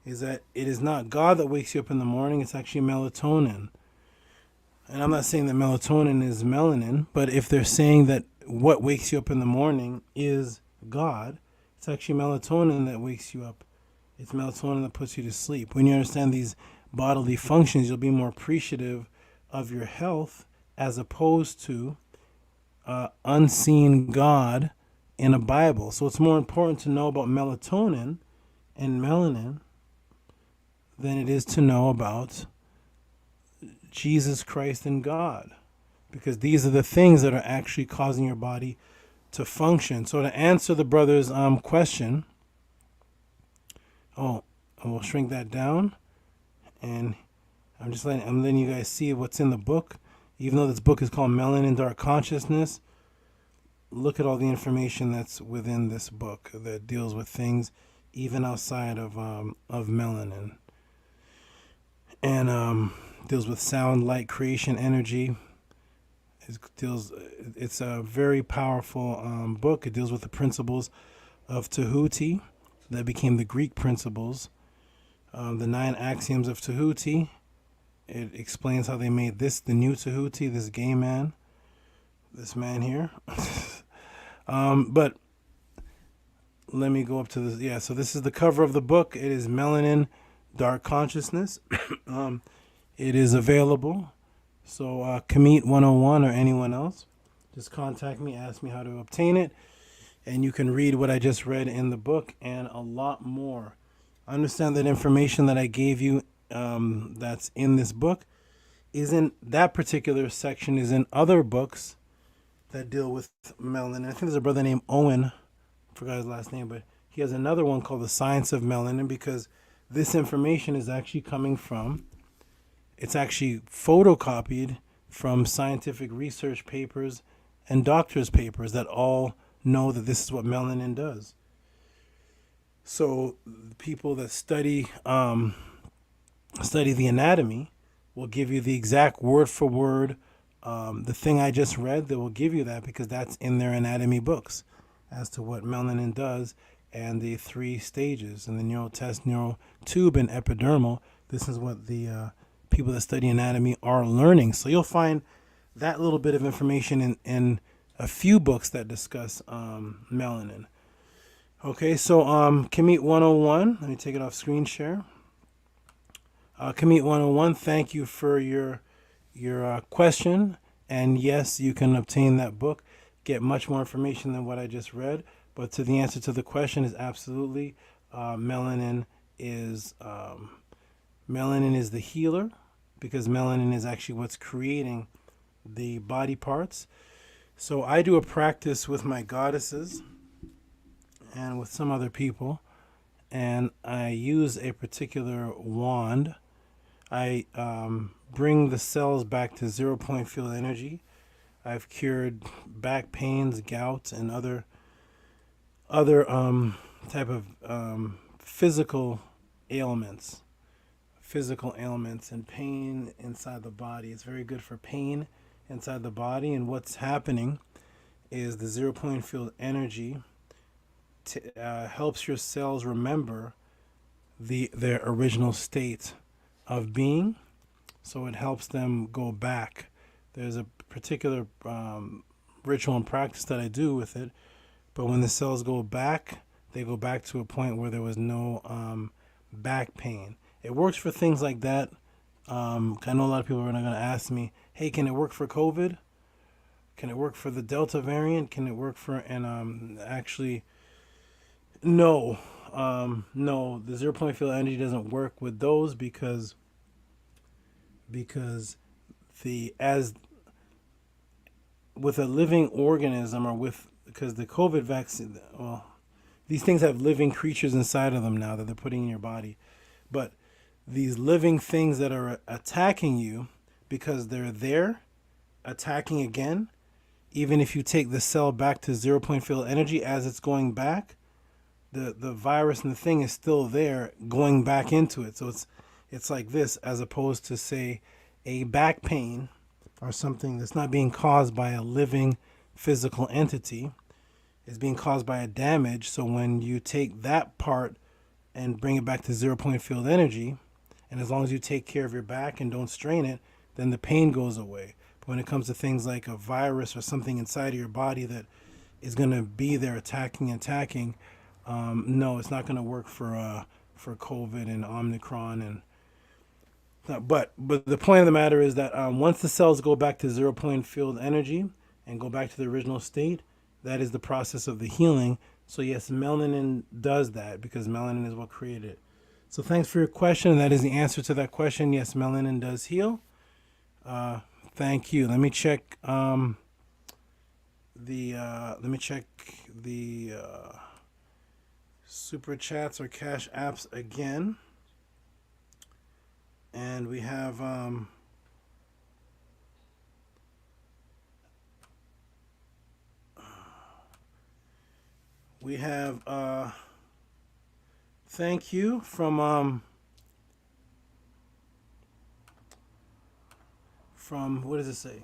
is that it is not God that wakes you up in the morning, it's actually melatonin. And I'm not saying that melatonin is melanin, but if they're saying that what wakes you up in the morning is God, it's actually melatonin that wakes you up. It's melatonin that puts you to sleep. When you understand these bodily functions, you'll be more appreciative of your health as opposed to unseen God in a Bible. So it's more important to know about melatonin and melanin than it is to know about Jesus Christ and God, because these are the things that are actually causing your body to function. So to answer the brother's question, we'll shrink that down, and I'm letting you guys see what's in the book. Even though this book is called Melanin Dark Consciousness, look at all the information that's within this book that deals with things even outside of melanin, and deals with sound, light, creation, energy. It's a very powerful book. It deals with the principles of Tehuti that became the Greek principles, the 9 axioms of Tehuti. It explains how they made the new Tehuti, this gay man, this man here. But let me go up to this. Yeah, so this is the cover of the book. It is Melanin, Dark Consciousness. It is available. So KEMET 101 or anyone else, just contact me, ask me how to obtain it, and you can read what I just read in the book and a lot more. Understand that information that I gave you that's in this book isn't, that particular section is in other books that deal with melanin. I think there's a brother named Owen, I forgot his last name, but he has another one called The Science of Melanin, because this information is actually coming from, it's actually photocopied from scientific research papers and doctors' papers that all know that this is what melanin does. So people that study the anatomy will give you the exact word for word. The thing I just read, they will give you that because that's in their anatomy books as to what melanin does and the 3 stages and the neural test, neural tube, and epidermal. This is what the people that study anatomy are learning. So you'll find that little bit of information in a few books that discuss melanin. Okay, so KEMET 101, let me take it off screen share. KEMET 101, thank you for your question. And yes, you can obtain that book, get much more information than what I just read. But to the answer to the question is absolutely, melanin is the healer, because melanin is actually what's creating the body parts. So I do a practice with my goddesses and with some other people, and I use a particular wand. I bring the cells back to 0-point field energy. I've cured back pains, gout, and other type of physical ailments and pain inside the body. It's very good for pain inside the body. And what's happening is the 0-point field energy helps your cells remember their original state of being, so it helps them go back. There's a particular ritual and practice that I do with it, but when the cells go back, they go back to a point where there was no back pain. It works for things like that. I know a lot of people are going to ask me, hey, can it work for COVID? Can it work for the Delta variant? Can it work for, and actually, no. No, the 0-point field energy doesn't work with those because with a living organism, or because the COVID vaccine, well, these things have living creatures inside of them now that they're putting in your body. But these living things that are attacking you, because they're there attacking again, even if you take the cell back to 0-point field energy as it's going back, the virus and the thing is still there going back into it. So it's like this, as opposed to, say, a back pain or something that's not being caused by a living physical entity. It's being caused by a damage. So when you take that part and bring it back to 0-point field energy, and as long as you take care of your back and don't strain it, then the pain goes away. But when it comes to things like a virus or something inside of your body that is going to be there attacking, no, it's not going to work for COVID and Omicron. And but the point of the matter is that once the cells go back to 0-point field energy and go back to the original state, that is the process of the healing. So yes, melanin does that, because melanin is what created it. So thanks for your question. That is the answer to that question. Yes, melanin does heal. Thank you. Let me check the super chats or cash apps again. And we have thank you from what does it say?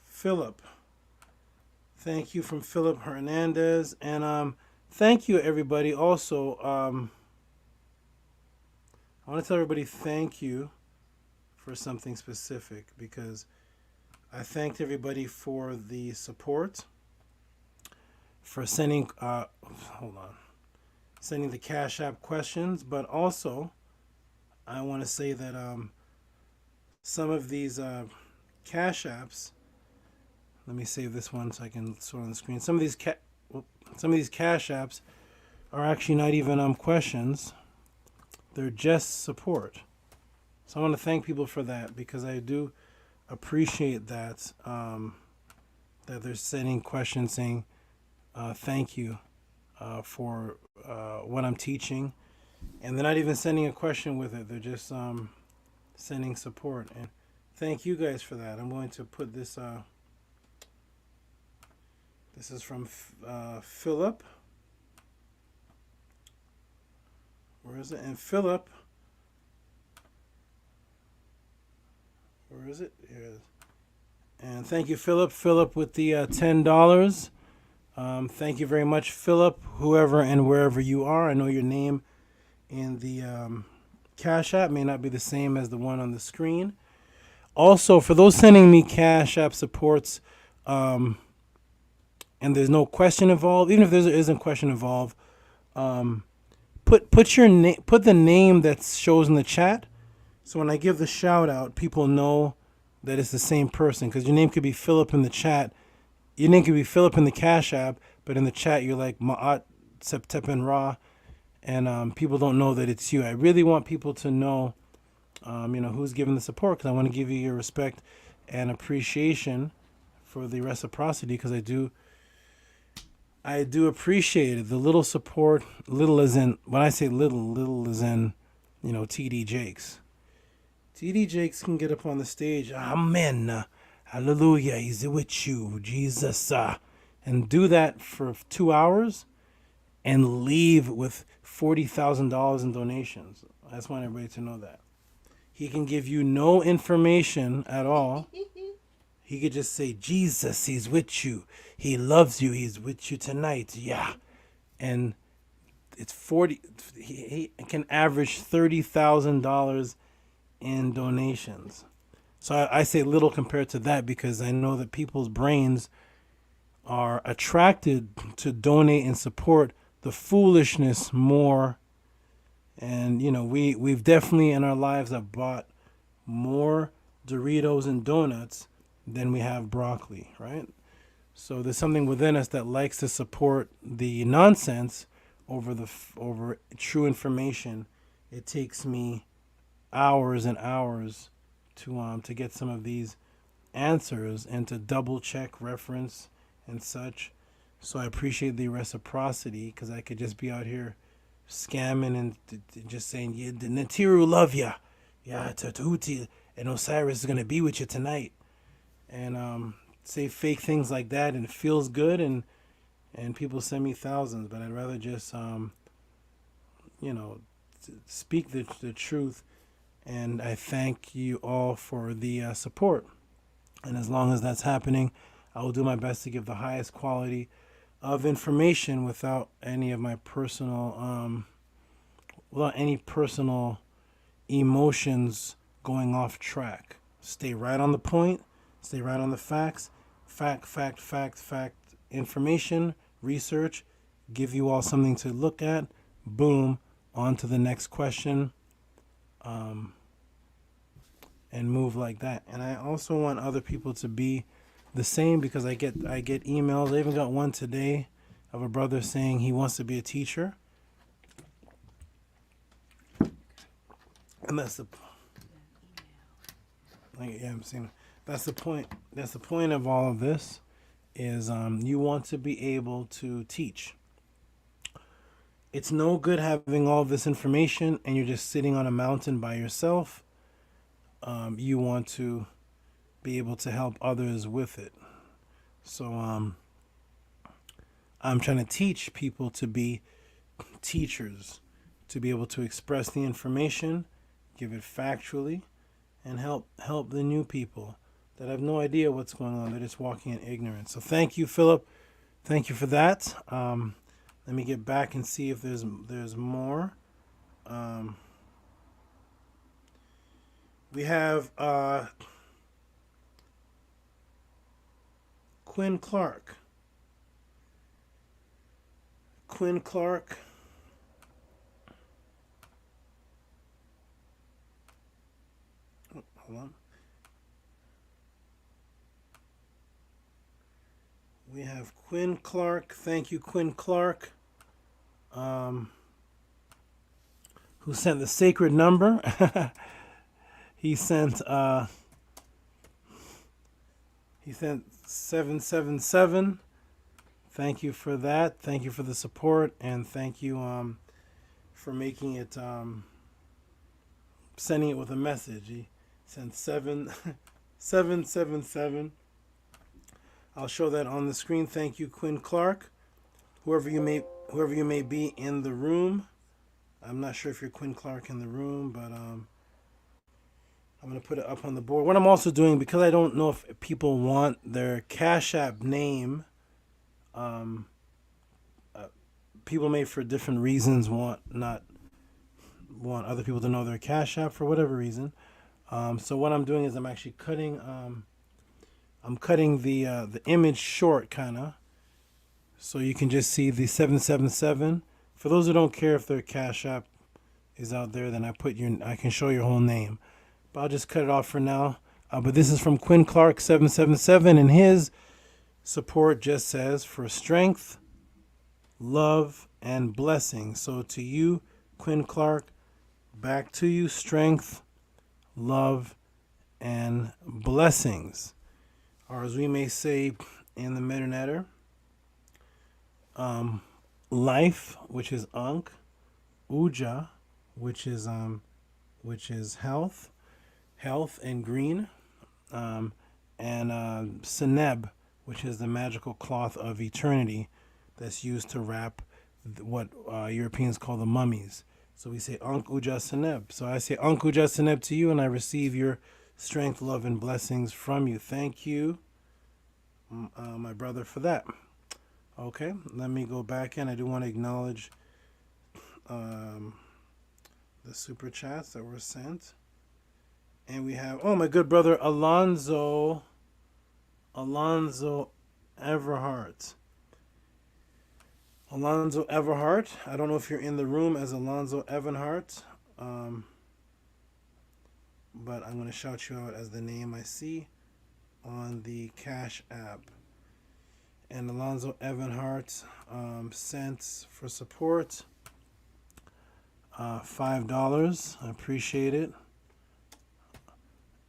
Philip. Thank you from Philip Hernandez. And thank you, everybody. Also, I want to tell everybody thank you for something specific, because I thanked everybody for the support. for sending sending the Cash App questions, but also I want to say that some of these Cash Apps. Let me save this one so I can sort on the screen. Some of these Cash Apps are actually not even questions. They're just support. So I want to thank people for that, because I do appreciate that that they're sending questions saying thank you for what I'm teaching, and they're not even sending a question with it. They're just sending support, and thank you guys for that. I'm going to put this. This is from Philip. Where is it? And Philip. Where is it? Here it is. And thank you, Philip. Philip with the $10. Thank you very much, Philip, whoever and wherever you are. I know your name in the Cash App may not be the same as the one on the screen. Also, for those sending me Cash App supports, and there's no question involved, even if there isn't question involved, put your name, put the name that shows in the chat. So when I give the shout out, people know that it's the same person, because your name could be Philip in the chat. Your name could be Philip in the Cash App, but in the chat you're like Ma'at Septepen Ra, and people don't know that it's you. I really want people to know, who's giving the support, because I want to give you your respect and appreciation for the reciprocity, because I do appreciate it. The little support, little as in, when I say little as in, TD Jakes. TD Jakes can get up on the stage, amen, hallelujah, he's with you, Jesus, and do that for 2 hours and leave with $40,000 in donations. I just want everybody to know that. He can give you no information at all. He could just say, Jesus, he's with you. He loves you. He's with you tonight. Yeah. And it's 40. He can average $30,000 in donations. So I say little compared to that, because I know that people's brains are attracted to donate and support the foolishness more. And, we've definitely in our lives have bought more Doritos and donuts than we have broccoli, right? So there's something within us that likes to support the nonsense over true information. It takes me hours and hours to get some of these answers and to double check reference and such. So I appreciate the reciprocity, because I could just be out here scamming and just saying, yeah, the Natiru love ya. Yeah, Tehuti and Osiris is going to be with you tonight. And say fake things like that, and it feels good, and people send me thousands. But I'd rather just, speak the truth. And I thank you all for the support. And as long as that's happening, I will do my best to give the highest quality of information without any of my personal, without any personal emotions going off track. Stay right on the point. Stay right on the facts. Fact. Information, research. Give you all something to look at. Boom. On to the next question. And move like that. And I also want other people to be the same, because I get emails. I even got one today of a brother saying he wants to be a teacher. And that's the I'm seeing. That's the point. That's the point of all of this, is you want to be able to teach. It's no good having all this information and you're just sitting on a mountain by yourself. You want to be able to help others with it. So I'm trying to teach people to be teachers, to be able to express the information, give it factually, and help the new people that have no idea what's going on. They're just walking in ignorance. So thank you, Philip. Thank you for that. Let me get back and see if there's more. We have Quinn Clark. Quinn Clark. Oh, hold on. We have Quinn Clark. Thank you, Quinn Clark. Who sent the sacred number? He sent 777. Thank you for that. Thank you for the support, and thank you for making it sending it with a message. He sent 777. I'll show that on the screen. Thank you, Quinn Clark. Whoever you may be in the room. I'm not sure if you're Quinn Clark in the room, but I'm going to put it up on the board. What I'm also doing, because I don't know if people want their Cash App name, people may, for different reasons, want other people to know their Cash App for whatever reason. So what I'm doing is I'm actually cutting the image short, kind of, so you can just see the 777. For those who don't care if their Cash App is out there, then I can show your whole name. But I'll just cut it off for now. But this is from Quinn Clark 777, and his support just says, for strength, love, and blessing. So to you, Quinn Clark, back to you, strength, love, and blessings. Or as we may say in the Melanin, life, which is Ankh, Uja, which is health and green, and Seneb, which is the magical cloth of eternity that's used to wrap what Europeans call the mummies. So we say Ankh, Uja, Seneb. So I say Ankh, Uja, Seneb to you, and I receive your strength, love, and blessings from you. Thank you, my brother, for that. Okay, let me go back in. I do want to acknowledge the super chats that were sent. And we have, my good brother, Alonzo Everhart. Alonzo Everhart. I don't know if you're in the room as Alonzo Everhart, but I'm going to shout you out as the name I see on the Cash App. And Alonzo Evanhart sent for support $5. I appreciate it.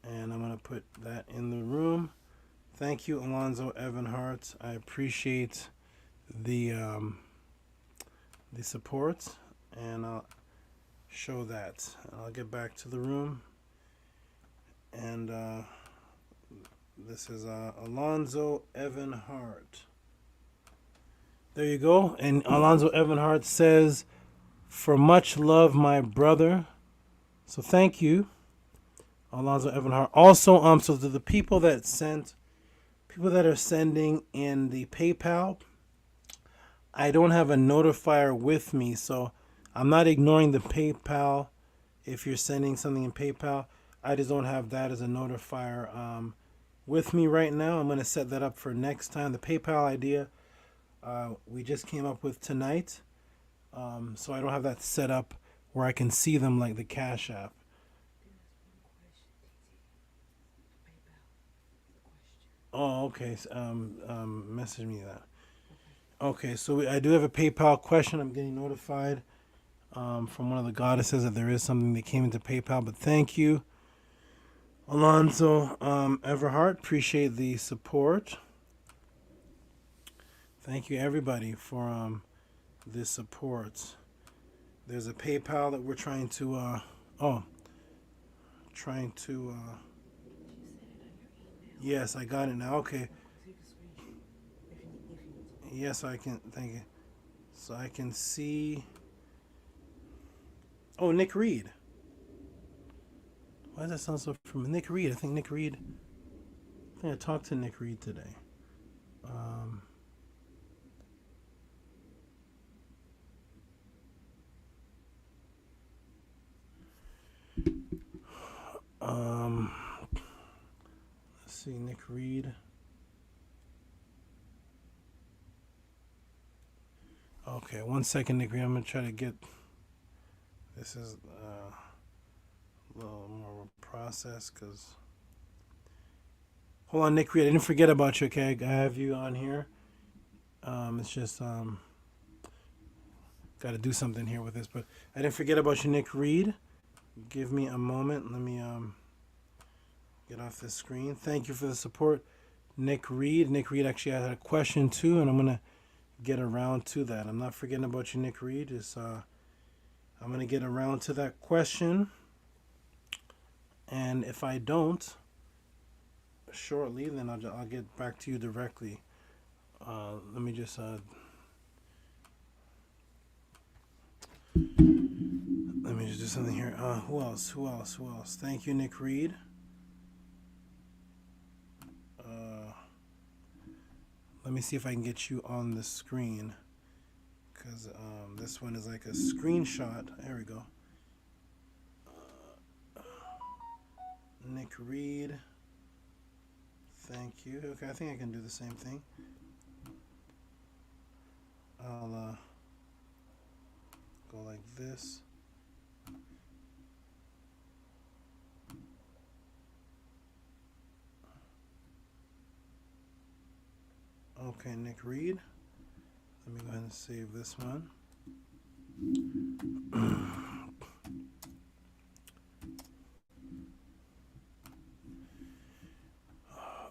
And I'm going to put that in the room. Thank you, Alonzo Evanhart. I appreciate the support, and I'll show that. I'll get back to the room. And this is Alonzo Evanhart. There you go. And Alonzo Evanhart says, for much love, my brother. So thank you, Alonzo Evanhart. Also, so to the people that are sending in the PayPal, I don't have a notifier with me, so I'm not ignoring the PayPal. If you're sending something in PayPal, I just don't have that as a notifier with me right now. I'm going to set that up for next time. The PayPal idea we just came up with tonight, so I don't have that set up where I can see them like the Cash App. Oh, okay. Message me that. Okay, so I do have a PayPal question. I'm getting notified from one of the goddesses that there is something that came into PayPal, but thank you, Alonzo Everhart. Appreciate the support. Thank you, everybody, for this support. There's a PayPal that we're trying to yes, I got it now. Okay. Yes, I can. Thank you. So I can see. Oh, Nick Reed. Why does that sound so familiar? Nick Reed. I think Nick Reed. I think I talked to Nick Reed today. Let's see, Nick Reed. Okay. Okay, 1 second, Nick Reed. I'm gonna try to get. This is a little more of a process because. Hold on, Nick Reed. I didn't forget about you. Okay, I have you on here. It's just got to do something here with this, but I didn't forget about you, Nick Reed. Give me a moment. Let me get off this screen. Thank you for the support, Nick Reed. Nick Reed actually had a question too, and I'm gonna get around to that. I'm not forgetting about you, Nick Reed. It's I'm gonna get around to that question, and if I don't shortly, then I'll get back to you directly. Let me just do something here. Who else? Thank you, Nick Reed. Let me see if I can get you on the screen, because this one is like a screenshot. There we go. Nick Reed. Thank you. Okay, I think I can do the same thing. I'll go like this. Okay, Nick Reed. Let me go ahead and save this one.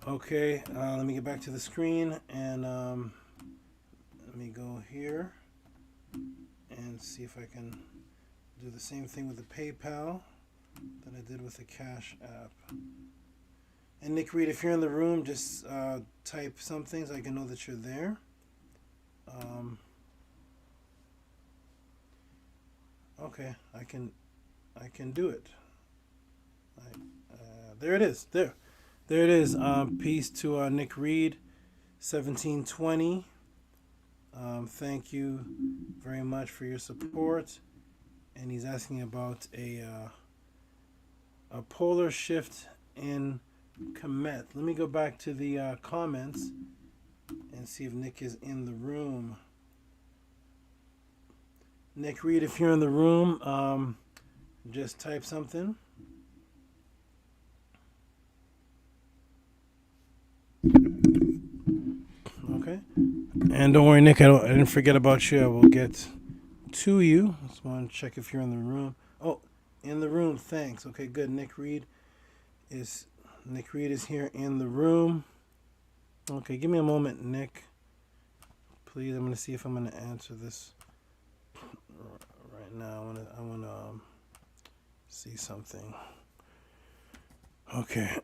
Okay, let me get back to the screen, and let me go here and see if I can do the same thing with the PayPal that I did with the Cash App. And Nick Reed, if you're in the room, just type something so I can know that you're there. Okay, I can do it. There it is. There it is. Peace to Nick Reed, 1720. Thank you very much for your support. And he's asking about a polar shift in KEMET. Let me go back to the comments and see if Nick is in the room. Nick Reed, if you're in the room, just type something. Okay. And don't worry, Nick, I didn't forget about you. I will get to you. Just want to check if you're in the room. Oh, in the room. Thanks. Okay, good. Nick Reed is here in the room. Okay, give me a moment, Nick. Please, I'm gonna see if I'm gonna answer this right now. I wanna see something. Okay.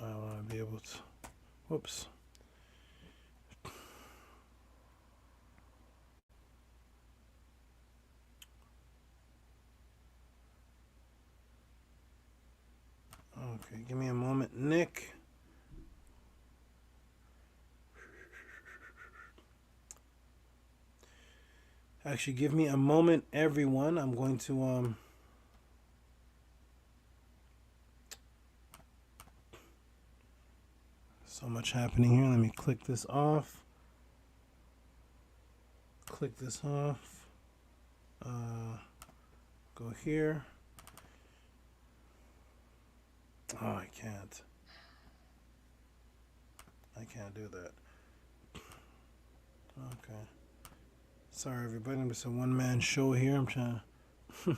I want to be able to. Whoops. Okay, give me a moment, Nick. Actually, give me a moment, everyone. I'm going to so much happening here. Let me click this off. Click this off. Go here. Oh, I can't do that. Okay. Sorry, everybody. It's a one-man show here. I'm trying to...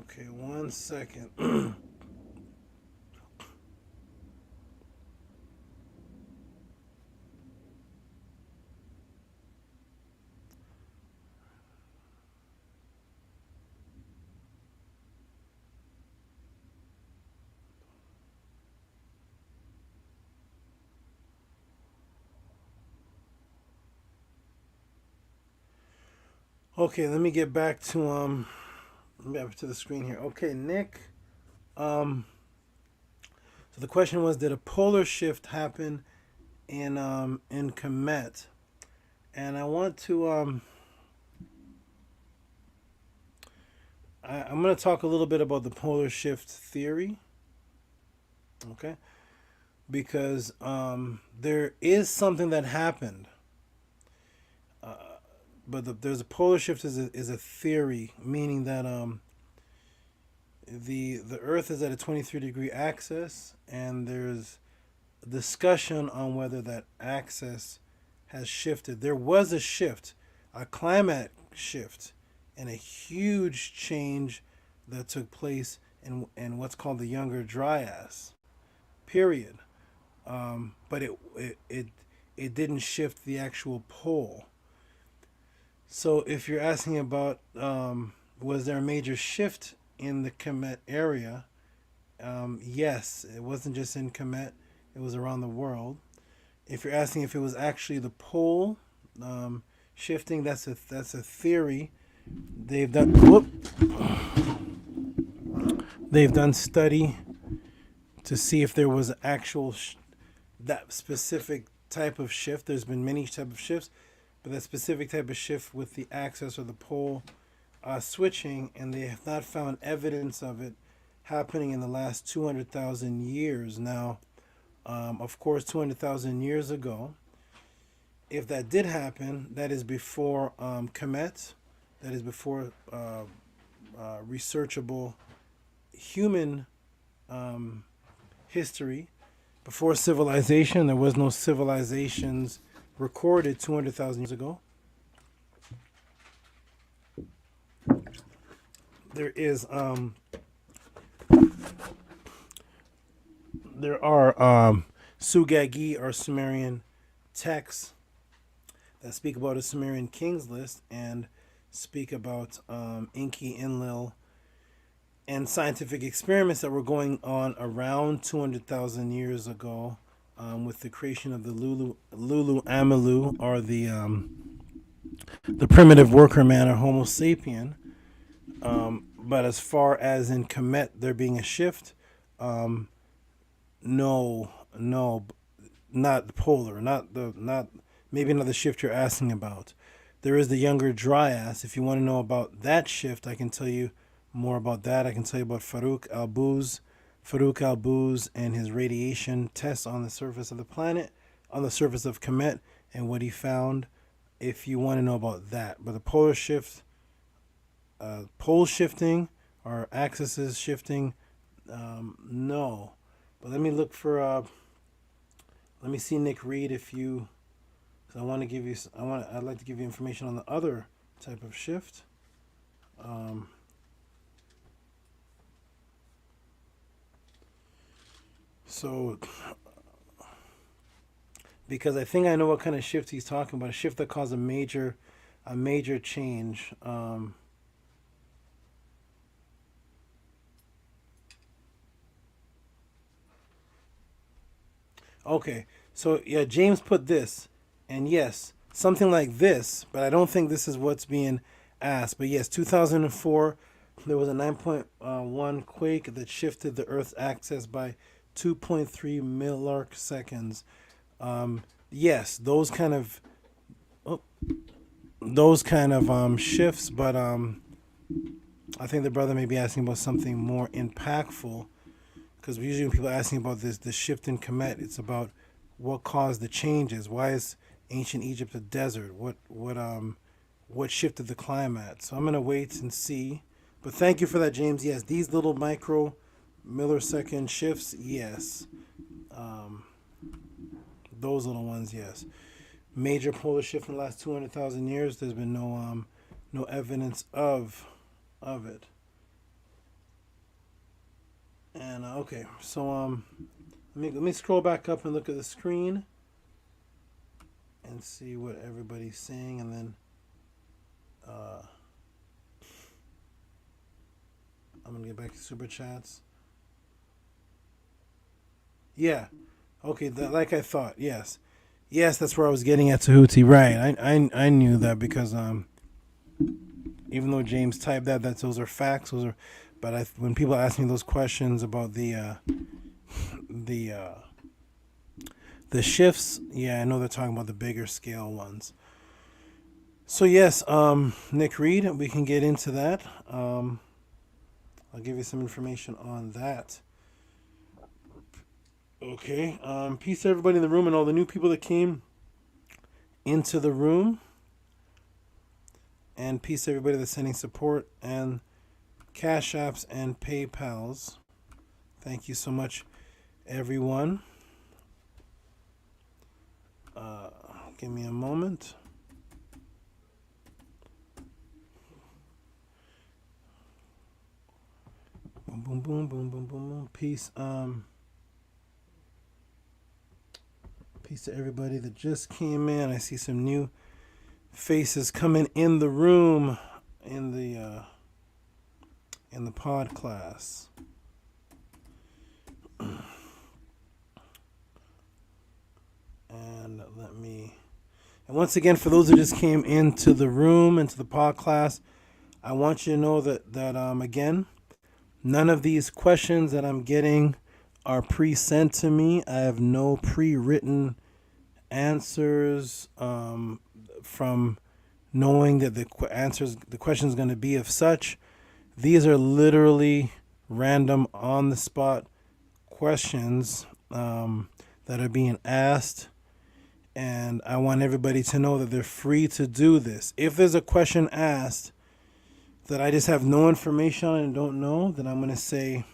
Okay, 1 second. Okay, let me get back to back to the screen here. Okay, Nick. So the question was, did a polar shift happen in KEMET? And I want to I'm going to talk a little bit about the polar shift theory. Okay, because there is something that happened, but there's a polar shift is a theory, meaning that the Earth is at a 23-degree axis, and there's discussion on whether that axis has shifted. There was a shift, a climate shift, and a huge change that took place in what's called the Younger Dryas period. But it didn't shift the actual pole. So if you're asking about was there a major shift in the KEMET area, yes, it wasn't just in KEMET, it was around the world. If you're asking if it was actually the pole shifting, that's a theory. They've done study to see if there was actual that specific type of shift. There's been many type of shifts, but that specific type of shift with the axis or the pole switching, and they have not found evidence of it happening in the last 200,000 years. Now, of course, 200,000 years ago, if that did happen, that is before KEMET, that is before researchable human history. Before civilization, there was no civilizations recorded 200,000 years ago. There is there are Sugagi or Sumerian texts that speak about a Sumerian king's list and speak about Enki, Enlil, and scientific experiments that were going on around 200,000 years ago with the creation of the Lulu Amalu, or the primitive worker man, or Homo sapien. But as far as in KEMET there being a shift, no, not the polar, not maybe not the shift you're asking about. There is the Younger Dryas. If you want to know about that shift, I can tell you more about that. I can tell you about Farouk Al-Buz and his radiation tests on the surface of the planet, on the surface of KEMET, and what he found, if you want to know about that. But the polar shift, pole shifting or axes shifting, no. But let me look for let me see, Nick Reed, if you, because I'd like to give you information on the other type of shift. So, because I think I know what kind of shift he's talking about, a shift that caused a major change. Okay, so yeah, James put this, and yes, something like this, but I don't think this is what's being asked. But yes, 2004, there was a 9.1 quake that shifted the Earth's axis by 2.3 millarc seconds. Yes, those kind of shifts, but I think the brother may be asking about something more impactful, because usually when people are asking about the shift in KEMET, it's about what caused the changes. Why is ancient Egypt a desert? What shifted the climate? So I'm gonna wait and see. But thank you for that, James. Yes, these little micro millisecond shifts, yes. Those little ones, yes. Major polar shift in the last 200,000 years. There's been no evidence of it. And okay, so let me scroll back up and look at the screen and see what everybody's saying, and then I'm gonna get back to super chats. Yeah, okay, like I thought. Yes, that's where I was getting at, Tehuti. Right, I knew that because even though James typed that, those are facts. Those are, but when people ask me those questions about the shifts, yeah, I know they're talking about the bigger scale ones. So yes, Nick Reed, we can get into that. I'll give you some information on that. Okay. Peace to everybody in the room and all the new people that came into the room. And peace to everybody that's sending support and Cash Apps and PayPals. Thank you so much, everyone. Give me a moment. Boom, boom, boom, boom, boom, boom, boom. Peace. Peace to everybody that just came in. I see some new faces coming in the room in the pod class. And once again, for those who just came into the room, into the pod class, I want you to know that again, none of these questions that I'm getting are pre-sent to me. I have no pre-written answers from knowing that the question is going to be of such. These are literally random on the spot questions that are being asked, and I want everybody to know that they're free to do this. If there's a question asked that I just have no information on and don't know, then I'm going to say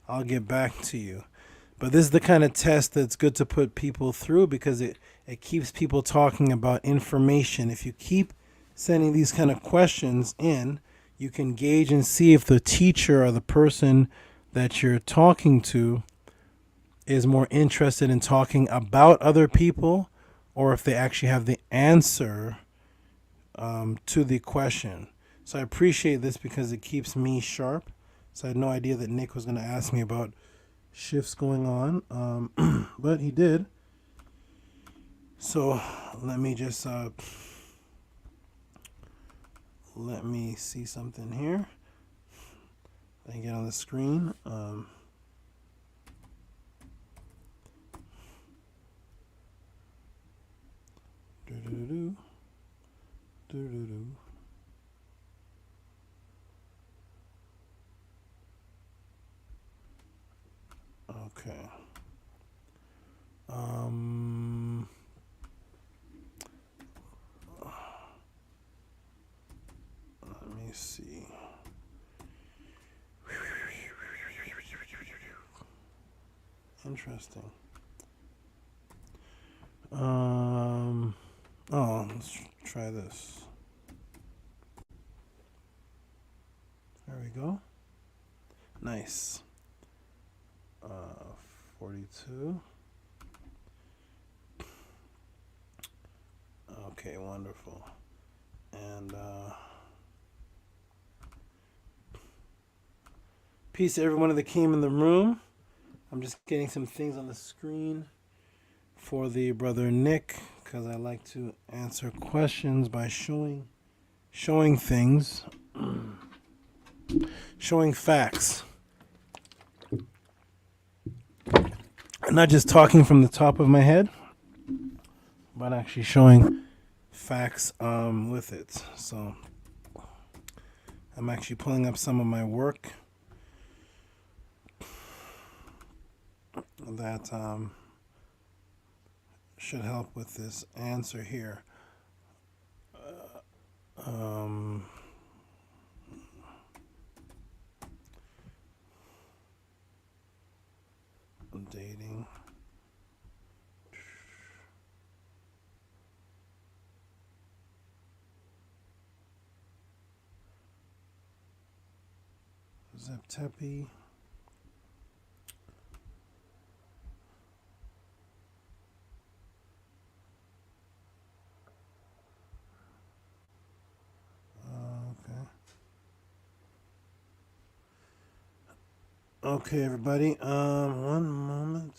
I'll get back to you. But this is the kind of test that's good to put people through, because it keeps people talking about information. If you keep sending these kind of questions in, you can gauge and see if the teacher or the person that you're talking to is more interested in talking about other people, or if they actually have the answer to the question. So I appreciate this because it keeps me sharp. So I had no idea that Nick was going to ask me about shifts going on, but he did. So let me just let me see something here. Let me get on the screen. Okay. Let me see. Interesting. Oh, let's try this. There we go. Nice. 42. Okay, wonderful. And peace to everyone that came in the room. I'm just getting some things on the screen for the brother Nick, because I like to answer questions by showing things, showing facts. I'm not just talking from the top of my head, but actually showing facts with it. So I'm actually pulling up some of my work that should help with this answer here. Dating. Zeptepi. Okay, everybody. One moment.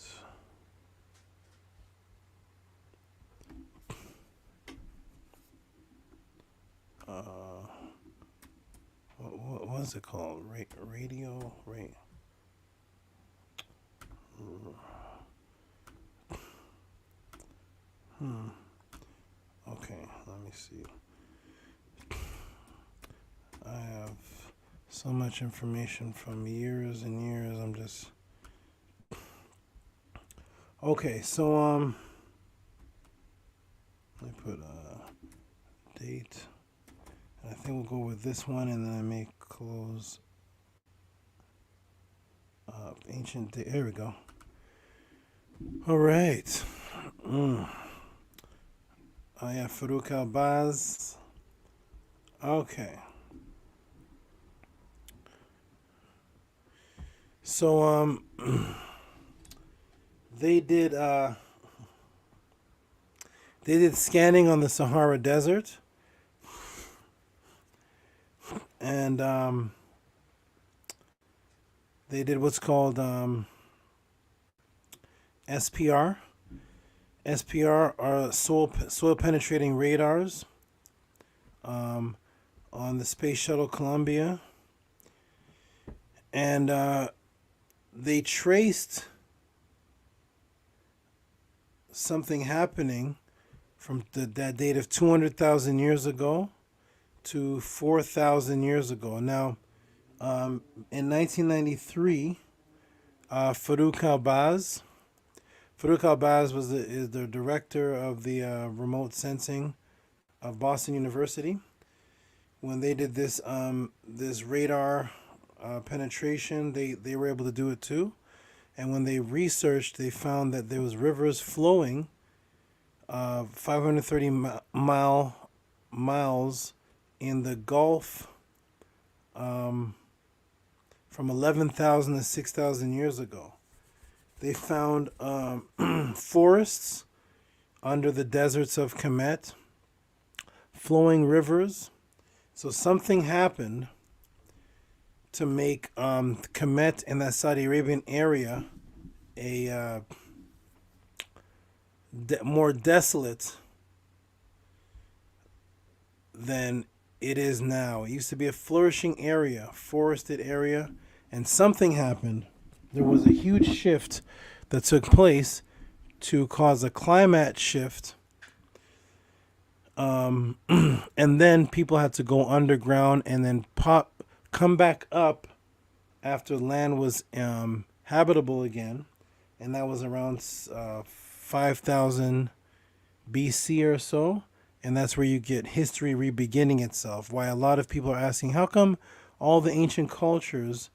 what's it called? Radio. Okay, let me see. I have so much information from years and years. I'm just okay. So let me put a date. I think we'll go with this one, and then I may close up ancient day. There we go. All right. Oh yeah, Farouk Al-Baz. Okay. So they did scanning on the Sahara Desert, and they did what's called SPR. SPR are soil penetrating radars on the Space Shuttle Columbia, and they traced something happening from that date of 200,000 years ago to 4,000 years ago. Now, in 1993, Farouk Al-Baz is the director of the remote sensing of Boston University. When they did this radar penetration, they were able to do it too. And when they researched, they found that there was rivers flowing 530 miles in the Gulf from 11,000 to 6,000 years ago. They found forests under the deserts of Kemet, flowing rivers. So something happened to make Kemet and that Saudi Arabian area a more desolate than it is now. It used to be a flourishing area, forested area, and something happened. There was a huge shift that took place to cause a climate shift. And then people had to go underground and then come back up after land was habitable again. And that was around 5,000 BC or so. And that's where you get history re-beginning itself. Why a lot of people are asking, how come all the ancient cultures,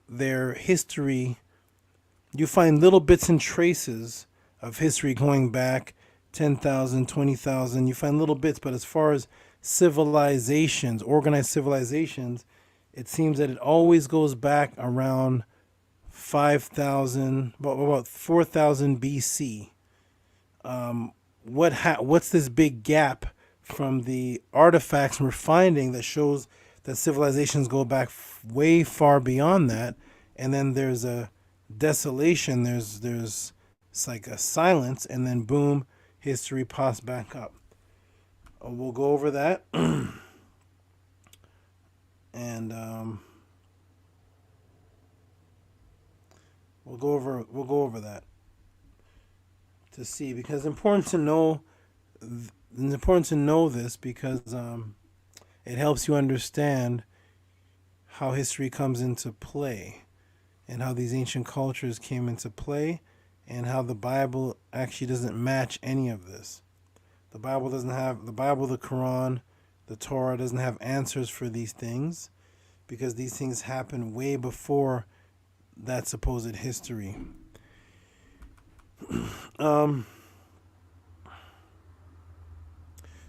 their history, you find little bits and traces of history going back 10,000, 20,000. You find little bits, but as far as civilizations, organized civilizations, it seems that it always goes back around 5,000, about 4,000 BC. What's this big gap from the artifacts we're finding that shows that civilizations go back way far beyond that, and then there's a desolation, there's it's like a silence, and then boom, history pops back up. We'll go over that, and we'll go over that to see, because it's important to know this, because it helps you understand how history comes into play and how these ancient cultures came into play, and how the Bible actually doesn't match any of this. The Bible, the Quran, the Torah doesn't have answers for these things, because these things happen way before that supposed history.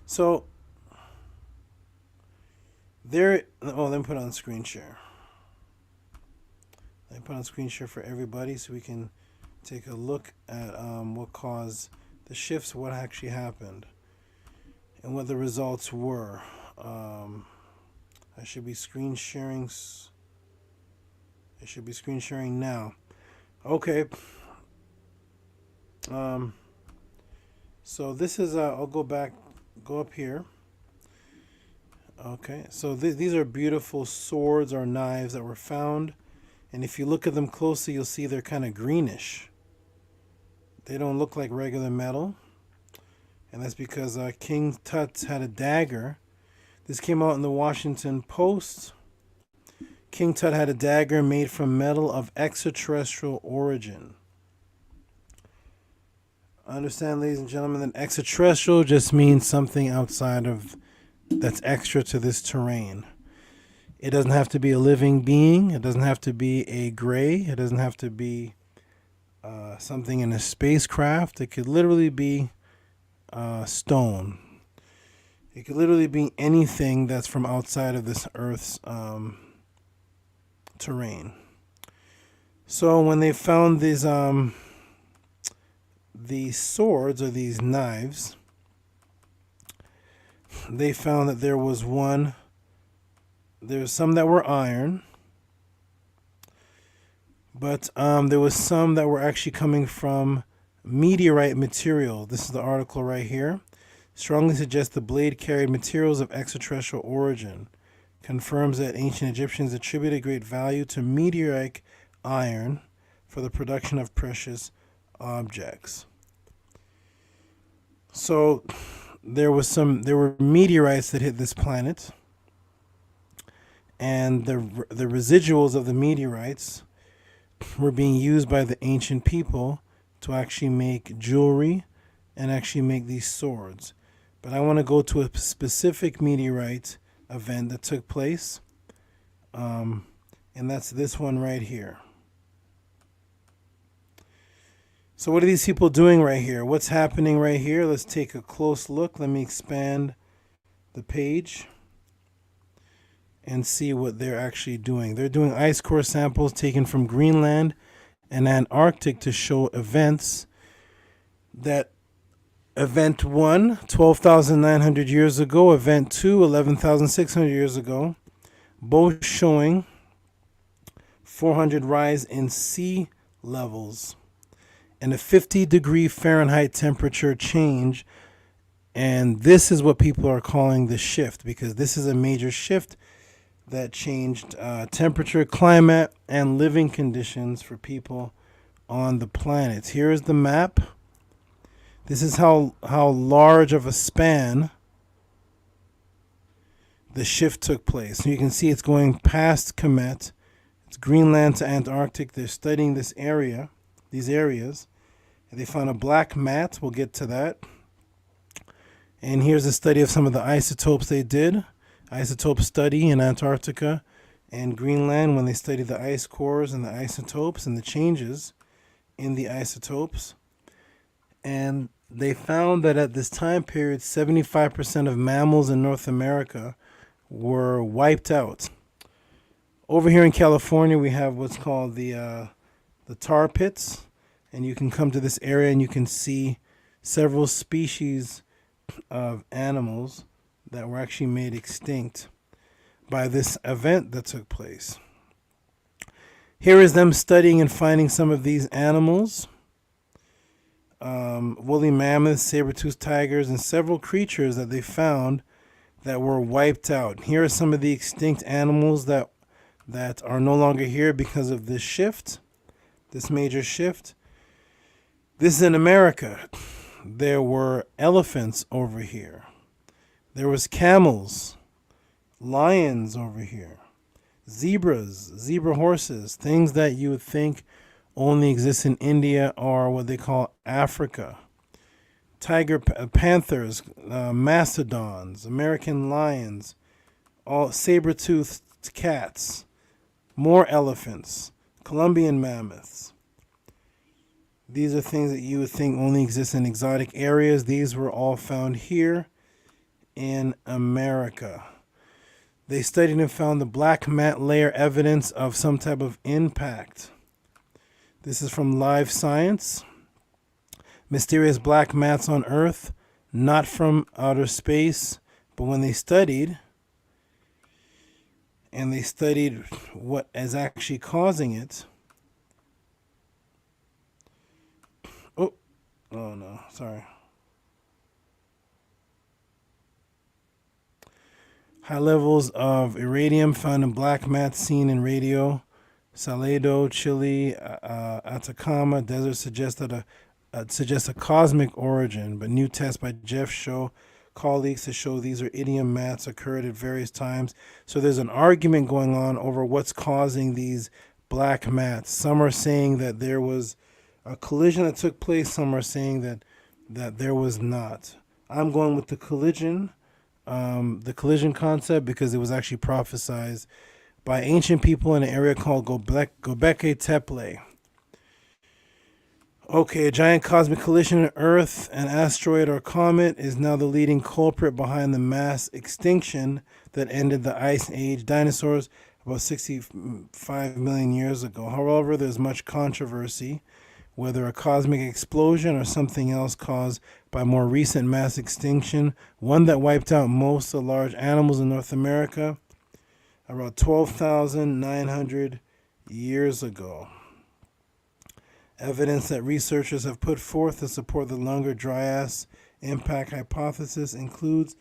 So there. Oh, let me put on screen share. Let me put on screen share for everybody, so we can take a look at what caused the shifts, what actually happened, and what the results were. I should be screen sharing. I should be screen sharing now. Okay. So this is. I'll go up here. Okay, so these are beautiful swords or knives that were found. And if you look at them closely, you'll see they're kind of greenish. They don't look like regular metal. And that's because King Tut had a dagger. This came out in the Washington Post. King Tut had a dagger made from metal of extraterrestrial origin. Understand, ladies and gentlemen, that extraterrestrial just means something outside of, that's extra to this terrain. It doesn't have to be a living being. It doesn't have to be a gray. It doesn't have to be something in a spacecraft. It could literally be stone. It could literally be anything that's from outside of this Earth's terrain. So when they found these swords or these knives, they found that there was some that were iron, but there was some that were actually coming from meteorite material. This is the article right here. Strongly suggests the blade carried materials of extraterrestrial origin. Confirms that ancient Egyptians attributed great value to meteoric iron for the production of precious objects. So there were meteorites that hit this planet, and the residuals of the meteorites were being used by the ancient people to actually make jewelry and actually make these swords. But I want to go to a specific meteorite event that took place, and that's this one right here. So what are these people doing right here? What's happening right here? Let's take a close look. Let me expand the page and see what they're actually doing. They're doing ice core samples taken from Greenland and Antarctic to show events that Event 1, 12,900 years ago. Event 2, 11,600 years ago. Both showing 400 rise in sea levels and a 50-degree Fahrenheit temperature change. And this is what people are calling the shift, because this is a major shift that changed temperature, climate, and living conditions for people on the planet. Here is the map. This is how large of a span the shift took place. So you can see it's going past KEMET. It's Greenland to Antarctic. They're studying this area, these areas. And they found a black mat. We'll get to that. And here's a study of some of the isotopes they did. Isotope study in Antarctica and Greenland when they studied the ice cores and the isotopes and the changes in the isotopes. And they found that at this time period, 75% of mammals in North America were wiped out. Over here in California, we have what's called the tar pits. And you can come to this area and you can see several species of animals that were actually made extinct by this event that took place. Here is them studying and finding some of these animals. Woolly mammoths, saber-toothed tigers, and several creatures that they found that were wiped out. Here are some of the extinct animals that are no longer here because of this shift, this major shift. This is in America. There were elephants over here. There was camels, lions over here, zebras, zebra horses, things that you would think only exist in India or what they call Africa. Panthers, mastodons, American lions, all saber-toothed cats, more elephants, Colombian mammoths. These are things that you would think only exist in exotic areas. These were all found here in America. They studied and found the black mat layer evidence of some type of impact. This is from Live Science. Mysterious black mats on Earth, not from outer space, but when they studied, and they studied what is actually causing it. Oh no, sorry. High levels of iridium found in black matte seen in radio. Salado, Chile, Atacama desert suggests a cosmic origin, but new tests by Jeff show colleagues to show these iridium mats occurred at various times. So there's an argument going on over what's causing these black mats. Some are saying that there was a collision that took place. Some are saying that there was not. I'm going with the collision concept because it was actually prophesized by ancient people in an area called Göbekli Tepe. Okay, a giant cosmic collision in Earth, an asteroid or comet, is now the leading culprit behind the mass extinction that ended the Ice Age dinosaurs about 65 million years ago. However, there's much controversy whether a cosmic explosion or something else caused by more recent mass extinction, one that wiped out most of the large animals in North America about 12,900 years ago. Evidence that researchers have put forth to support the Younger Dryas impact hypothesis includes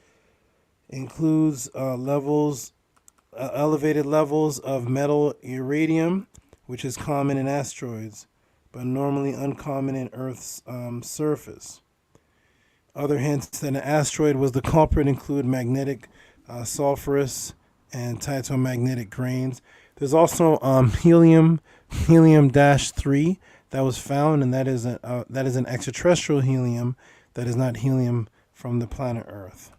elevated levels of metal iridium, which is common in asteroids, but normally uncommon in Earth's surface. Other hints that an asteroid was the culprit include magnetic sulfurous and titomagnetic grains. There's also helium-3 that was found, and that is an extraterrestrial helium that is not helium from the planet Earth.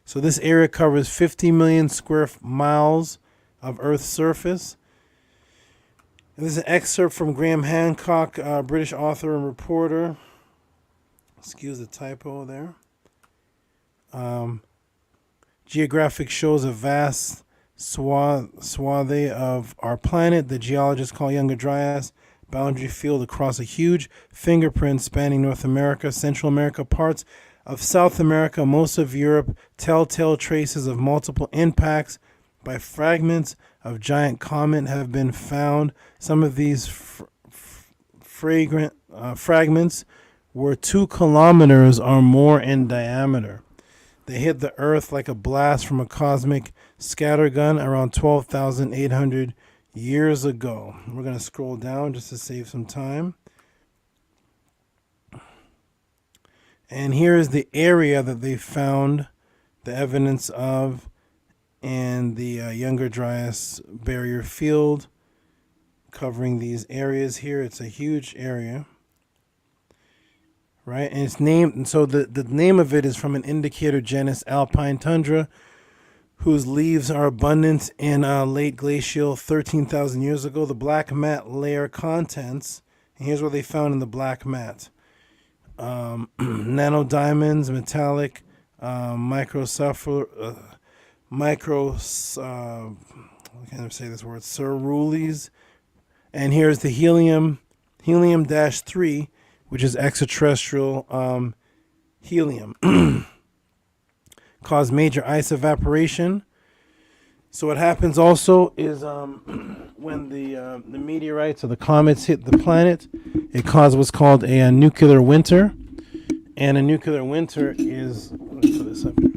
So this area covers 50 million square miles of Earth's surface. And this is an excerpt from Graham Hancock, British author and reporter. Excuse the typo there. Geographic shows a vast swathe of our planet. The geologists call Younger Dryas boundary field across a huge fingerprint spanning North America, Central America, parts of South America, most of Europe, telltale traces of multiple impacts by fragments of giant comet have been found. Some of these fragments were 2 kilometers or more in diameter. They hit the Earth like a blast from a cosmic scattergun around 12,800 years ago. We're going to scroll down just to save some time. And here is the area that they found the evidence of in the Younger Dryas barrier field, covering these areas here. It's a huge area, right? And it's named, and so the name of it is from an indicator genus alpine tundra, whose leaves are abundant in late glacial 13,000 years ago. The black mat layer contents, and here's what they found in the black mat. Nanodiamonds, metallic, I can't say this word, cerules. And here's the helium-3, which is extraterrestrial helium. Caused major ice evaporation. So what happens also is when the meteorites or the comets hit the planet, it causes what's called a nuclear winter. And a nuclear winter is, let me put this up here.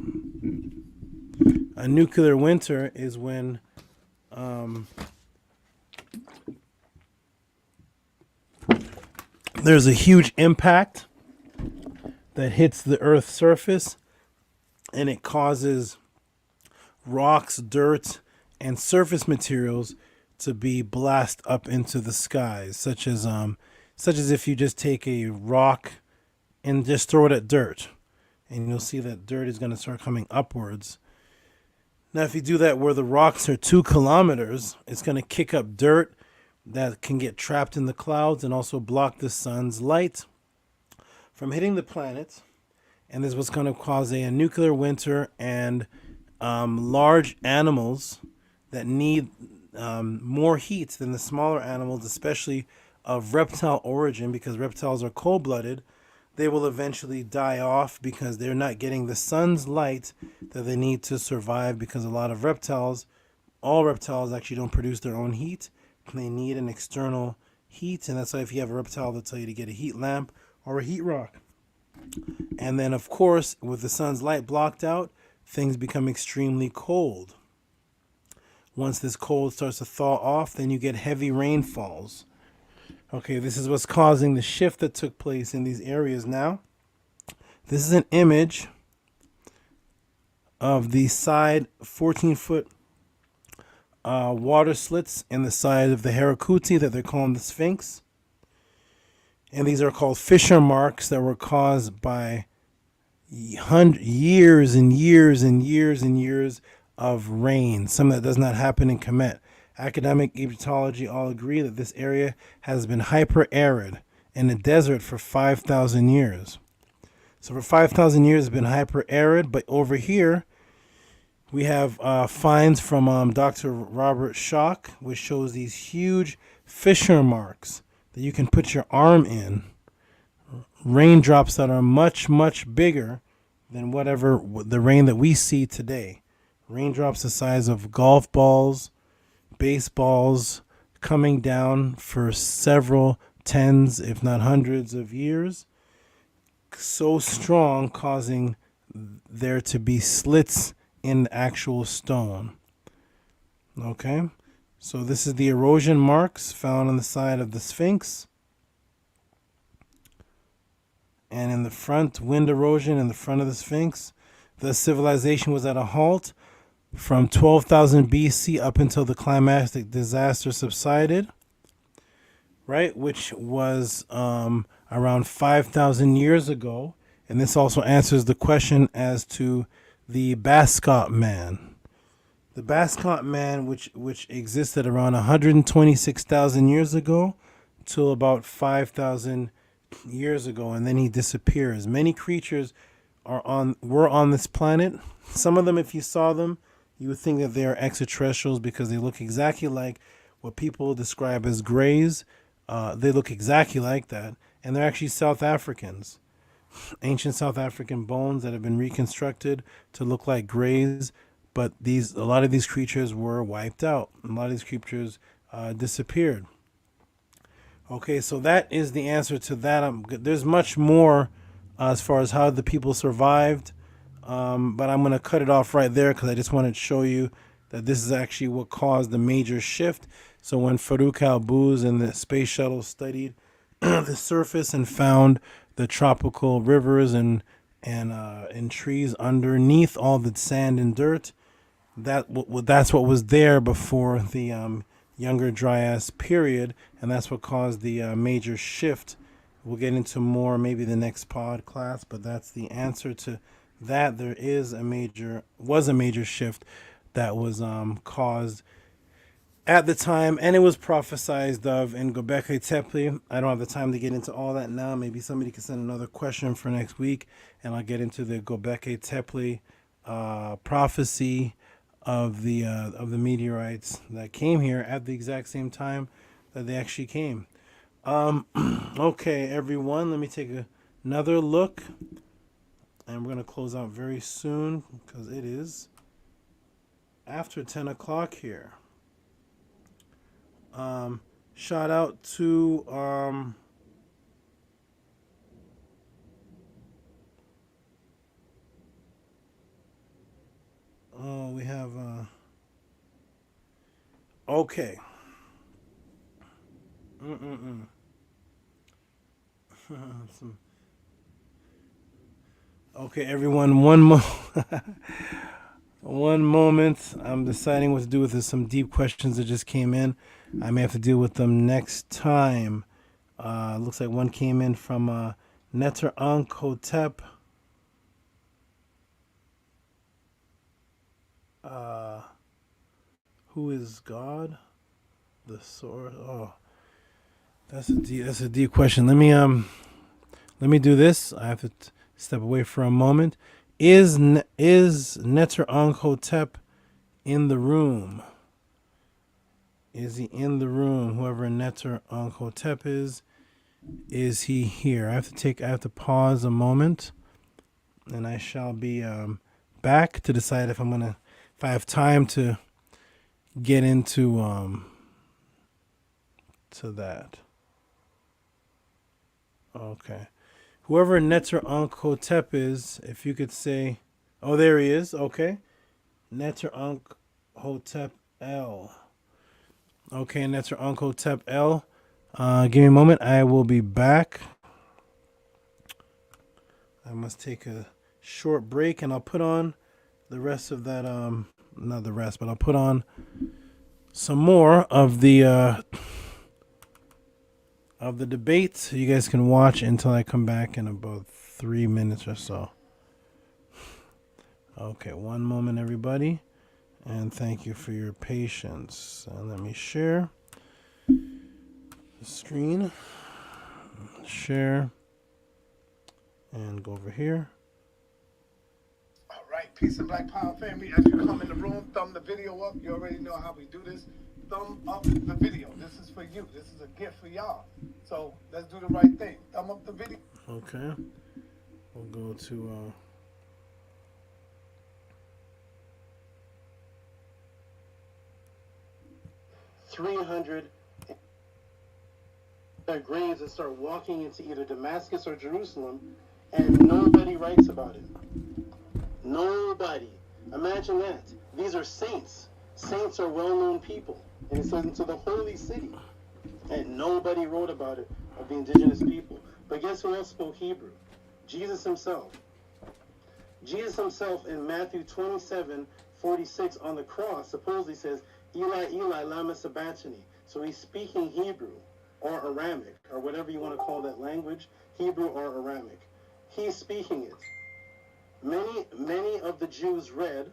A nuclear winter is when there's a huge impact that hits the Earth's surface, and it causes rocks, dirt, and surface materials to be blasted up into the skies, such as if you just take a rock and just throw it at dirt, and you'll see that dirt is going to start coming upwards. Now, if you do that where the rocks are 2 kilometers, it's going to kick up dirt that can get trapped in the clouds and also block the sun's light from hitting the planet. And this is what's going to cause a nuclear winter, and large animals that need more heat than the smaller animals, especially of reptile origin, because reptiles are cold-blooded, they will eventually die off because they're not getting the sun's light that they need to survive, because a lot of reptiles, all reptiles actually don't produce their own heat. They need an external heat, and that's why if you have a reptile, they'll tell you to get a heat lamp or a heat rock. And then, of course, with the sun's light blocked out, things become extremely cold. Once this cold starts to thaw off, then you get heavy rainfalls. Okay, this is what's causing the shift that took place in these areas now. This is an image of the side 14-foot water slits in the side of the Herakuti that they're calling the Sphinx. And these are called fissure marks that were caused by years and years and years and years of rain, something that does not happen in Kemet. Academic Egyptology all agree that this area has been hyper-arid in a desert for 5,000 years. So for 5,000 years it's been hyper-arid, but over here we have finds from Dr. Robert Schock, which shows these huge fissure marks that you can put your arm in. Raindrops that are much, much bigger than whatever the rain that we see today. Raindrops the size of golf balls, baseballs, coming down for several tens, if not hundreds of years. So strong, causing there to be slits in the actual stone. Okay, so this is the erosion marks found on the side of the Sphinx. And in the front, wind erosion in the front of the Sphinx. The civilization was at a halt from 12,000 BC up until the climactic disaster subsided, right? Which was around 5,000 years ago. And this also answers the question as to the Bascot man. The Bascot man, which existed around 126,000 years ago till about 5,000 years ago, and then he disappears. Many creatures were on this planet. Some of them, if you saw them, you would think that they are extraterrestrials because they look exactly like what people describe as greys. They look exactly like that, and they're actually South Africans. Ancient South African bones that have been reconstructed to look like greys, but a lot of these creatures were wiped out. A lot of these creatures disappeared. Okay, so that is the answer to that. There's much more as far as how the people survived, but I'm going to cut it off right there because I just wanted to show you that this is actually what caused the major shift. So when Farouk al-Buz and the space shuttle studied the surface and found the tropical rivers and trees underneath all the sand and dirt, that's what was there before the Younger Dryas period, and that's what caused the major shift. We'll get into more maybe the next pod class, but that's the answer to that. There was a major shift that was caused at the time, and it was prophesized of in Göbekli Tepe. I don't have the time to get into all that now. Maybe somebody can send another question for next week, and I'll get into the Göbekli Tepe prophecy of the meteorites that came here at the exact same time that they actually came. Okay, everyone, let me take another look, and we're going to close out very soon because it is after 10 o'clock here. Shout out to we have okay. Okay, everyone, one moment. I'm deciding what to do with this. Some deep questions that just came in. I may have to deal with them next time. Looks like one came in from Neter Hotep. Who is God? The source. Oh, that's a deep question. Let me do this. I have to step away for a moment. Is Neter Hotep in the room? Is he in the room? Whoever Neter Hotep is he here? I have to pause a moment, and I shall be back to decide if I have time to get into to that. Okay. Whoever Neter Hotep is, if you could say, Oh, there he is. Okay. Neter Ankh Hotep L. Okay, Neter Ankh Hotep L. Give me a moment. I will be back. I must take a short break, and I'll put on the rest of that. Not the rest, but I'll put on some more of the debate, so you guys can watch until I come back in about 3 minutes or so. Okay, one moment, everybody, and thank you for your patience. And let me share the screen. Share. And go over here. All right, peace and black power family. As you come in the room, thumb the video up. You already know how we do this. Thumb up the video. This is for you. This is a gift for y'all. So let's do the right thing. Thumb up the video. Okay. We'll go to 300 their graves and start walking into either Damascus or Jerusalem, and nobody writes about it. Nobody. Imagine that. These are saints. Saints are well-known people. And it says into the holy city. And nobody wrote about it of the indigenous people. But guess who else spoke Hebrew? Jesus himself. Jesus himself in Matthew 27:46 on the cross supposedly says, Eli, Eli, lama sabachthani. So he's speaking Hebrew or Aramic, or whatever you want to call that language, Hebrew or Aramic. He's speaking it. Many of the Jews read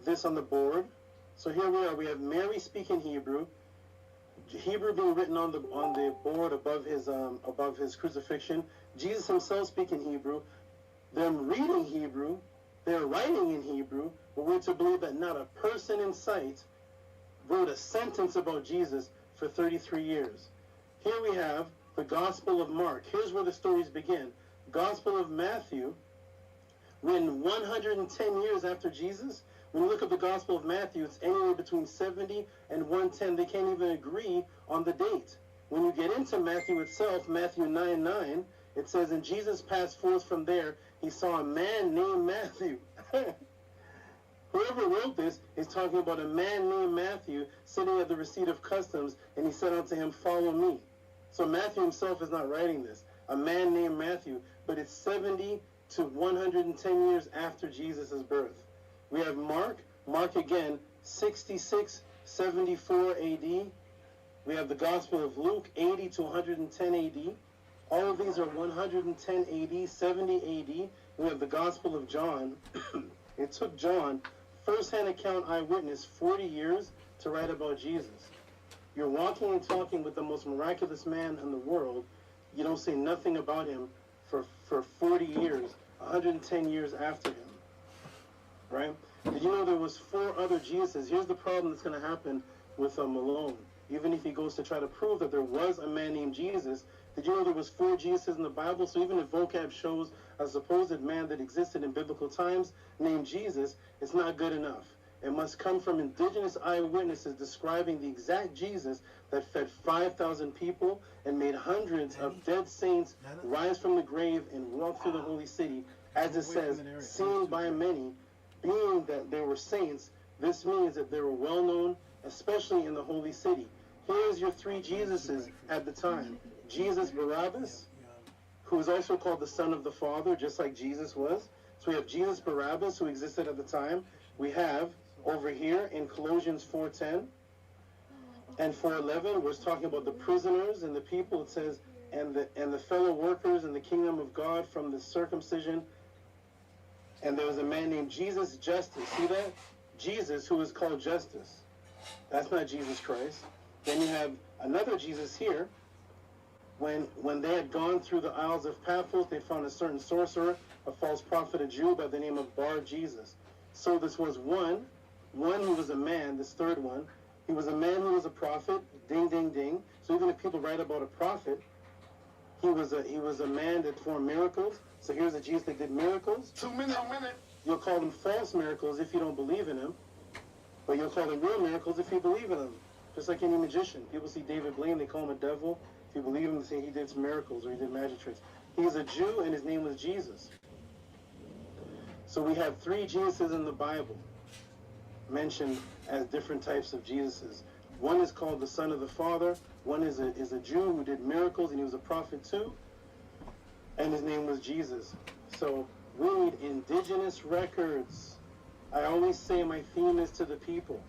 this on the board. So here we are. We have Mary speaking Hebrew, Hebrew being written on the board above his crucifixion. Jesus himself speaking Hebrew. Them reading Hebrew. They're writing in Hebrew. But we're to believe that not a person in sight wrote a sentence about Jesus for 33 years. Here we have the Gospel of Mark. Here's where the stories begin. Gospel of Matthew, written 110 years after Jesus. When you look at the Gospel of Matthew, it's anywhere between 70 and 110. They can't even agree on the date. When you get into Matthew itself, Matthew 9:9, it says, and Jesus passed forth from there. He saw a man named Matthew. Whoever wrote this is talking about a man named Matthew sitting at the receipt of customs, and he said unto him, follow me. So Matthew himself is not writing this. A man named Matthew, but it's 70 to 110 years after Jesus' birth. We have Mark again, 66, 74 AD. We have the Gospel of Luke, 80 to 110 AD. All of these are 110 AD, 70 AD. We have the Gospel of John. It took John, first-hand account eyewitness, 40 years to write about Jesus. You're walking and talking with the most miraculous man in the world. You don't say nothing about him for 40 years, 110 years after him. Right? Did you know there was 4 other Jesuses? Here's the problem that's going to happen with Malone. Even if he goes to try to prove that there was a man named Jesus, did you know there was 4 Jesuses in the Bible? So even if VOCAB shows a supposed man that existed in biblical times named Jesus, it's not good enough. It must come from indigenous eyewitnesses describing the exact Jesus that fed 5,000 people and made hundreds of dead saints rise from the grave and walk through the holy city. As it says, seen by many, being that they were saints, this means that they were well known, especially in the holy city. Here's your 3 Jesuses at the time. Jesus Barabbas, who is also called the Son of the Father, just like Jesus was. So we have Jesus Barabbas, who existed at the time. We have over here in Colossians 4:10 and 4:11, we're talking about the prisoners and the people. It says, and the fellow workers in the kingdom of God from the circumcision. And there was a man named Jesus Justice. See that? Jesus, who is called Justice. That's not Jesus Christ. Then you have another Jesus here. When they had gone through the Isles of Paphos, they found a certain sorcerer, a false prophet, a Jew by the name of Bar Jesus. So this was one who was a man, this third one. He was a man who was a prophet, ding, ding, ding. So even if people write about a prophet, he was a man that performed miracles. So here's a Jesus that did miracles. 2 minutes. You'll call them false miracles if you don't believe in him. But you'll call them real miracles if you believe in them. Just like any magician. People see David Blaine, they call him a devil. If you believe him, they say he did some miracles or he did magic tricks. He's a Jew and his name was Jesus. So we have three Jesuses in the Bible mentioned as different types of Jesuses. One is called the Son of the Father. One is a Jew who did miracles, and he was a prophet too. And his name was Jesus. So we need indigenous records. I always say my theme is to the people.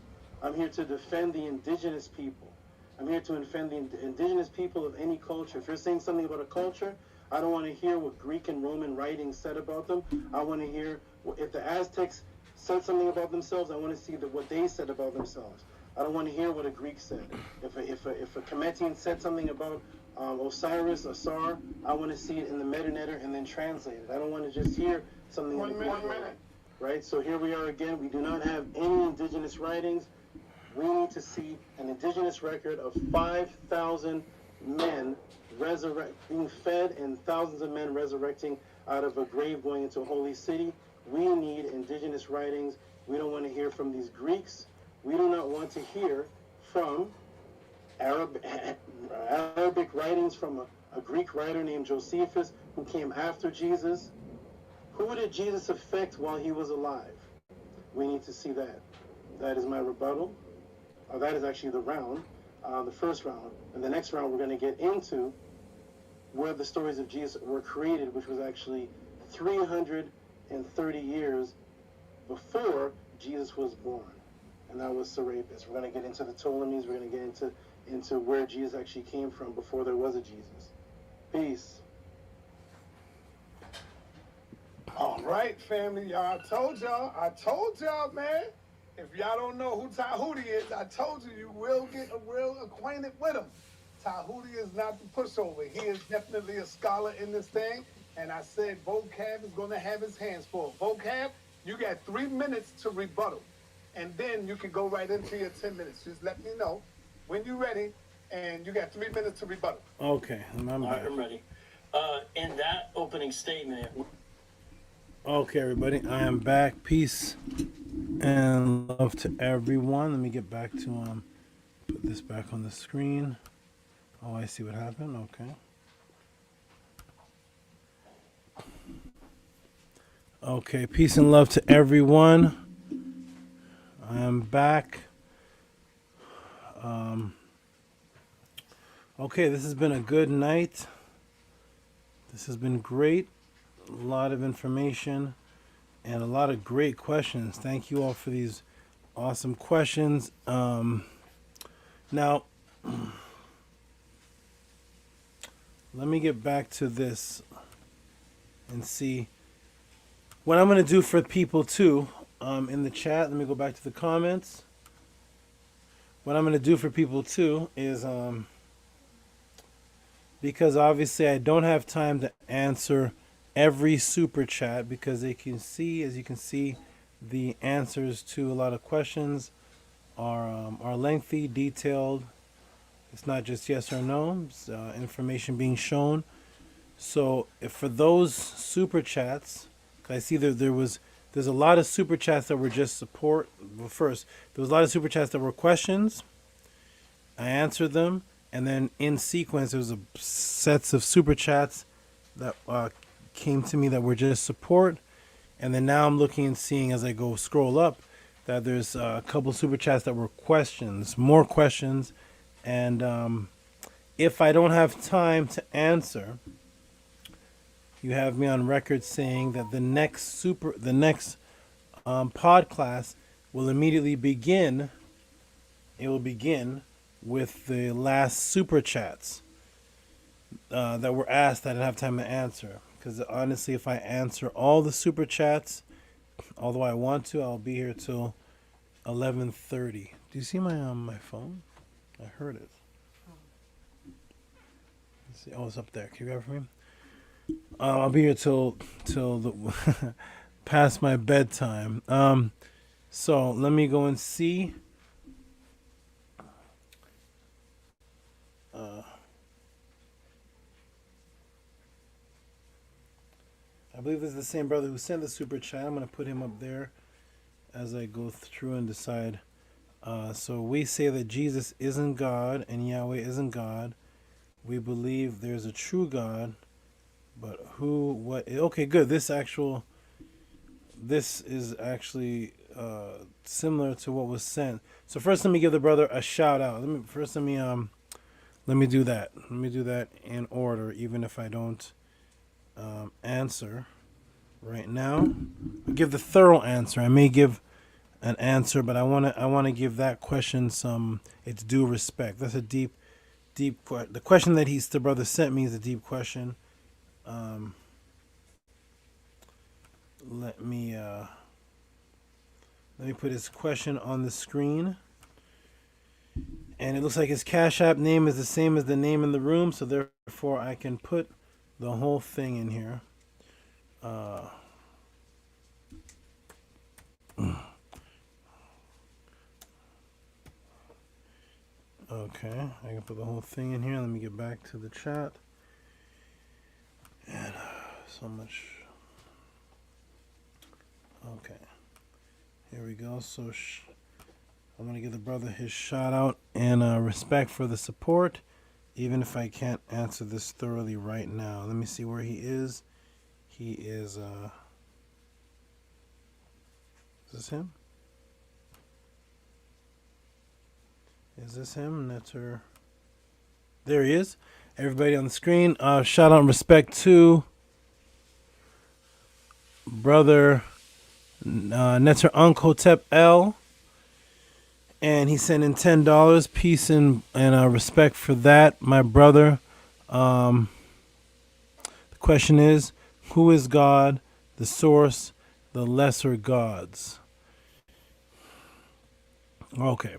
I'm here to defend the indigenous people. I'm here to defend the indigenous people of any culture. If you're saying something about a culture, I don't want to hear what Greek and Roman writings said about them. I want to hear, if the Aztecs said something about themselves, I want to see what they said about themselves. I don't want to hear what a Greek said. If a Kemetian said something about Osiris, Asar, I want to see it in the meta-netter and then translate it. I don't want to just hear something in the Greek. Right? So here we are again. We do not have any indigenous writings. We need to see an indigenous record of 5,000 men being fed and thousands of men resurrecting out of a grave going into a holy city. We need indigenous writings. We don't want to hear from these Greeks. We do not want to hear from Arabic writings from a Greek writer named Josephus who came after Jesus. Who did Jesus affect while he was alive? We need to see that. That is my rebuttal. That is actually the round, the first round. And the next round we're going to get into where the stories of Jesus were created, which was actually 330 years before Jesus was born. And that was Serapis. We're going to get into the Ptolemies. We're going to get into where Jesus actually came from before there was a Jesus. Peace. All right, family. I told y'all, man. If y'all don't know who Tehuti is, I told you, you will get real acquainted with him. Tehuti is not the pushover. He is definitely a scholar in this thing. And I said VOCAB is going to have his hands full. VOCAB, you got 3 minutes to rebuttal. And then you can go right into your 10 minutes. Just let me know when you're ready. And you got 3 minutes to rebuttal. Okay, I'm back. I'm ready. In that opening statement... Okay, everybody, I am back. Peace and love to everyone. Let me get back to put this back on the screen. Oh, I see what happened. Okay. Okay, peace and love to everyone. I am back. Okay, this has been a good night. This has been great. A lot of information and a lot of great questions. Thank you all for these awesome questions. Now, let me get back to this and see what I'm going to do for people too in the chat. Let me go back to the comments. What I'm going to do for people too is because obviously I don't have time to answer every super chat because as you can see, the answers to a lot of questions are lengthy, detailed. It's not just yes or no. It's information being shown. So if for those super chats, I see there's a lot of super chats that were just support. Well, first, there was a lot of super chats that were questions. I answered them, and then in sequence, there was a sets of super chats that came to me that were just support, and then now I'm looking and seeing as I go scroll up that there's a couple super chats that were questions, more questions, and if I don't have time to answer, you have me on record saying that the next Podclass will immediately begin. It will begin with the last super chats that were asked that I didn't have time to answer. Because honestly, if I answer all the super chats, although I want to, I'll be here till 11:30. Do you see my phone? I heard it. Let's see. Oh, it's up there. Can you grab it for me? I'll be here till the past my bedtime. So let me go and see. I believe this is the same brother who sent the super chat. I'm going to put him up there as I go through and decide. So we say that Jesus isn't God and Yahweh isn't God. We believe there's a true God, but who, what? Okay, good. This this is actually similar to what was sent. So first, let me give the brother a shout out. Let me do that. Let me do that in order, even if I don't answer right now. I'll give the thorough answer. I may give an answer, but I want to give that question its due respect. That's a deep the question that the brother sent me is a deep question. Let me put his question on the screen. And it looks like his Cash App name is the same as the name in the room, so therefore I can put the whole thing in here. Okay, I can put the whole thing in here. Let me get back to the chat. And so much. Okay, here we go. So I'm going to give the brother his shout out and respect for the support, even if I can't answer this thoroughly right now. Let me see where he is. He is, is this him? Is this him? Netter. There he is. Everybody on the screen. Shout out and respect to brother Netter Unkotep L. And he sent in $10. Peace and respect for that, my brother. The question is, who is God, the source, the lesser gods? Okay.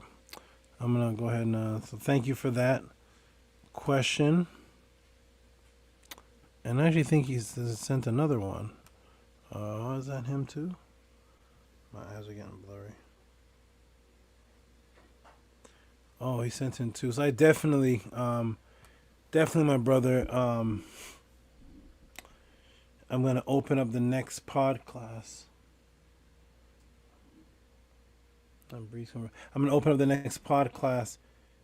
I'm going to go ahead and so thank you for that question. And I actually think he's sent another one. Is that him too? My eyes are getting blurry. Oh, he sent in two. So I definitely my brother, I'm going to open up the next Podclass. I'm going to open up the next Podclass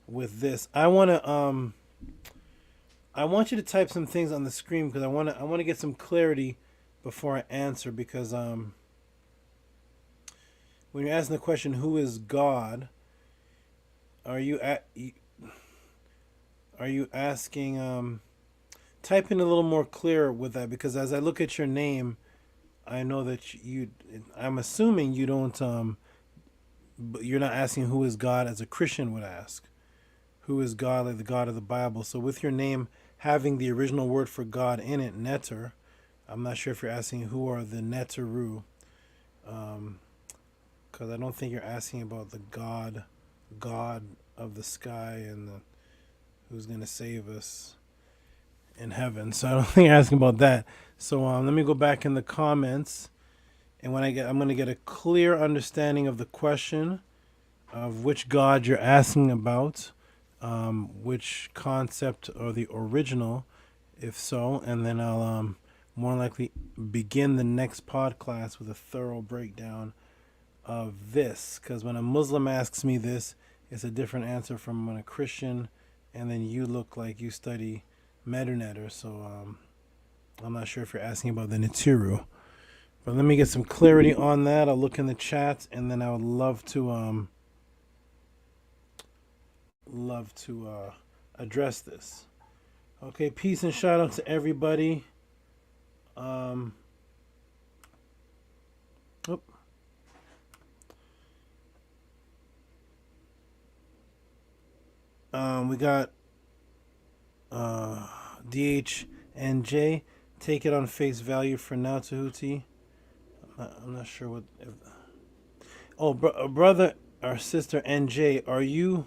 with this. I want you to type some things on the screen because I want to get some clarity before I answer, because when you're asking the question, who is God? Are you asking type in a little more clear with that, because as I look at your name, I know that I'm assuming you don't but you're not asking who is God as a Christian would ask. Who is God, like the God of the Bible? So with your name having the original word for God in it, Netter, I'm not sure if you're asking who are the Netteru, because I don't think you're asking about the God of the sky and who's going to save us in heaven. So I don't think you're asking about that. So let me go back in the comments. And I'm going to get a clear understanding of the question of which God you're asking about, which concept or the original, if so, and then I'll more likely begin the next Podclass with a thorough breakdown of this. Because when a Muslim asks me this, it's a different answer from when a Christian, and then you look like you study Medunetter. So I'm not sure if you're asking about the Nitiru. But let me get some clarity on that. I'll look in the chat, and then I would love to address this. Okay, peace and shout out to everybody. We got DHNJ. Take it on face value for now, Tehuti. I'm not sure what. Brother or sister NJ, are you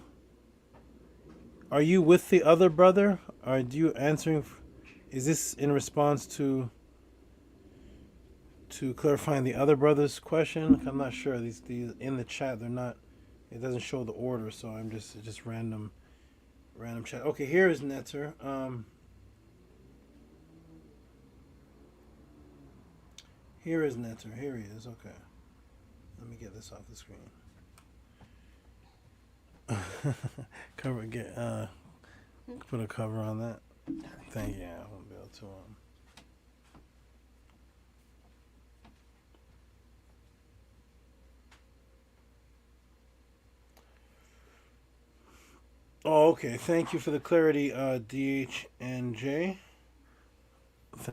with the other brother? Are you answering? Is this in response to clarifying the other brother's question? I'm not sure. These in the chat, they're not. It doesn't show the order, so I'm just random chat. Okay, here is Netter. Here is Netter. Here he is. Okay. Let me get this off the screen. Put a cover on that. Thank you. I won't be able to Oh, okay. Thank you for the clarity, DHNJ.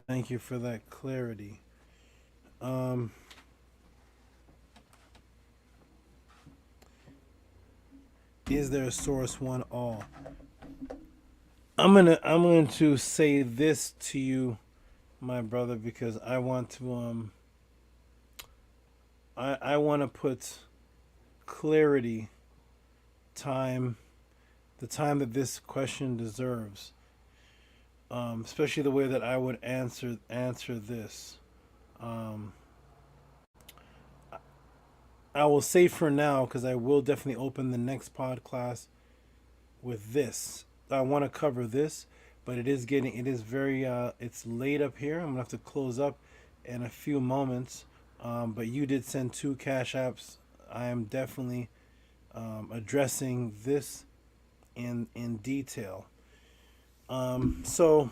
Thank you for that clarity. Um, is there a source one all? I'm going to say this to you, my brother, because I want to I want to put clarity, time, the time that this question deserves, especially the way that I would answer this. Um, I will say for now, because I will definitely open the next pod class with this. I want to cover this, but it is very, it's late up here. I'm gonna have to close up in a few moments. But you did send two cash apps. I am definitely addressing this in detail. So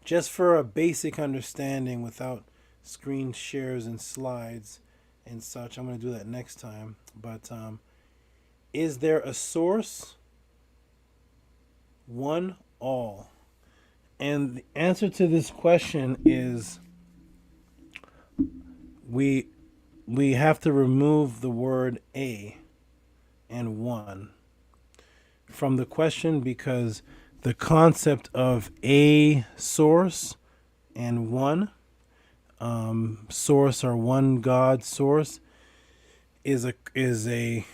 just for a basic understanding without screen shares and slides and such, I'm going to do that next time. But is there a source? One all. And the answer to this question is we have to remove the word a and one from the question, because the concept of a source and one source, or one God source, is a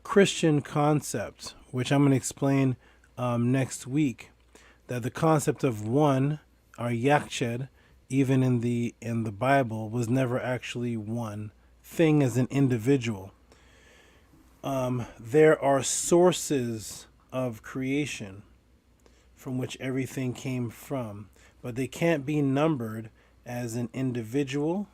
Christian concept, which I'm going to explain next week. That the concept of one, or yakched, even in the Bible, was never actually one thing as an individual. There are sources of creation from which everything came from, but they can't be numbered as an individual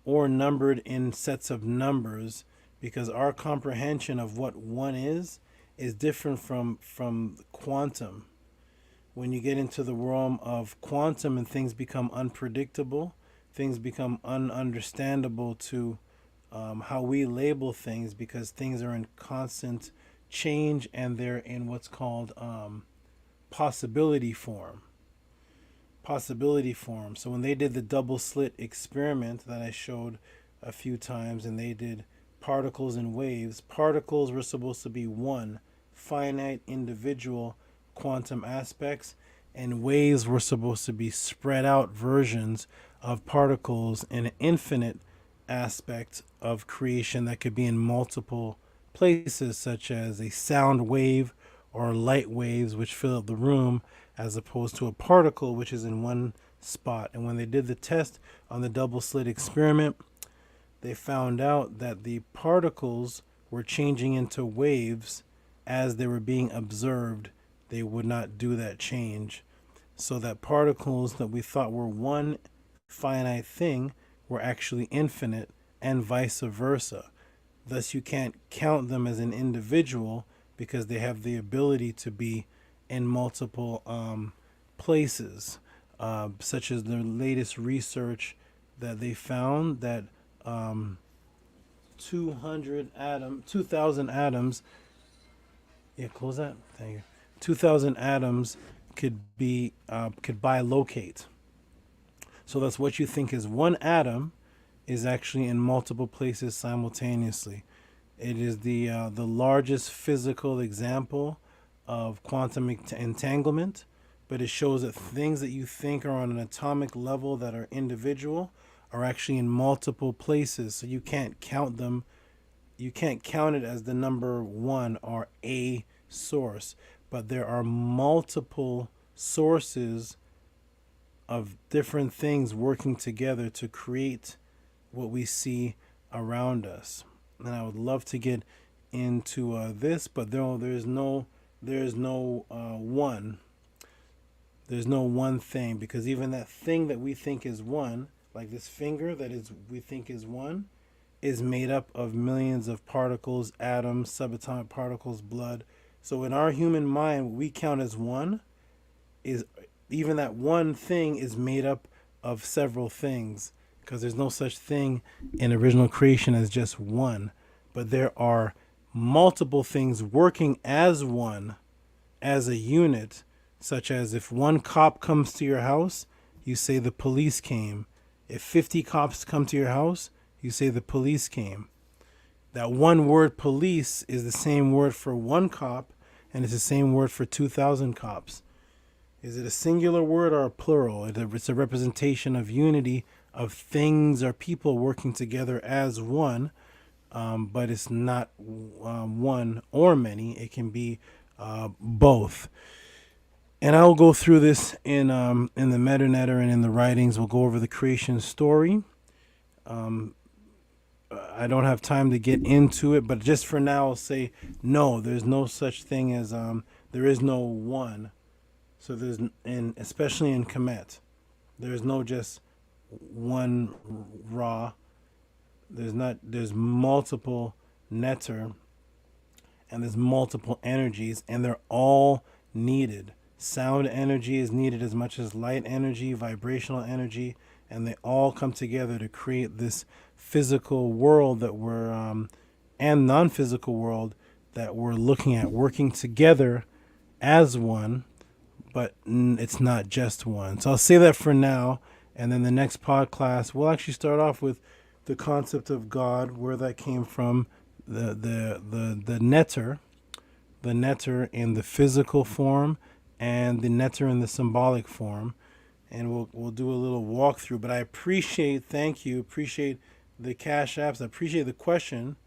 or numbered in sets of numbers, because our comprehension of what one is different from quantum. When you get into the realm of quantum and things become unpredictable, things become ununderstandable to how we label things, because things are in constant change and they're in what's called possibility form. Possibility form. So when they did the double slit experiment that I showed a few times, and they did particles and waves, particles were supposed to be one finite individual quantum aspects, and waves were supposed to be spread out versions of particles in an infinite aspect of creation that could be in multiple places, such as a sound wave or light waves which fill up the room, as opposed to a particle which is in one spot. And when they did the test on the double slit experiment, they found out that the particles were changing into waves as they were being observed. They would not do that change, so that particles that we thought were one finite thing were actually infinite, and vice versa. Thus, you can't count them as an individual, because they have the ability to be in multiple places, such as the latest research that they found that 2,000 atoms. Yeah, close that. Thank you. 2,000 atoms could bilocate. So that's what you think is one atom is actually in multiple places simultaneously. It is the largest physical example of quantum entanglement, but it shows that things that you think are on an atomic level that are individual are actually in multiple places. So you can't count them. You can't count it as the number one or a source, but there are multiple sources of different things working together to create what we see around us. And I would love to get into this, but there's no one. There's no one thing, because even that thing that we think is one, like this finger we think is one, is made up of millions of particles, atoms, subatomic particles, blood. So in our human mind, what we count as one is, even that one thing is made up of several things, because there's no such thing in original creation as just one, but there are multiple things working as one, as a unit, such as if one cop comes to your house, you say the police came. If 50 cops come to your house, you say the police came. That one word police is the same word for one cop, and it's the same word for 2,000 cops. Is it a singular word or a plural? It's a representation of unity of things or people working together as one, but it's not one or many. It can be both. And I'll go through this in the meta-netter and in the writings. We'll go over the creation story. I don't have time to get into it, but just for now, I'll say no. There's no such thing as there is no one. So especially in Kemet, there's no just one Ra. There's multiple netter, and there's multiple energies, and they're all needed. Sound energy is needed as much as light energy, vibrational energy, and they all come together to create this physical world that we're and non-physical world that we're looking at, working together as one, but it's not just one. So I'll say that for now, and then the next pod class we'll actually start off with the concept of God, where that came from, the netter in the physical form, and the netter in the symbolic form, and we'll do a little walkthrough. But I appreciate the cash apps. I appreciate the question.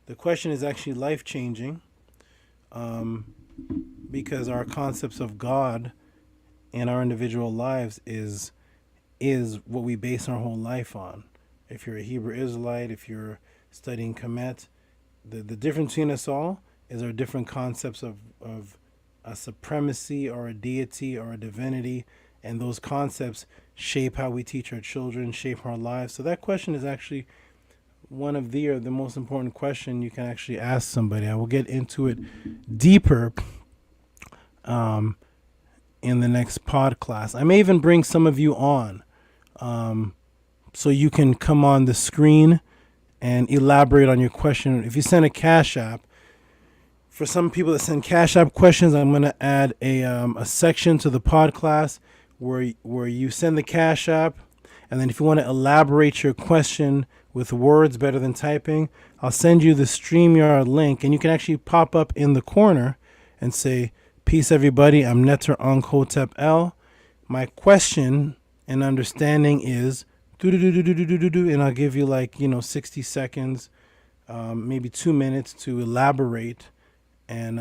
The question is actually life changing, because our concepts of God in our individual lives is what we base our whole life on. If you're a Hebrew Israelite, if you're studying Kemet, the difference between us all is our different concepts of a supremacy or a deity or a divinity, and those concepts shape how we teach our children, shape our lives. So that question is actually one of the most important question you can actually ask somebody. I will get into it deeper in the next pod class. I may even bring some of you on, so you can come on the screen and elaborate on your question. If you send a Cash App, for some people that send Cash App questions, I'm going to add a section to the pod class where you send the Cash App, and then if you want to elaborate your question with words better than typing, I'll send you the StreamYard link, and you can actually pop up in the corner and say, "Peace, everybody. I'm Netter Hotep L. My question and understanding is," and I'll give you 60 seconds, maybe 2 minutes to elaborate, and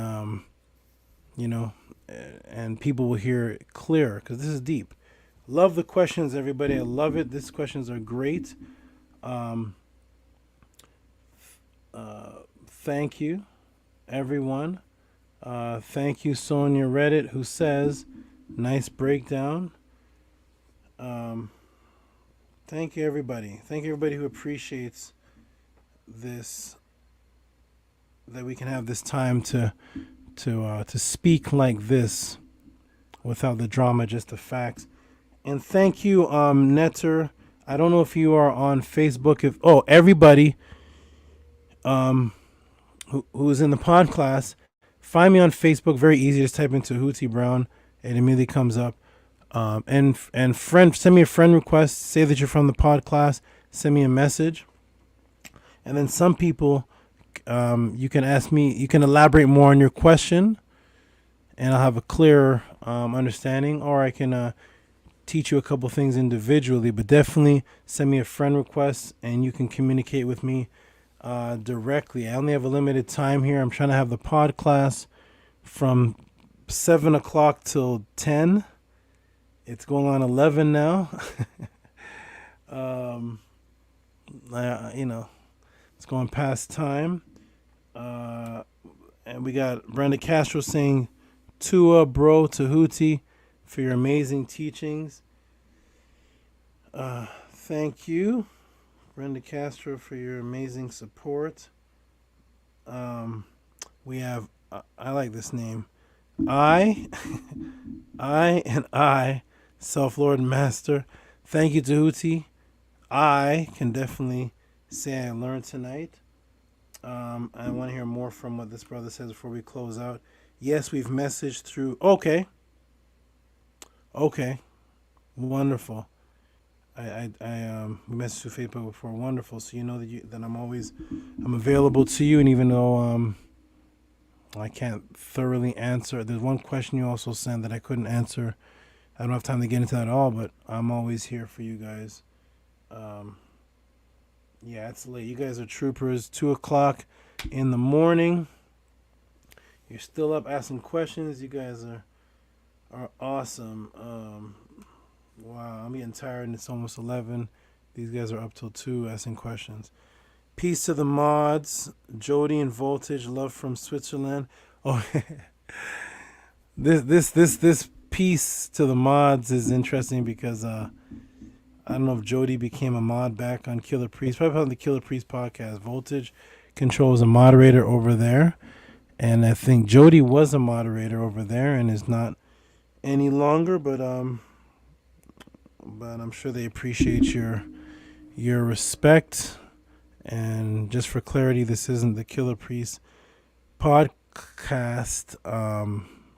and people will hear it clearer, because this is deep. Love the questions, everybody. I love it. These questions are great. Thank you, everyone. Thank you, Sonia Reddit, who says, "Nice breakdown." Thank you, everybody. Thank you, everybody who appreciates this, that we can have this time to speak like this without the drama, just the facts. And thank you, Netter. I don't know if you are on Facebook. Everybody who's in the pod class, find me on Facebook. Very easy. Just type in Tehuti Brown. It immediately comes up. And send me a friend request. Say that you're from the pod class. Send me a message. And then some people, you can ask me. You can elaborate more on your question, and I'll have a clearer understanding. Or I can teach you a couple things individually. But definitely send me a friend request, and you can communicate with me directly. I only have a limited time here. I'm trying to have the pod class from 7 o'clock till 10. It's going on 11 now. It's going past time. And we got Brenda Castro saying, "Tua, bro, Tehuti, for your amazing teachings." Thank you, Brenda Castro, for your amazing support. We have, I like this name, I Self-Lord Master. Thank you, Tehuti. I can definitely say I learned tonight. I want to hear more from what this brother says before we close out. Yes, we've messaged through. Okay. Wonderful. We messaged through Facebook before. Wonderful. So you know that I'm available to you, and even though I can't thoroughly answer. There's one question you also sent that I couldn't answer. I don't have time to get into that at all, but I'm always here for you guys. Yeah, it's late. You guys are troopers. 2:00 in the morning. You're still up asking questions. You guys are awesome. Wow, I'm getting tired and it's almost 11. These guys are up till 2 asking questions. Peace to the mods. Jody and Voltage, love from Switzerland. Oh, this piece to the mods is interesting because I don't know if Jody became a mod back on Killer Priest. Probably on the Killer Priest podcast. Voltage controls a moderator over there. And I think Jody was a moderator over there and is not any longer. But I'm sure they appreciate your respect. And just for clarity, this isn't the Killer Priest podcast.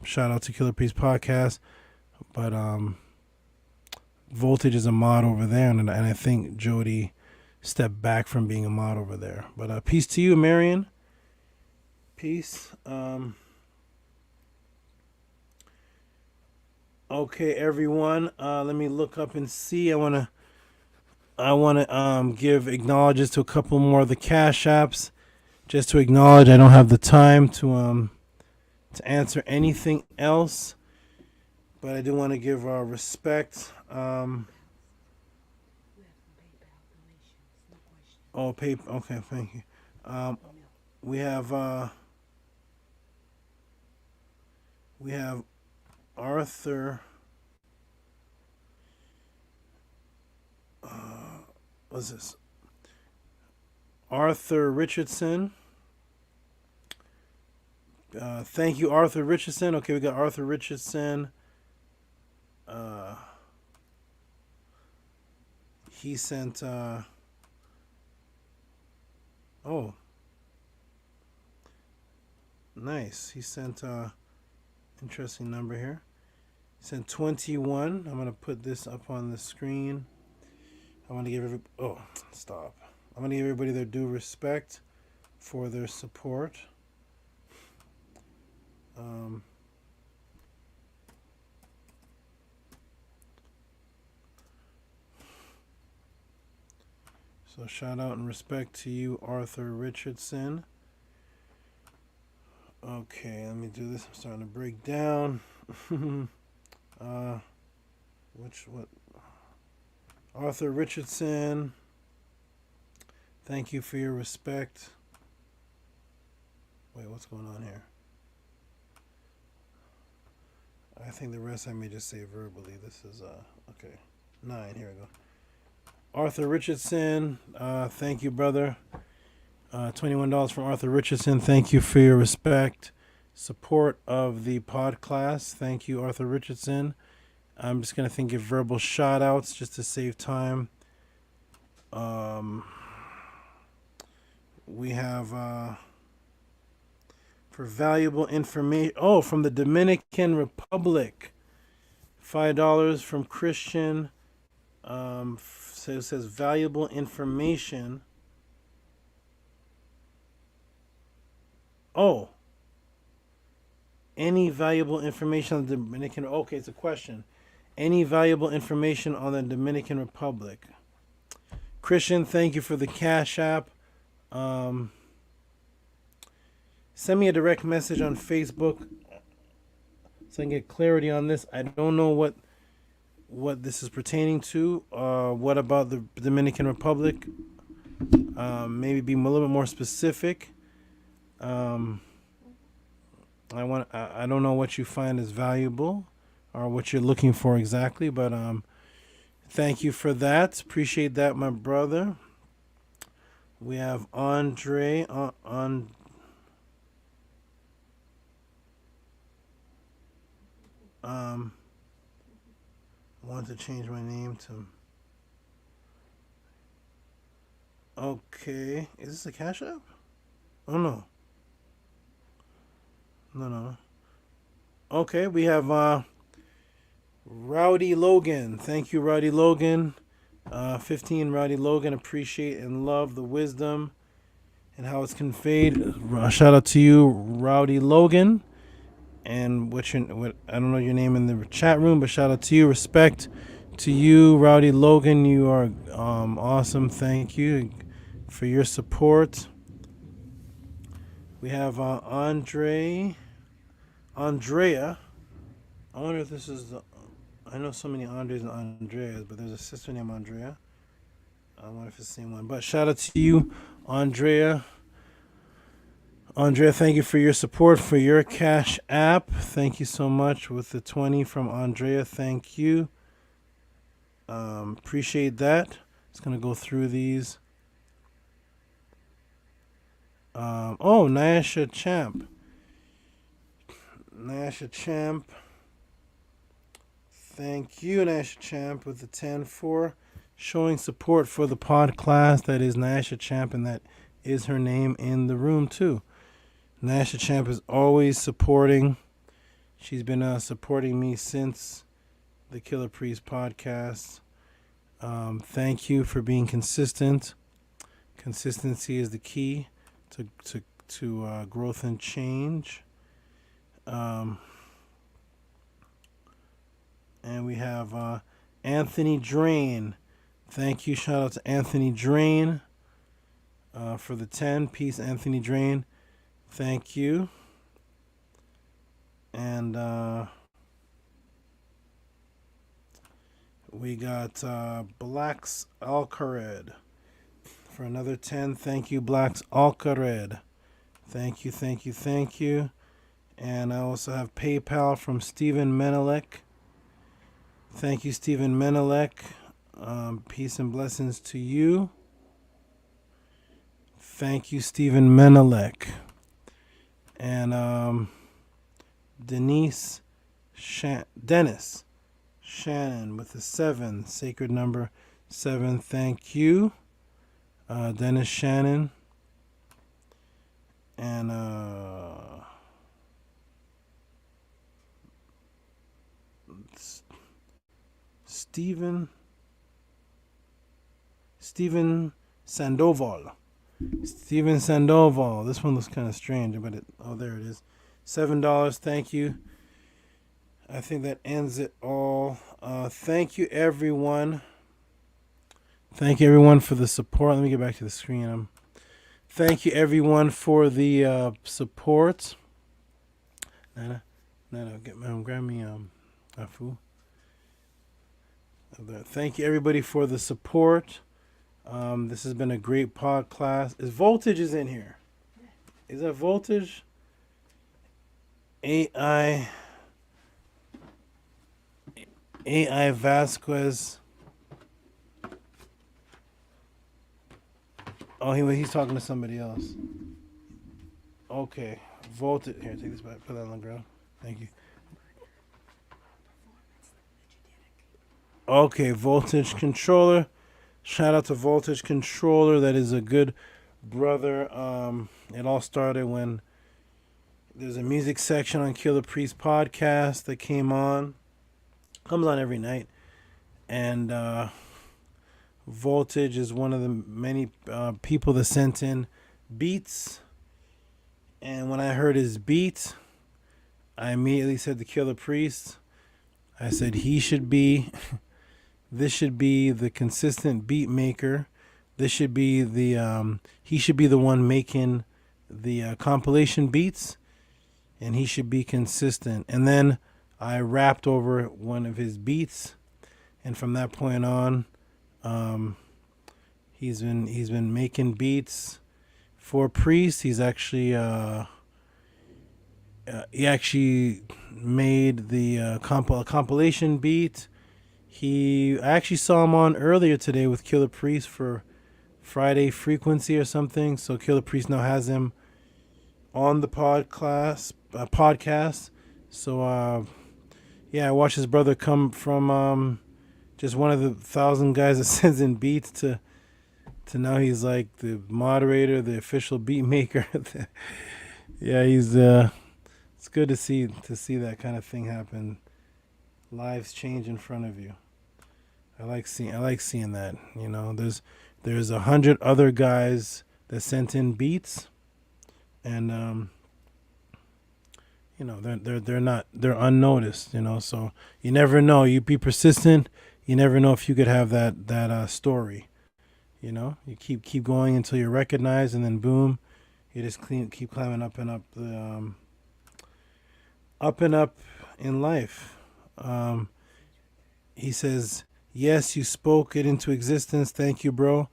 Shout out to Killer Priest podcast. But Voltage is a mod over there, and I think Jody stepped back from being a mod over there. But peace to you, Marion. Peace. Okay, everyone. Let me look up and see. I wanna give acknowledges to a couple more of the Cash Apps. Just to acknowledge, I don't have the time to answer anything else. But I do want to give respect. Okay, thank you. We have Arthur. What's this? Arthur Richardson. Thank you, Arthur Richardson. Okay, we got Arthur Richardson. He sent oh, nice. He sent interesting number here. He sent 21. I'm gonna put this up on the screen. I want to give stop. I'm gonna give everybody their due respect for their support. So shout out and respect to you, Arthur Richardson. Okay, let me do this. I'm starting to break down. What? Arthur Richardson. Thank you for your respect. Wait, what's going on here? I think the rest I may just say verbally. This is okay. 9. Here we go. Arthur Richardson, thank you, brother. $21 from Arthur Richardson. Thank you for your respect, support of the Podclass. Thank you, Arthur Richardson. I'm just gonna give verbal shout outs just to save time. We have for valuable information. Oh, from the Dominican Republic, $5 from Christian. So it says valuable information. Oh, any valuable information on the Dominican? Okay, it's a question. Any valuable information on the Dominican Republic? Christian, thank you for the Cash App. Send me a direct message on Facebook so I can get clarity on this. I don't know what this is pertaining to. What about the Dominican Republic? Maybe be a little bit more specific. I don't know what you find is valuable or what you're looking for exactly, but thank you for that. Appreciate that, my brother. We have Andre on. I want to change my name to. Okay, is this a Cash App? Oh no. No. Okay, we have Rowdy Logan. Thank you, Rowdy Logan. 15 Rowdy Logan. Appreciate and love the wisdom and how it's conveyed. Shout out to you, Rowdy Logan. And what I don't know your name in the chat room, but shout out to you. Respect to you, Rowdy Logan. You are awesome. Thank you for your support. We have Andrea. I wonder if this is I know so many Andres and Andreas, but there's a sister named Andrea. I wonder if it's the same one. But shout out to you, Andrea. Andrea, thank you for your support for your Cash App. Thank you so much with the 20 from Andrea. Thank you. Appreciate that. Just going to go through these. Nyasha Champ. Nyasha Champ. Thank you, Nyasha Champ, with the 10 for showing support for the Podclass. That is Nyasha Champ, and that is her name in the room, too. Nyasha Champ is always supporting. She's been supporting me since the Killer Priest podcast. Thank you for being consistent. Consistency is the key to growth and change. And we have Anthony Drain. Thank you. Shout out to Anthony Drain for the 10. Peace, Anthony Drain. Thank you. And we got Blacks Alcared for another 10. Thank you, Blacks Alcared. Thank you. And I also have PayPal from Stephen Menelek. Thank you, Stephen Menelek. Peace and blessings to you. Thank you, Stephen Menelek. And Dennis Shannon with the 7, sacred number 7. Thank you, Dennis Shannon. And Stephen Sandoval. Steven Sandoval. This one looks kind of strange, but there it is. $7. Thank you. I think that ends it all. Thank you, everyone. Thank you, everyone, for the support. Let me get back to the screen. Thank you, everyone, for the support. Nana, grab me Afu. Thank you, everybody, for the support. This has been a great podcast. Is Voltage is in here? Is that Voltage? AI Vasquez. Oh, he's talking to somebody else. Okay, Voltage. Here, take this back. Put that on the ground. Thank you. Okay, Voltage Controller. Shout out to Voltage Controller. That is a good brother. It all started when there's a music section on Killer Priest podcast that came on. Comes on every night. And Voltage is one of the many people that sent in beats. And when I heard his beat, I immediately said to Killer Priest, I said this should be the consistent beat maker. This should be he should be the one making the compilation beats, and he should be consistent. And then I rapped over one of his beats, and from that point on, he's been making beats for Priest. He's actually he actually made the compilation beat. I actually saw him on earlier today with Killer Priest for Friday Frequency or something. So Killer Priest now has him on the podcast. So I watched his brother come from just one of the 1,000 guys that sends in beats to to now he's like the moderator, the official beat maker. Yeah, he's it's good to see that kind of thing happen. Lives change in front of you. I like seeing that. You know, there's 100 other guys that sent in beats, and you know, they're unnoticed. You know, so you never know. You be persistent. You never know if you could have that story. You know, you keep going until you're recognized, and then boom, you just keep climbing up and up the up and up in life. He says, yes, you spoke it into existence. Thank you, bro.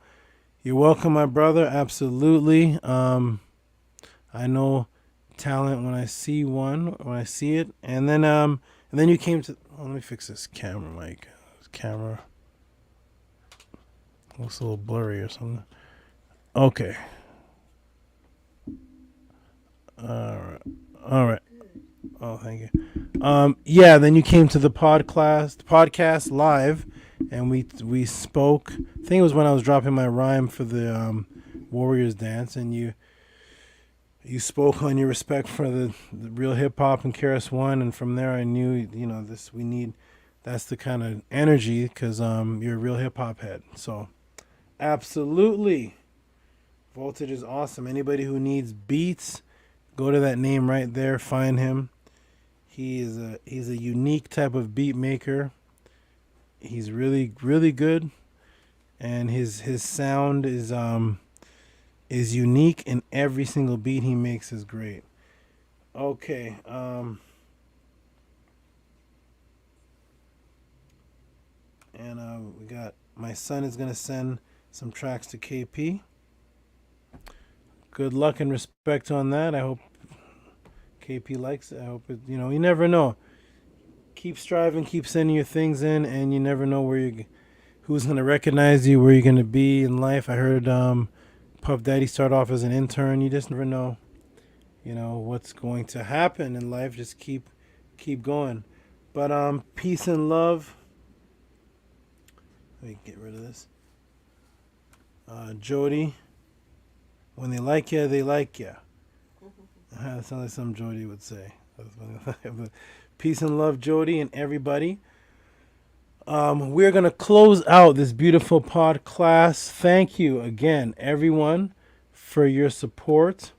You're welcome, my brother. Absolutely. I know talent when I see it. And then you came to, let me fix this camera mic. This camera looks a little blurry or something. Okay. All right. Oh, thank you. Yeah, then you came to the podcast live, and we spoke. I think it was when I was dropping my rhyme for the Warriors dance, and you spoke on your respect for the real hip hop and KRS One, and from there I knew, you know, that's the kind of energy, because you're a real hip hop head. So absolutely, Voltage is awesome. Anybody who needs beats, go to that name right there, find him. He's a unique type of beat maker. He's really, really good, and his sound is unique, and every single beat he makes is great. Okay, and we got, my son is gonna send some tracks to KP. Good luck and respect on that. I hope KP likes it. I hope it, you know, you never know. Keep striving, keep sending your things in, and you never know who's gonna recognize you, where you're gonna be in life. I heard Puff Daddy start off as an intern. You just never know, you know, what's going to happen in life. Just keep going. But peace and love. Let me get rid of this. Jody, when they like you, they like you. That sounds like something Jody would say. Peace and love, Jody, and everybody. We're going to close out this beautiful Podclass. Thank you again, everyone, for your support.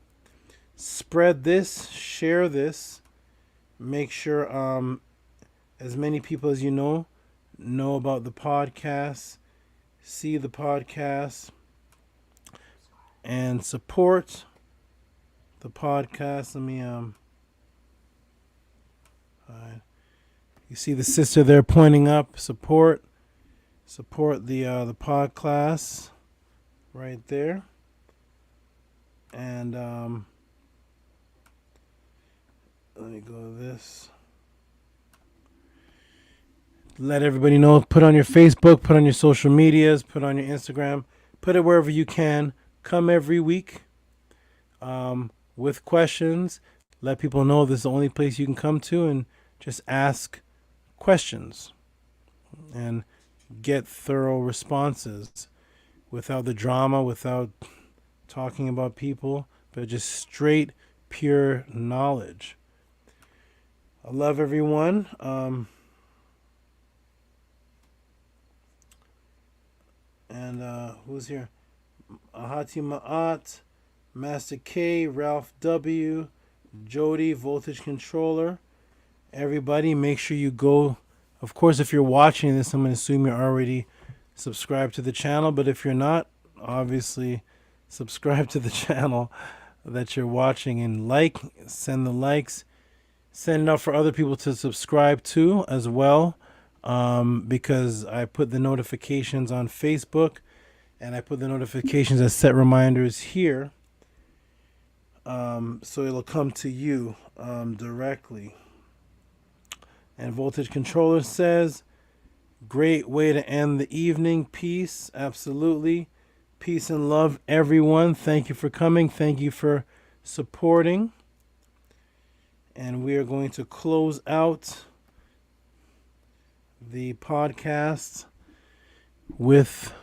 Spread this, share this. Make sure as many people as you know about the podcast, see the podcast, and support the podcast. Let me you see the sister there pointing up. Support the Podclass right there. And let me go to this. Let everybody know. Put on your Facebook, put on your social medias, put on your Instagram, put it wherever you can. Come every week with questions. Let people know this is the only place you can come to, and just ask questions and get thorough responses without the drama, without talking about people, but just straight, pure knowledge. I love everyone. And who's here? Ahati Ma'at, Master K, Ralph W, Jody, Voltage Controller. Everybody, make sure you go. Of course, if you're watching this, I'm going to assume you're already subscribed to the channel. But if you're not, obviously subscribe to the channel that you're watching, and send the likes. Send it out for other people to subscribe to as well. Because I put the notifications on Facebook, and I put the notifications as set reminders here. So it'll come to you directly. And Voltage Controller says, great way to end the evening. Peace. Absolutely. Peace and love, everyone. Thank you for coming. Thank you for supporting. And we are going to close out the podcast with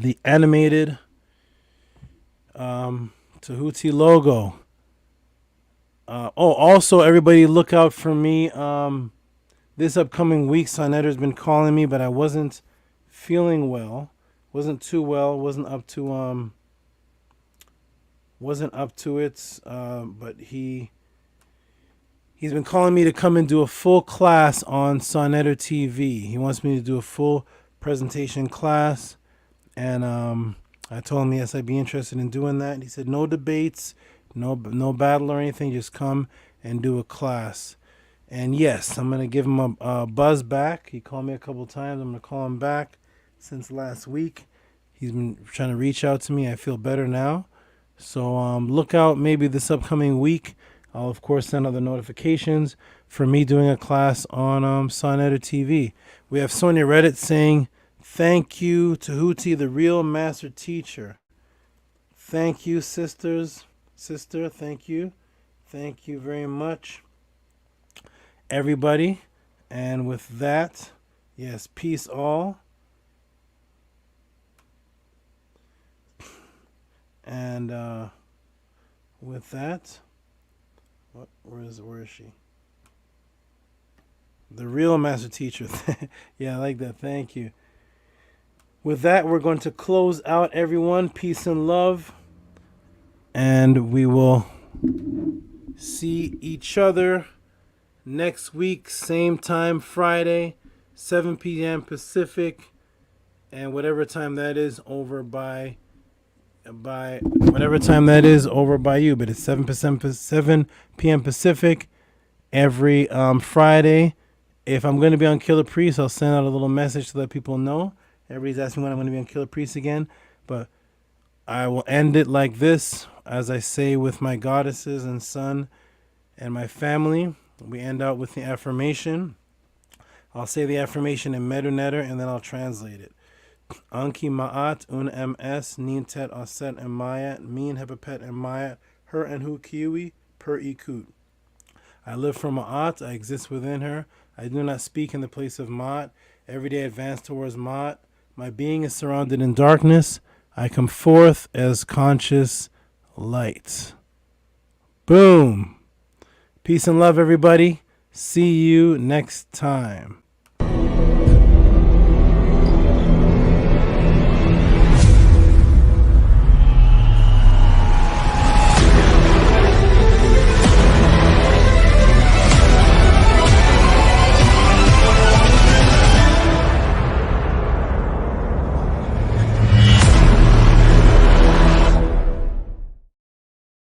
the animated Tehuti logo. Also, everybody look out for me. This upcoming week, Sonetter's been calling me, but I wasn't feeling well. Wasn't too well. Wasn't up to it. But he's been calling me to come and do a full class on Sonetter TV. He wants me to do a full presentation class, and I told him yes, I'd be interested in doing that. And he said no debates, no battle or anything. Just come and do a class. And yes, I'm gonna give him a buzz back. He called me a couple times. I'm gonna call him back. Since last week, he's been trying to reach out to me. I feel better now. So look out maybe this upcoming week. I'll, of course, send other notifications for me doing a class on Sonetter TV. We have Sonia Reddit saying, thank you, Tehuti, the real master teacher. Thank you, sister, thank you. Thank you very much, everybody. And with that, yes, peace all. And with that, where is she? The real master teacher. Yeah, I like that. Thank you. With that, we're going to close out, everyone. Peace and love. And we will see each other next week, same time, Friday, 7 p.m. Pacific, and whatever time that is over by whatever time that is over by you, but it's 7 p.m. Pacific every Friday. If I'm going to be on Killer Priest, I'll send out a little message to let people know. Everybody's asking when I'm going to be on Killer Priest again, but I will end it like this, as I say with my goddesses and son and my family. We end out with the affirmation. I'll say the affirmation in Medunetter, and then I'll translate it. Anki Ma'at Un MS Nintet Aset and Mayat Min Hepapet and Mayat Her and Hu Kiwi Per Ikut. I live from Ma'at, I exist within her. I do not speak in the place of Ma'at. Every day I advance towards Ma'at. My being is surrounded in darkness. I come forth as conscious light. Boom. Peace and love, everybody. See you next time.